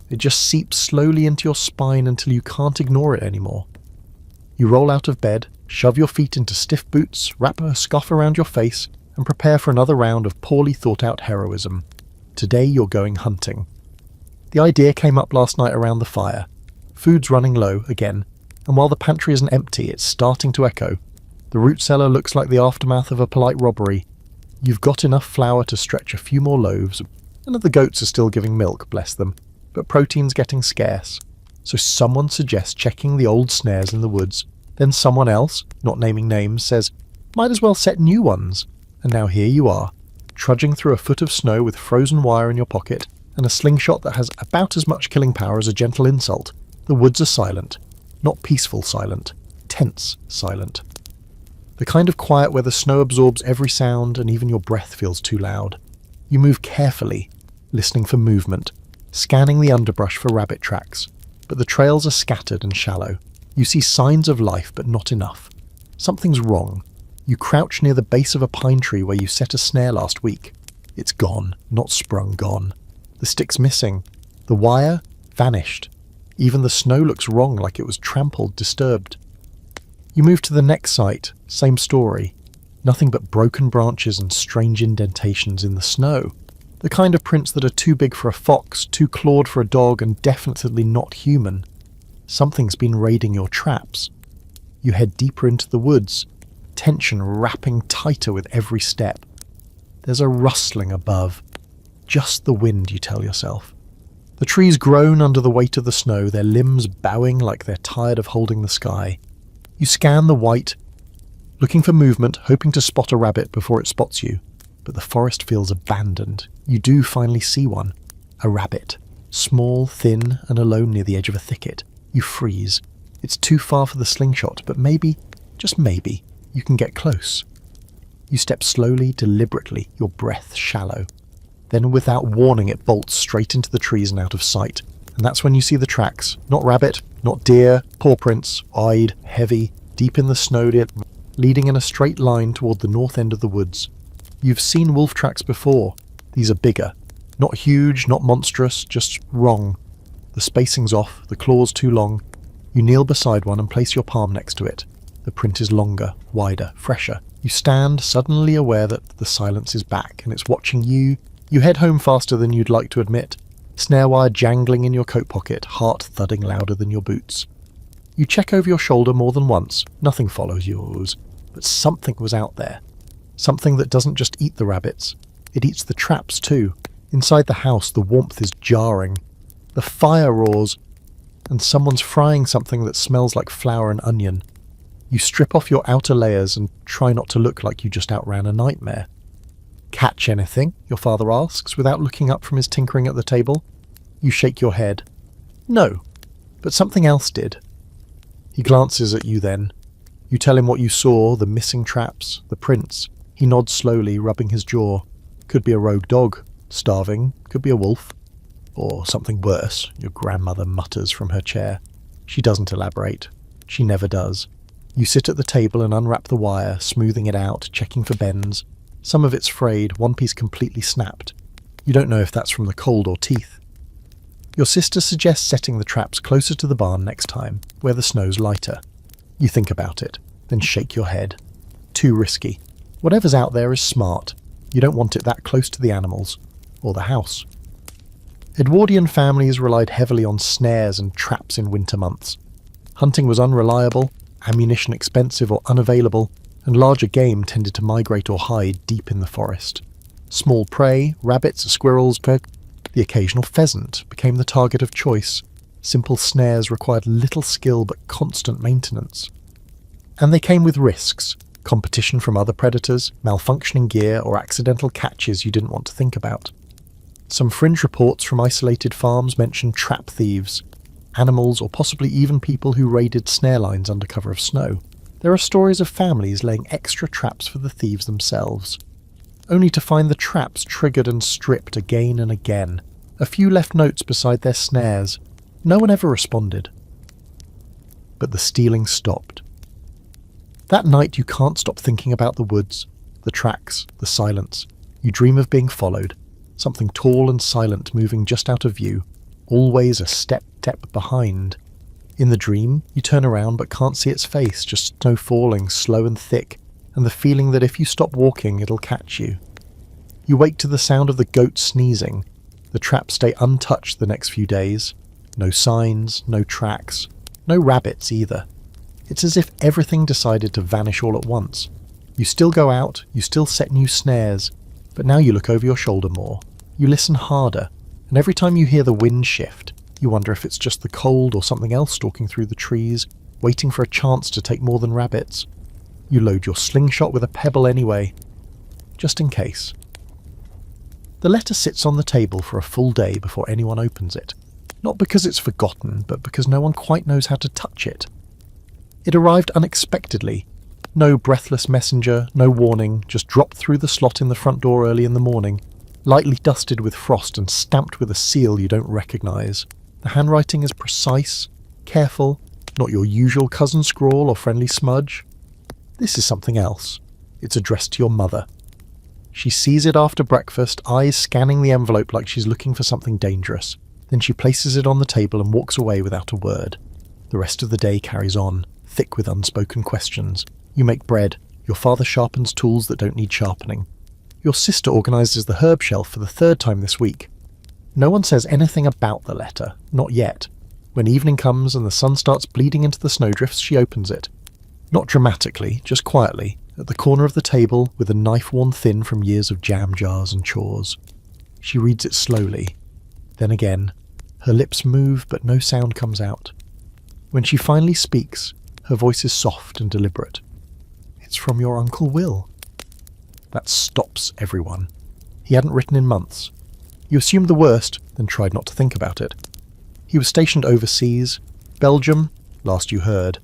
It just seeps slowly into your spine until you can't ignore it anymore. You roll out of bed, shove your feet into stiff boots, wrap a scarf around your face, and prepare for another round of poorly thought out heroism. Today you're going hunting. The idea came up last night around the fire. Food's running low again, and while the pantry isn't empty, it's starting to echo. The root cellar looks like the aftermath of a polite robbery. You've got enough flour to stretch a few more loaves, and the goats are still giving milk, bless them, but protein's getting scarce. So someone suggests checking the old snares in the woods. Then someone else, not naming names, says, might as well set new ones. And now here you are, trudging through a foot of snow with frozen wire in your pocket and a slingshot that has about as much killing power as a gentle insult. The woods are silent. Not peaceful silent. Tense silent. The kind of quiet where the snow absorbs every sound and even your breath feels too loud. You move carefully, listening for movement, scanning the underbrush for rabbit tracks. But the trails are scattered and shallow. You see signs of life, but not enough. Something's wrong. You crouch near the base of a pine tree where you set a snare last week. It's gone, not sprung, gone. The stick's missing. The wire? Vanished. Even the snow looks wrong, like it was trampled, disturbed. You move to the next site, same story. Nothing but broken branches and strange indentations in the snow. The kind of prints that are too big for a fox, too clawed for a dog, and definitely not human. Something's been raiding your traps. You head deeper into the woods, tension wrapping tighter with every step. There's a rustling above. Just the wind, you tell yourself. The trees groan under the weight of the snow, their limbs bowing like they're tired of holding the sky. You scan the white, looking for movement, hoping to spot a rabbit before it spots you. But the forest feels abandoned. You do finally see one. A rabbit. Small, thin, and alone near the edge of a thicket. You freeze. It's too far for the slingshot, but maybe, just maybe, you can get close. You step slowly, deliberately, your breath shallow. Then without warning it bolts straight into the trees and out of sight. And that's when you see the tracks. Not rabbit, not deer, paw prints, wide, heavy, deep in the snow, leading in a straight line toward the north end of the woods. You've seen wolf tracks before. These are bigger. Not huge, not monstrous, just wrong. The spacing's off, the claw's too long. You kneel beside one and place your palm next to it. The print is longer, wider, fresher. You stand, suddenly aware that the silence is back and it's watching you. You head home faster than you'd like to admit. Snare wire jangling in your coat pocket, heart thudding louder than your boots. You check over your shoulder more than once. Nothing follows yours. But something was out there. Something that doesn't just eat the rabbits. It eats the traps too. Inside the house, the warmth is jarring. The fire roars, and someone's frying something that smells like flour and onion. You strip off your outer layers and try not to look like you just outran a nightmare. Catch anything? Your father asks, without looking up from his tinkering at the table. You shake your head. No, but something else did. He glances at you then. You tell him what you saw, the missing traps, the prints. He nods slowly, rubbing his jaw. Could be a rogue dog, starving, could be a wolf. Or something worse, your grandmother mutters from her chair. She doesn't elaborate. She never does. You sit at the table and unwrap the wire, smoothing it out, checking for bends. Some of it's frayed, one piece completely snapped. You don't know if that's from the cold or teeth. Your sister suggests setting the traps closer to the barn next time, where the snow's lighter. You think about it, then shake your head. Too risky. Whatever's out there is smart. You don't want it that close to the animals, or the house. Edwardian families relied heavily on snares and traps in winter months. Hunting was unreliable, ammunition expensive or unavailable, and larger game tended to migrate or hide deep in the forest. Small prey, rabbits, squirrels, the occasional pheasant became the target of choice. Simple snares required little skill but constant maintenance. And they came with risks, competition from other predators, malfunctioning gear, or accidental catches you didn't want to think about. Some fringe reports from isolated farms mentioned trap thieves, animals or possibly even people who raided snare lines under cover of snow. There are stories of families laying extra traps for the thieves themselves, only to find the traps triggered and stripped again and again. A few left notes beside their snares. No one ever responded. But the stealing stopped. That night you can't stop thinking about the woods, the tracks, the silence. You dream of being followed, something tall and silent moving just out of view, always a step behind. In the dream, you turn around but can't see its face, just snow falling, slow and thick, and the feeling that if you stop walking it'll catch you. You wake to the sound of the goat sneezing. The traps stay untouched the next few days. No signs, no tracks, no rabbits either. It's as if everything decided to vanish all at once. You still go out, you still set new snares, but now you look over your shoulder more. You listen harder, and every time you hear the wind shift, you wonder if it's just the cold or something else stalking through the trees, waiting for a chance to take more than rabbits. You load your slingshot with a pebble anyway, just in case. The letter sits on the table for a full day before anyone opens it. Not because it's forgotten, but because no one quite knows how to touch it. It arrived unexpectedly. No breathless messenger, no warning, just dropped through the slot in the front door early in the morning, lightly dusted with frost and stamped with a seal you don't recognise. The handwriting is precise, careful, not your usual cousin scrawl or friendly smudge. This is something else. It's addressed to your mother. She sees it after breakfast, eyes scanning the envelope like she's looking for something dangerous. Then she places it on the table and walks away without a word. The rest of the day carries on, thick with unspoken questions. You make bread. Your father sharpens tools that don't need sharpening. Your sister organises the herb shelf for the third time this week. No one says anything about the letter, not yet. When evening comes and the sun starts bleeding into the snowdrifts, she opens it. Not dramatically, just quietly, at the corner of the table with a knife worn thin from years of jam jars and chores. She reads it slowly. Then again, her lips move but no sound comes out. When she finally speaks, her voice is soft and deliberate. It's from your Uncle Will. That stops everyone. He hadn't written in months. You assumed the worst, then tried not to think about it. He was stationed overseas, Belgium, last you heard,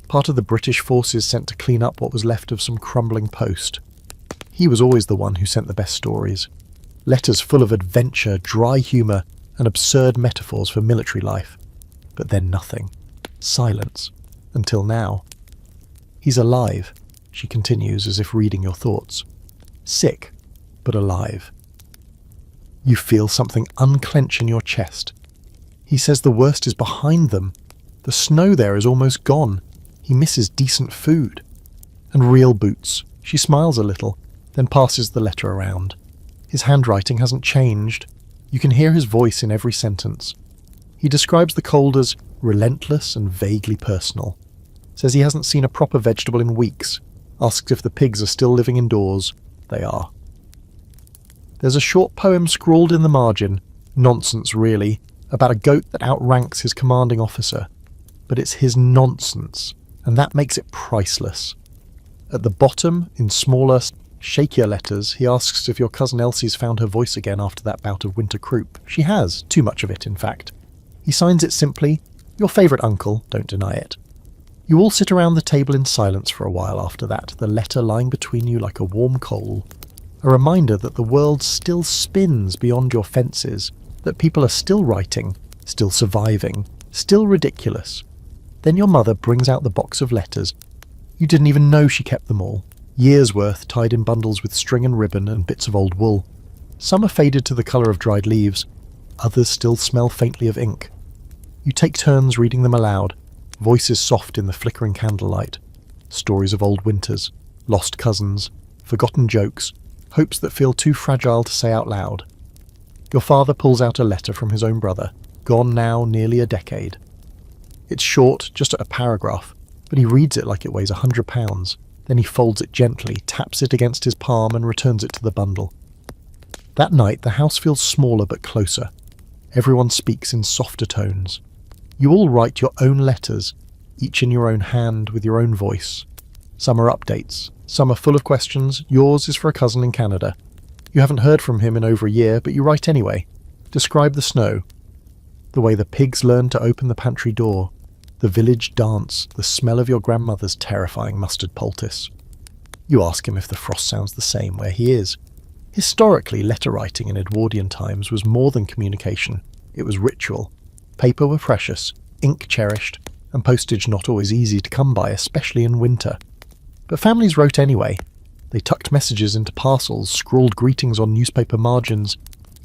part of the British forces sent to clean up what was left of some crumbling post. He was always the one who sent the best stories. Letters full of adventure, dry humour, and absurd metaphors for military life. But then nothing. Silence. Until now. He's alive, she continues as if reading your thoughts. Sick, but alive. You feel something unclench in your chest. He says the worst is behind them. The snow there is almost gone. He misses decent food. And real boots. She smiles a little, then passes the letter around. His handwriting hasn't changed. You can hear his voice in every sentence. He describes the cold as relentless and vaguely personal. Says he hasn't seen a proper vegetable in weeks. Asks if the pigs are still living indoors. They are. There's a short poem scrawled in the margin, nonsense really, about a goat that outranks his commanding officer. But it's his nonsense, and that makes it priceless. At the bottom, in smaller, shakier letters, he asks if your cousin Elsie's found her voice again after that bout of winter croup. She has, too much of it in fact. He signs it simply, your favourite uncle, don't deny it. You all sit around the table in silence for a while after that, the letter lying between you like a warm coal. A reminder that the world still spins beyond your fences, that people are still writing, still surviving, still ridiculous. Then your mother brings out the box of letters. You didn't even know she kept them all. Years' worth tied in bundles with string and ribbon and bits of old wool. Some are faded to the colour of dried leaves. Others still smell faintly of ink. You take turns reading them aloud, voices soft in the flickering candlelight. Stories of old winters, lost cousins, forgotten jokes, hopes that feel too fragile to say out loud. Your father pulls out a letter from his own brother, gone now nearly a decade. It's short, just a paragraph, but he reads it like it weighs 100 pounds. Then he folds it gently, taps it against his palm and returns it to the bundle. That night the house feels smaller but closer. Everyone speaks in softer tones. You all write your own letters, each in your own hand with your own voice. Some are updates, some are full of questions. Yours is for a cousin in Canada. You haven't heard from him in over a year, but you write anyway. Describe the snow. The way the pigs learned to open the pantry door. The village dance, the smell of your grandmother's terrifying mustard poultice. You ask him if the frost sounds the same where he is. Historically, letter writing in Edwardian times was more than communication. It was ritual. Paper were precious, ink cherished, and postage not always easy to come by, especially in winter. But families wrote anyway. They tucked messages into parcels, scrawled greetings on newspaper margins,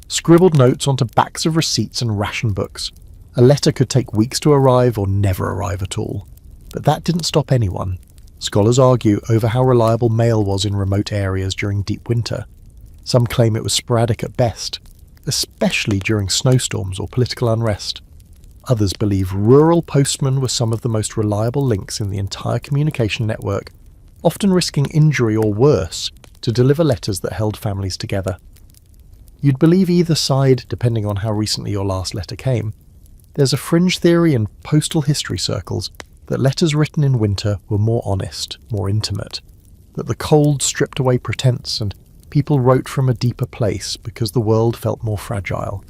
scribbled notes onto backs of receipts and ration books. A letter could take weeks to arrive or never arrive at all. But that didn't stop anyone. Scholars argue over how reliable mail was in remote areas during deep winter. Some claim it was sporadic at best, especially during snowstorms or political unrest. Others believe rural postmen were some of the most reliable links in the entire communication network, often risking injury or worse to deliver letters that held families together. You'd believe either side depending on how recently your last letter came. There's a fringe theory in postal history circles that letters written in winter were more honest, more intimate, that the cold stripped away pretense and people wrote from a deeper place because the world felt more fragile.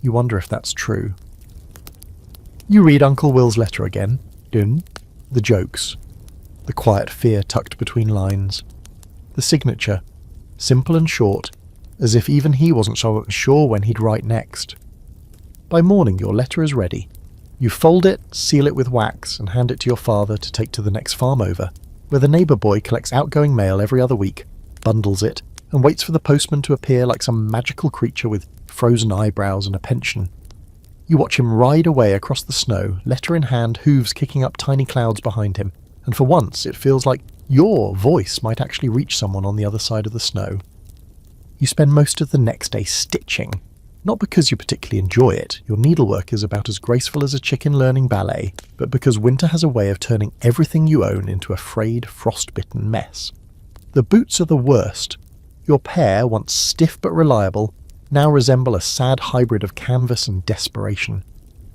You wonder if that's true. You read Uncle Will's letter again. The jokes. The quiet fear tucked between lines. The signature. Simple and short, as if even he wasn't so sure when he'd write next. By morning your letter is ready. You fold it, seal it with wax, and hand it to your father to take to the next farm over, where the neighbour boy collects outgoing mail every other week, bundles it, and waits for the postman to appear like some magical creature with frozen eyebrows and a pension. You watch him ride away across the snow, letter in hand, hooves kicking up tiny clouds behind him, and for once it feels like your voice might actually reach someone on the other side of the snow. You spend most of the next day stitching, not because you particularly enjoy it, your needlework is about as graceful as a chicken learning ballet, but because winter has a way of turning everything you own into a frayed, frostbitten mess. The boots are the worst. Your pair, once stiff but reliable, now resemble a sad hybrid of canvas and desperation.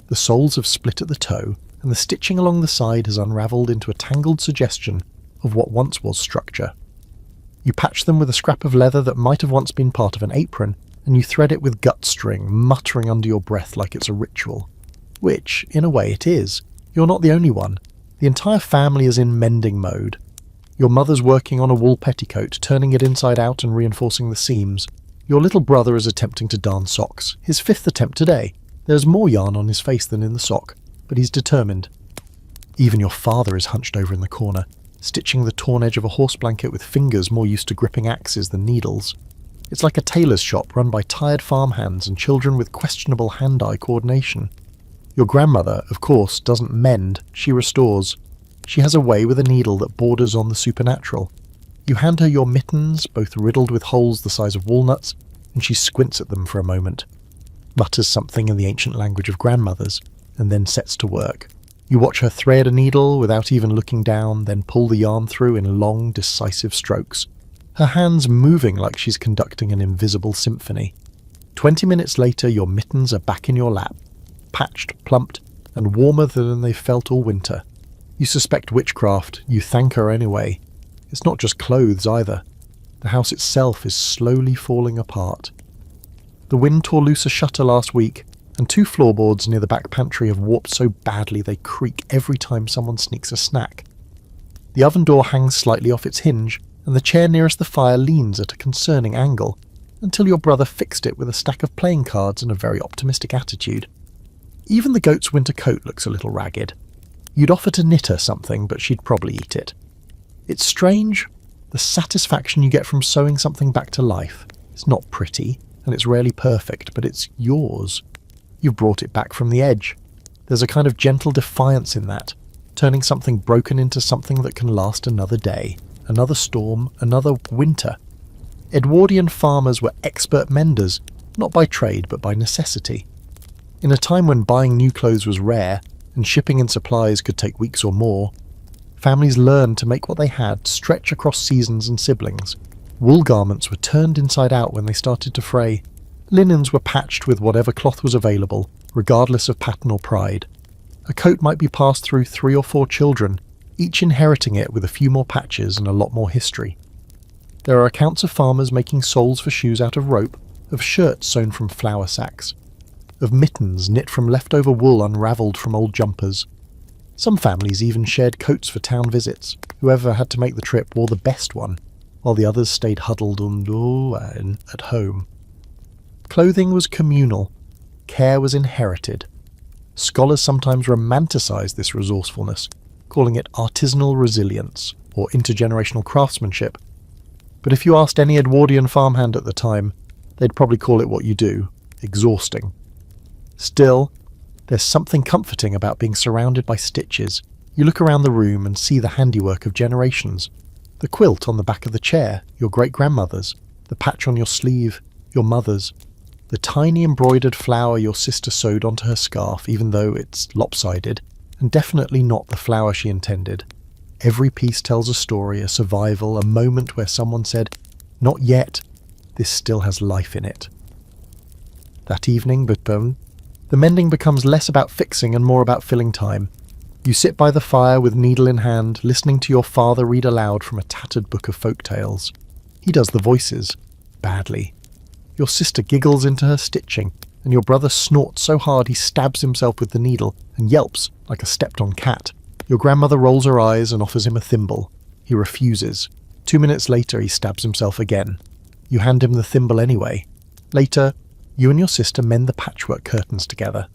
The soles have split at the toe, and the stitching along the side has unravelled into a tangled suggestion of what once was structure. You patch them with a scrap of leather that might have once been part of an apron, and you thread it with gut string, muttering under your breath like it's a ritual. Which, in a way, it is. You're not the only one. The entire family is in mending mode. Your mother's working on a wool petticoat, turning it inside out and reinforcing the seams. Your little brother is attempting to darn socks, his 5th attempt today. There's more yarn on his face than in the sock, but he's determined. Even your father is hunched over in the corner, stitching the torn edge of a horse blanket with fingers more used to gripping axes than needles. It's like a tailor's shop run by tired farmhands and children with questionable hand-eye coordination. Your grandmother, of course, doesn't mend, she restores. She has a way with a needle that borders on the supernatural. You hand her your mittens, both riddled with holes the size of walnuts, and she squints at them for a moment, mutters something in the ancient language of grandmothers, and then sets to work. You watch her thread a needle without even looking down, then pull the yarn through in long, decisive strokes, her hands moving like she's conducting an invisible symphony. 20 minutes later, your mittens are back in your lap, patched, plumped, and warmer than they've felt all winter. You suspect witchcraft, you thank her anyway. It's not just clothes either. The house itself is slowly falling apart. The wind tore loose a shutter last week, and 2 floorboards near the back pantry have warped so badly they creak every time someone sneaks a snack. The oven door hangs slightly off its hinge, and the chair nearest the fire leans at a concerning angle, until your brother fixed it with a stack of playing cards and a very optimistic attitude. Even the goat's winter coat looks a little ragged. You'd offer to knit her something, but she'd probably eat it. It's strange, the satisfaction you get from sewing something back to life. It's not pretty, and it's rarely perfect, but it's yours. You've brought it back from the edge. There's a kind of gentle defiance in that, turning something broken into something that can last another day, another storm, another winter. Edwardian farmers were expert menders, not by trade but by necessity. In a time when buying new clothes was rare, and shipping in supplies could take weeks or more, families learned to make what they had stretch across seasons and siblings. Wool garments were turned inside out when they started to fray. Linens were patched with whatever cloth was available, regardless of pattern or pride. A coat might be passed through 3 or 4 children, each inheriting it with a few more patches and a lot more history. There are accounts of farmers making soles for shoes out of rope, of shirts sewn from flour sacks, of mittens knit from leftover wool unravelled from old jumpers. Some families even shared coats for town visits. Whoever had to make the trip wore the best one, while the others stayed huddled at home. Clothing was communal. Care was inherited. Scholars sometimes romanticize this resourcefulness, calling it artisanal resilience or intergenerational craftsmanship. But if you asked any Edwardian farmhand at the time, they'd probably call it what you do, exhausting. Still, there's something comforting about being surrounded by stitches. You look around the room and see the handiwork of generations. The quilt on the back of the chair, your great-grandmother's. The patch on your sleeve, your mother's. The tiny embroidered flower your sister sewed onto her scarf, even though it's lopsided, and definitely not the flower she intended. Every piece tells a story, a survival, a moment where someone said, "Not yet, this still has life in it." That evening, the mending becomes less about fixing and more about filling time. You sit by the fire with needle in hand, listening to your father read aloud from a tattered book of folk tales. He does the voices, badly. Your sister giggles into her stitching, and your brother snorts so hard he stabs himself with the needle and yelps like a stepped-on cat. Your grandmother rolls her eyes and offers him a thimble. He refuses. 2 minutes later, he stabs himself again. You hand him the thimble anyway. Later, you and your sister mend the patchwork curtains together.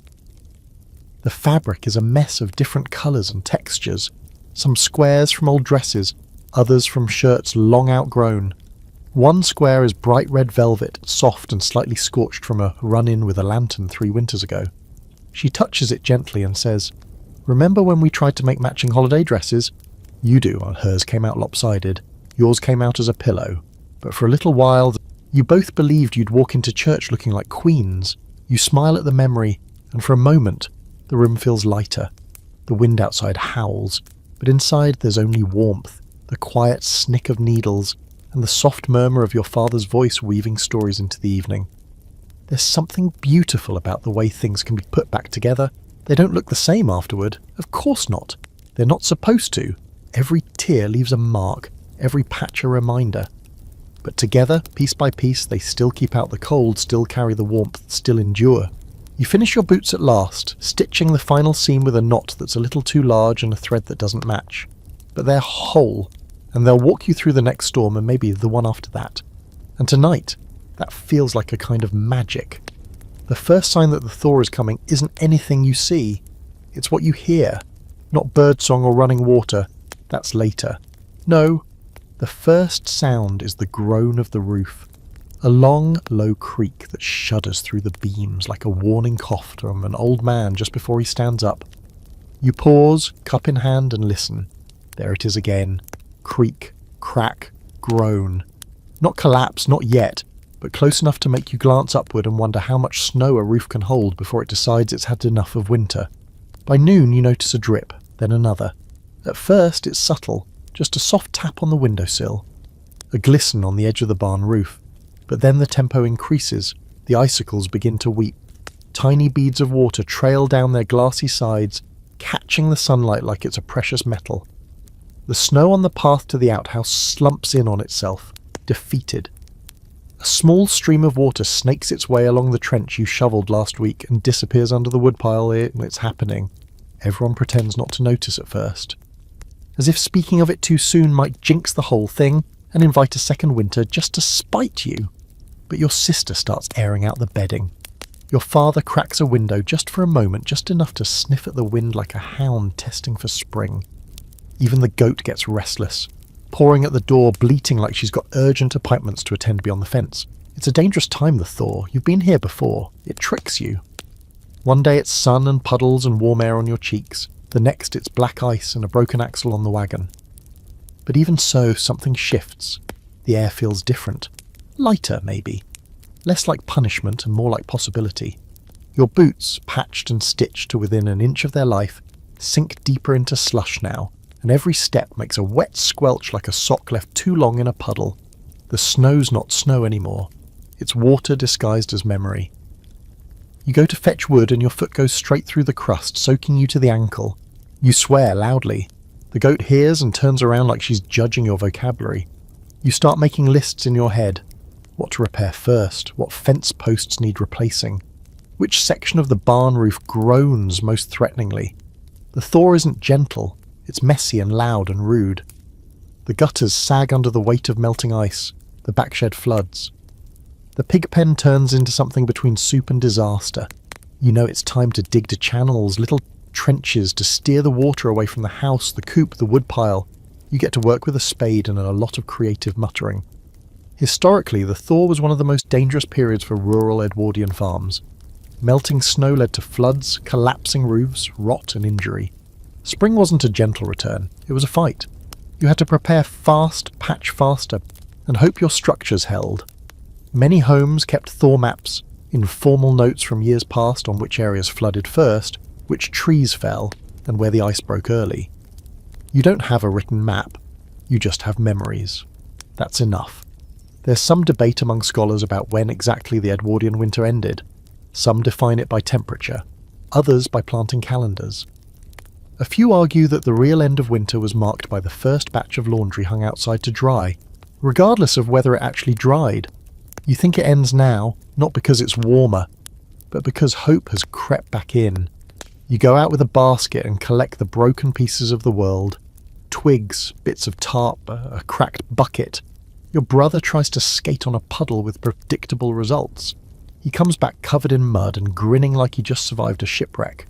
The fabric is a mess of different colours and textures. Some squares from old dresses, others from shirts long outgrown. One square is bright red velvet, soft and slightly scorched from a run-in with a lantern 3 winters ago. She touches it gently and says, "Remember when we tried to make matching holiday dresses? You do, hers came out lopsided. Yours came out as a pillow. But for a little while, you both believed you'd walk into church looking like queens. You smile at the memory, and for a moment, the room feels lighter. The wind outside howls, but inside there's only warmth, the quiet snick of needles, and the soft murmur of your father's voice weaving stories into the evening. There's something beautiful about the way things can be put back together. They don't look the same afterward. Of course not. They're not supposed to. Every tear leaves a mark, every patch a reminder. But together, piece by piece, they still keep out the cold, still carry the warmth, still endure. You finish your boots at last, stitching the final seam with a knot that's a little too large and a thread that doesn't match. But they're whole, and they'll walk you through the next storm and maybe the one after that. And tonight, that feels like a kind of magic. The first sign that the thaw is coming isn't anything you see. It's what you hear. Not birdsong or running water. That's later. No, the first sound is the groan of the roof. A long, low creak that shudders through the beams like a warning cough from an old man just before he stands up. You pause, cup in hand, and listen. There it is again. Creak, crack, groan. Not collapse, not yet, but close enough to make you glance upward and wonder how much snow a roof can hold before it decides it's had enough of winter. By noon you notice a drip, then another. At first it's subtle, just a soft tap on the windowsill. A glisten on the edge of the barn roof. But then the tempo increases, the icicles begin to weep. Tiny beads of water trail down their glassy sides, catching the sunlight like it's a precious metal. The snow on the path to the outhouse slumps in on itself, defeated. A small stream of water snakes its way along the trench you shoveled last week and disappears under the woodpile. It's happening. Everyone pretends not to notice at first. As if speaking of it too soon might jinx the whole thing and invite a second winter just to spite you. But your sister starts airing out the bedding. Your father cracks a window just for a moment, just enough to sniff at the wind like a hound testing for spring. Even the goat gets restless, pawing at the door, bleating like she's got urgent appointments to attend beyond the fence. It's a dangerous time, the thaw. You've been here before. It tricks you. One day it's sun and puddles and warm air on your cheeks. The next it's black ice and a broken axle on the wagon. But even so, something shifts. The air feels different. Lighter, maybe. Less like punishment and more like possibility. Your boots, patched and stitched to within an inch of their life, sink deeper into slush now, and every step makes a wet squelch like a sock left too long in a puddle. The snow's not snow anymore. It's water disguised as memory. You go to fetch wood and your foot goes straight through the crust, soaking you to the ankle. You swear loudly. The goat hears and turns around like she's judging your vocabulary. You start making lists in your head. What to repair first? What fence posts need replacing? Which section of the barn roof groans most threateningly? The thaw isn't gentle. It's messy and loud and rude. The gutters sag under the weight of melting ice. The backshed floods. The pig pen turns into something between soup and disaster. You know it's time to dig to channels, little trenches to steer the water away from the house, the coop, the woodpile. You get to work with a spade and a lot of creative muttering. Historically, the thaw was one of the most dangerous periods for rural Edwardian farms. Melting snow led to floods, collapsing roofs, rot and injury. Spring wasn't a gentle return, it was a fight. You had to prepare fast, patch faster, and hope your structures held. Many homes kept thaw maps, informal notes from years past on which areas flooded first, which trees fell, and where the ice broke early. You don't have a written map, you just have memories. That's enough. There's some debate among scholars about when exactly the Edwardian winter ended. Some define it by temperature, others by planting calendars. A few argue that the real end of winter was marked by the first batch of laundry hung outside to dry, regardless of whether it actually dried. You think it ends now, not because it's warmer, but because hope has crept back in. You go out with a basket and collect the broken pieces of the world. Twigs, bits of tarp, a cracked bucket. Your brother tries to skate on a puddle with predictable results. He comes back covered in mud and grinning like he just survived a shipwreck.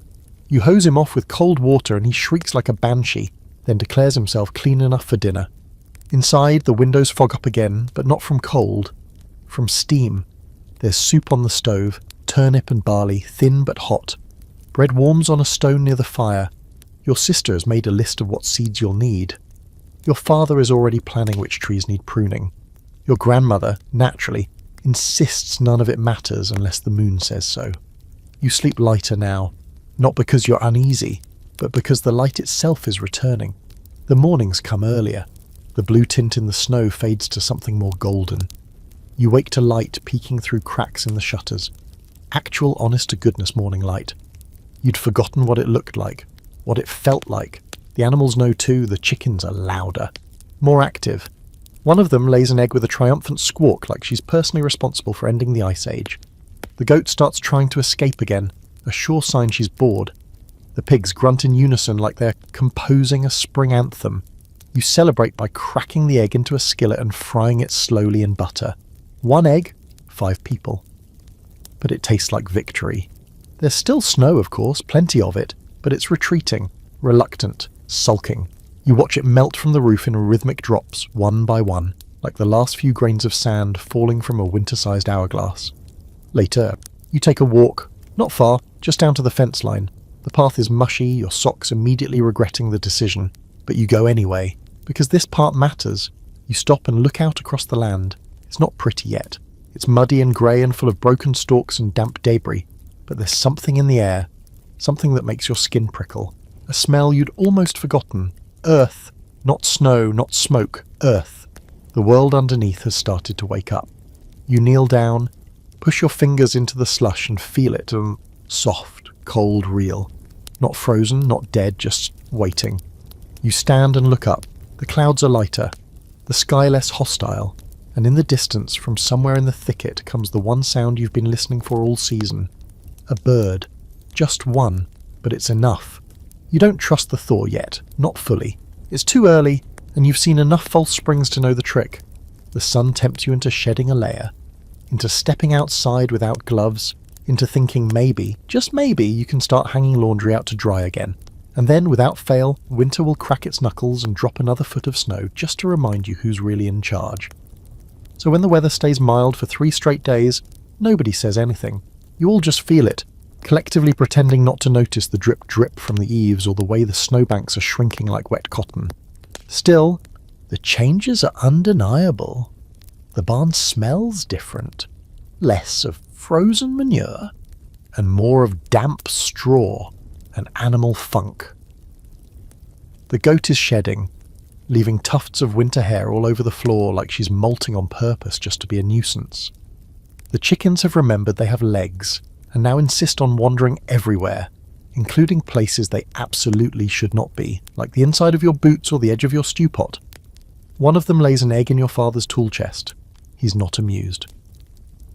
You hose him off with cold water and he shrieks like a banshee, then declares himself clean enough for dinner. Inside, the windows fog up again, but not from cold, from steam. There's soup on the stove, turnip and barley, thin but hot. Bread warms on a stone near the fire. Your sister has made a list of what seeds you'll need. Your father is already planning which trees need pruning. Your grandmother, naturally, insists none of it matters unless the moon says so. You sleep lighter now, not because you're uneasy, but because the light itself is returning. The mornings come earlier. The blue tint in the snow fades to something more golden. You wake to light peeking through cracks in the shutters. Actual honest-to-goodness morning light. You'd forgotten what it looked like, what it felt like. The animals know too, the chickens are louder, more active. One of them lays an egg with a triumphant squawk like she's personally responsible for ending the ice age. The goat starts trying to escape again, a sure sign she's bored. The pigs grunt in unison like they're composing a spring anthem. You celebrate by cracking the egg into a skillet and frying it slowly in butter. 1 egg, 5 people. But it tastes like victory. There's still snow, of course, plenty of it, but it's retreating, reluctant, sulking. You watch it melt from the roof in rhythmic drops, one by one, like the last few grains of sand falling from a winter-sized hourglass. Later, you take a walk, not far, just down to the fence line. The path is mushy, your socks immediately regretting the decision, but you go anyway, because this part matters. You stop and look out across the land. It's not pretty yet. It's muddy and grey and full of broken stalks and damp debris, but there's something in the air, something that makes your skin prickle. A smell you'd almost forgotten. Earth. Not snow, not smoke. Earth. The world underneath has started to wake up. You kneel down, push your fingers into the slush and feel it, soft, cold, real. Not frozen, not dead, just waiting. You stand and look up. The clouds are lighter, the sky less hostile, and in the distance, from somewhere in the thicket, comes the one sound you've been listening for all season. A bird. Just one, but it's enough. You don't trust the thaw yet, not fully. It's too early, and you've seen enough false springs to know the trick. The sun tempts you into shedding a layer, into stepping outside without gloves, into thinking maybe, just maybe, you can start hanging laundry out to dry again. And then, without fail, winter will crack its knuckles and drop another foot of snow just to remind you who's really in charge. So when the weather stays mild for 3 straight days, nobody says anything. You all just feel it, collectively pretending not to notice the drip-drip from the eaves or the way the snowbanks are shrinking like wet cotton. Still, the changes are undeniable. The barn smells different. Less of frozen manure, and more of damp straw and animal funk. The goat is shedding, leaving tufts of winter hair all over the floor like she's molting on purpose just to be a nuisance. The chickens have remembered they have legs, and now insist on wandering everywhere, including places they absolutely should not be, like the inside of your boots or the edge of your stew pot. One of them lays an egg in your father's tool chest. He's not amused.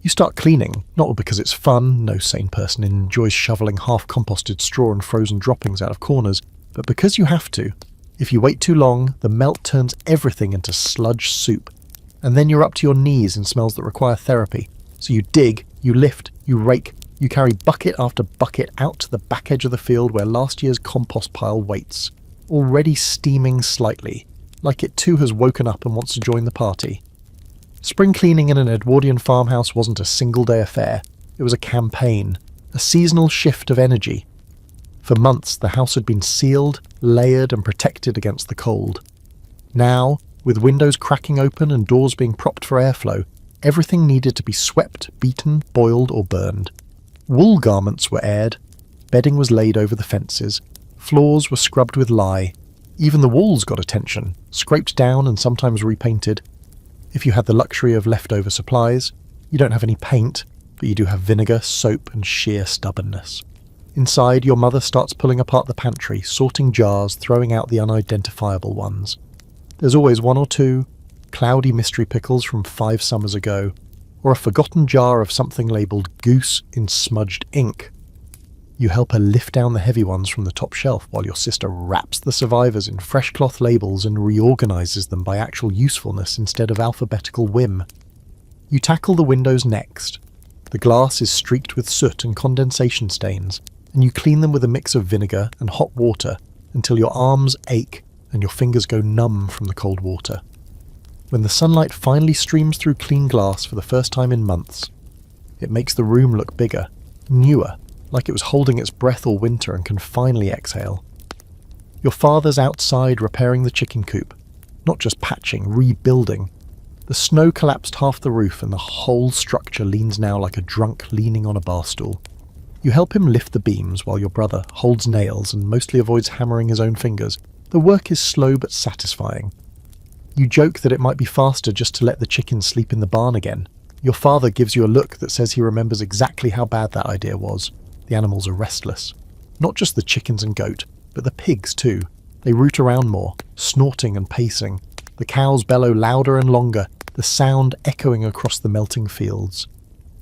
You start cleaning, not because it's fun, no sane person enjoys shoveling half-composted straw and frozen droppings out of corners, but because you have to. If you wait too long, the melt turns everything into sludge soup, and then you're up to your knees in smells that require therapy. So you dig, you lift, you rake, you carry bucket after bucket out to the back edge of the field where last year's compost pile waits, already steaming slightly, like it too has woken up and wants to join the party. Spring cleaning in an Edwardian farmhouse wasn't a single-day affair. It was a campaign, a seasonal shift of energy. For months, the house had been sealed, layered, and protected against the cold. Now, with windows cracking open and doors being propped for airflow, everything needed to be swept, beaten, boiled, or burned. Wool garments were aired, bedding was laid over the fences, floors were scrubbed with lye, even the walls got attention, scraped down and sometimes repainted. If you had the luxury of leftover supplies, you don't have any paint, but you do have vinegar, soap, and sheer stubbornness. Inside, your mother starts pulling apart the pantry, sorting jars, throwing out the unidentifiable ones. There's always one or two cloudy mystery pickles from 5 summers ago, or a forgotten jar of something labelled goose in smudged ink. You help her lift down the heavy ones from the top shelf while your sister wraps the survivors in fresh cloth labels and reorganises them by actual usefulness instead of alphabetical whim. You tackle the windows next. The glass is streaked with soot and condensation stains, and you clean them with a mix of vinegar and hot water until your arms ache and your fingers go numb from the cold water. When the sunlight finally streams through clean glass for the first time in months, it makes the room look bigger, newer, like it was holding its breath all winter and can finally exhale. Your father's outside repairing the chicken coop, not just patching, rebuilding. The snow collapsed half the roof and the whole structure leans now like a drunk leaning on a bar stool. You help him lift the beams while your brother holds nails and mostly avoids hammering his own fingers. The work is slow but satisfying. You joke that it might be faster just to let the chickens sleep in the barn again. Your father gives you a look that says he remembers exactly how bad that idea was. The animals are restless. Not just the chickens and goat, but the pigs too. They root around more, snorting and pacing. The cows bellow louder and longer, the sound echoing across the melting fields.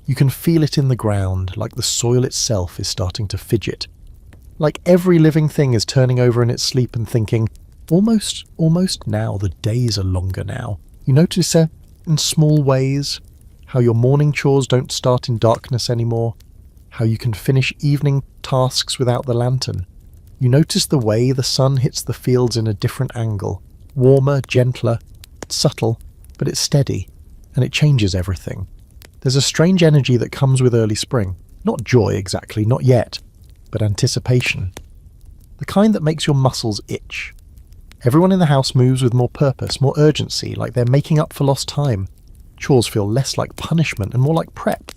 You can feel it in the ground, like the soil itself is starting to fidget. Like every living thing is turning over in its sleep and thinking, almost now, the days are longer now. You notice in small ways, how your morning chores don't start in darkness anymore, how you can finish evening tasks without the lantern. You notice the way the sun hits the fields in a different angle, warmer, gentler, subtle, but it's steady, and it changes everything. There's a strange energy that comes with early spring. Not joy exactly, not yet, but anticipation. The kind that makes your muscles itch. Everyone in the house moves with more purpose, more urgency, like they're making up for lost time. Chores feel less like punishment and more like prep.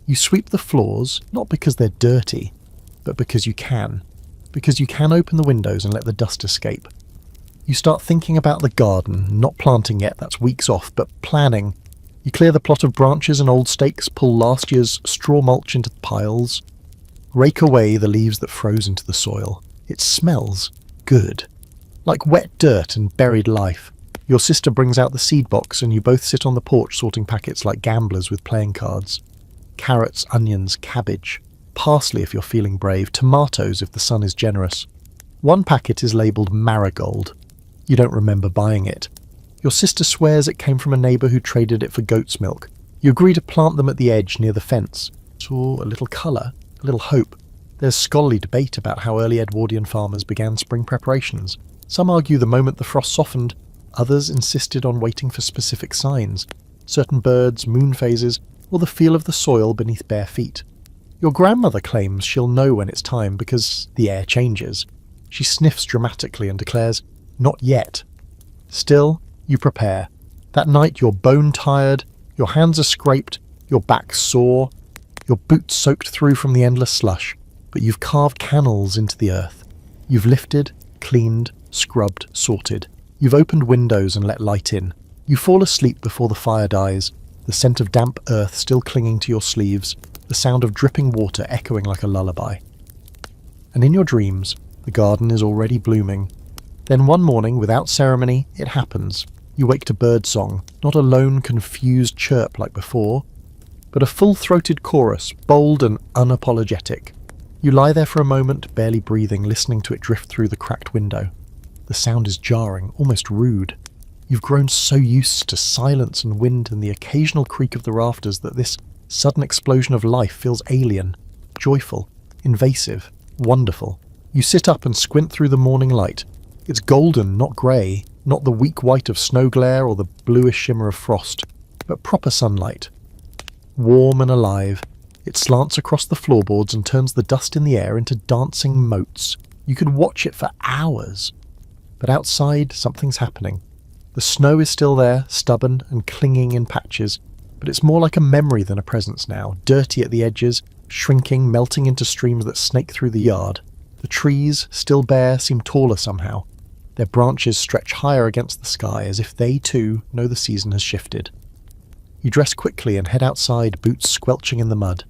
You sweep the floors, not because they're dirty, but because you can. Because you can open the windows and let the dust escape. You start thinking about the garden, not planting yet, that's weeks off, but planning. You clear the plot of branches and old stakes, pull last year's straw mulch into the piles, rake away the leaves that froze into the soil. It smells good. Like wet dirt and buried life. Your sister brings out the seed box and you both sit on the porch sorting packets like gamblers with playing cards. Carrots, onions, cabbage, parsley if you're feeling brave, tomatoes if the sun is generous. One packet is labelled marigold. You don't remember buying it. Your sister swears it came from a neighbour who traded it for goat's milk. You agree to plant them at the edge near the fence. So a little colour, a little hope. There's scholarly debate about how early Edwardian farmers began spring preparations. Some argue the moment the frost softened, others insisted on waiting for specific signs. Certain birds, moon phases, or the feel of the soil beneath bare feet. Your grandmother claims she'll know when it's time because the air changes. She sniffs dramatically and declares, "Not yet." Still, you prepare. That night you're bone-tired, your hands are scraped, your back sore, your boots soaked through from the endless slush, but you've carved canals into the earth. You've lifted, cleaned, scrubbed, sorted. You've opened windows and let light in. You fall asleep before the fire dies, the scent of damp earth still clinging to your sleeves, the sound of dripping water echoing like a lullaby. And in your dreams, the garden is already blooming. Then one morning, without ceremony, it happens. You wake to birdsong, not a lone, confused chirp like before, but a full-throated chorus, bold and unapologetic. You lie there for a moment, barely breathing, listening to it drift through the cracked window. The sound is jarring, almost rude. You've grown so used to silence and wind and the occasional creak of the rafters that this sudden explosion of life feels alien, joyful, invasive, wonderful. You sit up and squint through the morning light. It's golden, not grey, not the weak white of snow glare or the bluish shimmer of frost, but proper sunlight. Warm and alive, It slants across the floorboards and turns the dust in the air into dancing motes. You could watch it for hours. But outside, something's happening. The snow is still there, stubborn and clinging in patches, but it's more like a memory than a presence now, dirty at the edges, shrinking, melting into streams that snake through the yard. The trees, still bare, seem taller somehow. Their branches stretch higher against the sky, as if they too know the season has shifted. You dress quickly and head outside, boots squelching in the mud.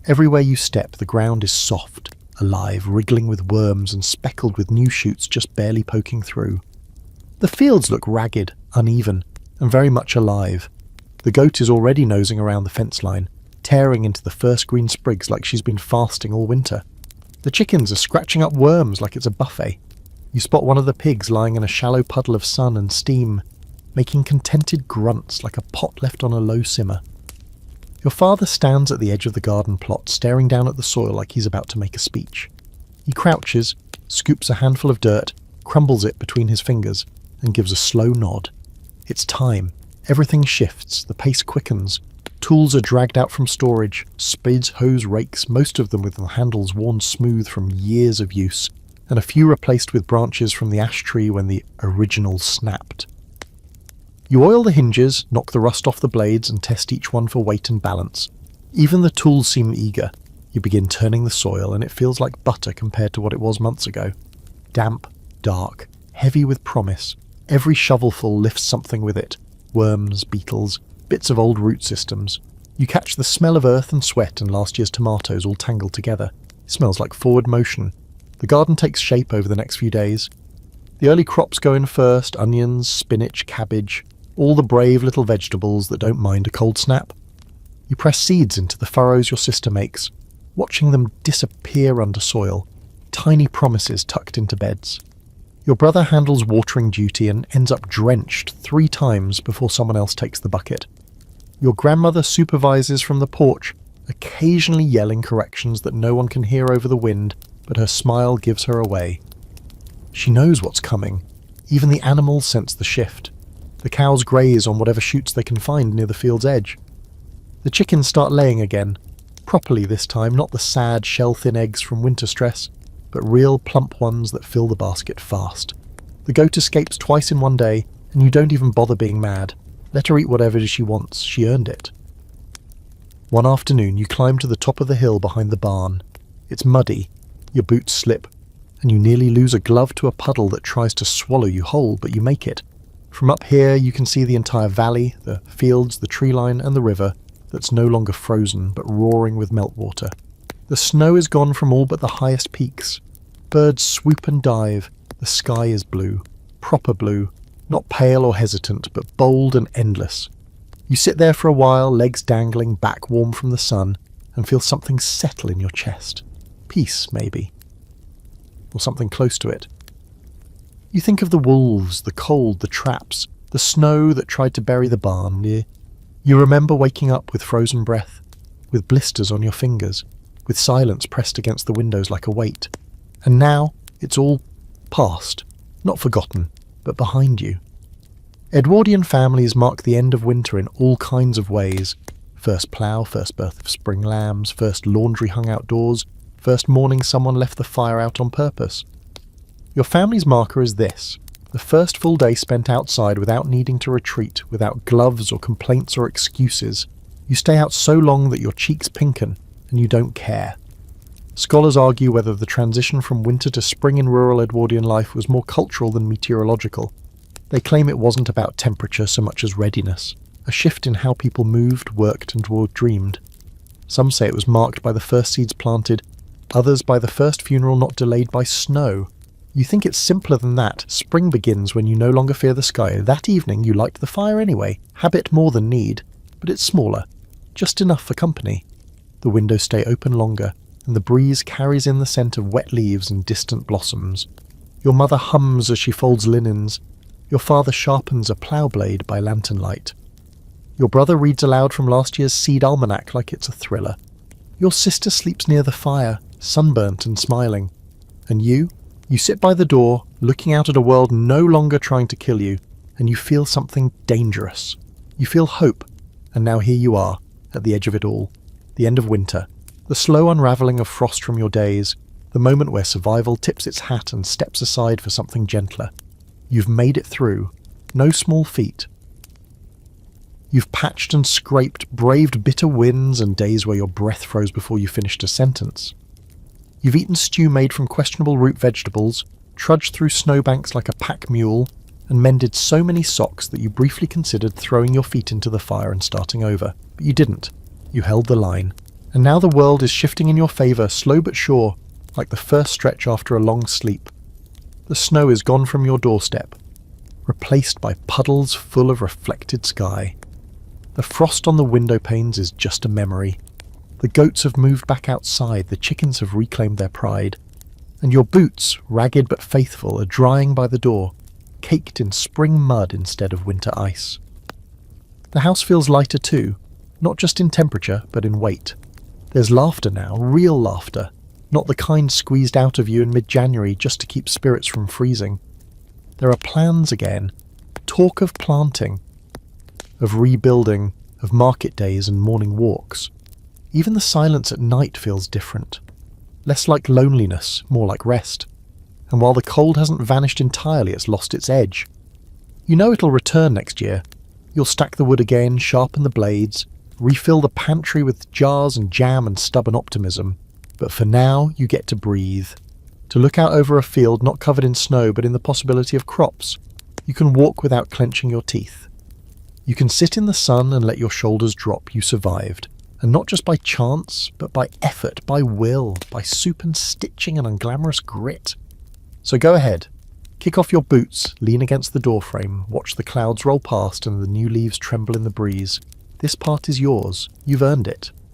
Everywhere you step, the ground is soft, alive, wriggling with worms and speckled with new shoots just barely poking through. The fields look ragged, uneven, and very much alive. The goat is already nosing around the fence line, tearing into the first green sprigs like she's been fasting all winter. The chickens are scratching up worms like it's a buffet. You spot one of the pigs lying in a shallow puddle of sun and steam, making contented grunts like a pot left on a low simmer. Your father stands at the edge of the garden plot, staring down at the soil like he's about to make a speech. He crouches, scoops a handful of dirt, crumbles it between his fingers, and gives a slow nod. It's time. Everything shifts, the pace quickens. Tools are dragged out from storage, spades, hoes, rakes, most of them with the handles worn smooth from years of use, and a few replaced with branches from the ash tree when the original snapped. You oil the hinges, knock the rust off the blades, and test each one for weight and balance. Even the tools seem eager. You begin turning the soil, and it feels like butter compared to what it was months ago. Damp, dark, heavy with promise. Every shovelful lifts something with it. Worms, beetles, bits of old root systems. You catch the smell of earth and sweat and last year's tomatoes all tangled together. It smells like forward motion. The garden takes shape over the next few days. The early crops go in first, onions, spinach, cabbage, all the brave little vegetables that don't mind a cold snap. You press seeds into the furrows your sister makes, watching them disappear under soil, tiny promises tucked into beds. Your brother handles watering duty and ends up drenched 3 times before someone else takes the bucket. Your grandmother supervises from the porch, occasionally yelling corrections that no one can hear over the wind, but her smile gives her away. She knows what's coming. Even the animals sense the shift. The cows graze on whatever shoots they can find near the field's edge. The chickens start laying again, properly this time, not the sad shell-thin eggs from winter stress, but real plump ones that fill the basket fast. The goat escapes twice in one day, and you don't even bother being mad. Let her eat whatever she wants, she earned it. One afternoon you climb to the top of the hill behind the barn. It's muddy, your boots slip, and you nearly lose a glove to a puddle that tries to swallow you whole, but you make it. From up here you can see the entire valley, the fields, the tree line and the river that's no longer frozen but roaring with meltwater. The snow is gone from all but the highest peaks. Birds swoop and dive. The sky is blue. Proper blue. Not pale or hesitant, but bold and endless. You sit there for a while, legs dangling, back warm from the sun, and feel something settle in your chest. Peace, maybe. Or something close to it. You think of the wolves, the cold, the traps, the snow that tried to bury the barn. You remember waking up with frozen breath, with blisters on your fingers, with silence pressed against the windows like a weight. And now it's all past, not forgotten, but behind you. Edwardian families mark the end of winter in all kinds of ways. First plough, first birth of spring lambs, first laundry hung outdoors, first morning someone left the fire out on purpose. Your family's marker is this: the first full day spent outside without needing to retreat, without gloves or complaints or excuses. You stay out so long that your cheeks pinken, and you don't care. Scholars argue whether the transition from winter to spring in rural Edwardian life was more cultural than meteorological. They claim it wasn't about temperature so much as readiness, a shift in how people moved, worked and dreamed. Some say it was marked by the first seeds planted, others by the first funeral not delayed by snow. You think it's simpler than that. Spring begins when you no longer fear the sky. That evening you light the fire anyway, habit more than need, but it's smaller, just enough for company. The windows stay open longer, and the breeze carries in the scent of wet leaves and distant blossoms. Your mother hums as she folds linens. Your father sharpens a plough blade by lantern light. Your brother reads aloud from last year's seed almanac like it's a thriller. Your sister sleeps near the fire, sunburnt and smiling. And you sit by the door, looking out at a world no longer trying to kill you, and you feel something dangerous. You feel hope, and now here you are, at the edge of it all, the end of winter, The slow unravelling of frost from your days, the moment where survival tips its hat and steps aside for something gentler. You've made it through. No small feat. You've patched and scraped, braved bitter winds and days where your breath froze before you finished a sentence. You've eaten stew made from questionable root vegetables, trudged through snowbanks like a pack mule, and mended so many socks that you briefly considered throwing your feet into the fire and starting over. But you didn't. You held the line. And now the world is shifting in your favour, slow but sure, like the first stretch after a long sleep. The snow is gone from your doorstep, replaced by puddles full of reflected sky. The frost on the window panes is just a memory. The goats have moved back outside, the chickens have reclaimed their pride. And your boots, ragged but faithful, are drying by the door, caked in spring mud instead of winter ice. The house feels lighter too, not just in temperature, but in weight. There's laughter now, real laughter, not the kind squeezed out of you in mid-January just to keep spirits from freezing. There are plans again, talk of planting, of rebuilding, of market days and morning walks. Even the silence at night feels different. Less like loneliness, more like rest. And while the cold hasn't vanished entirely, it's lost its edge. You know it'll return next year. You'll stack the wood again, sharpen the blades, refill the pantry with jars and jam and stubborn optimism. But for now, you get to breathe. To look out over a field not covered in snow but in the possibility of crops. You can walk without clenching your teeth. You can sit in the sun and let your shoulders drop. You survived. And not just by chance, but by effort, by will, by soup and stitching and unglamorous grit. So go ahead. Kick off your boots, lean against the doorframe, watch the clouds roll past and the new leaves tremble in the breeze. This part is yours. You've earned it.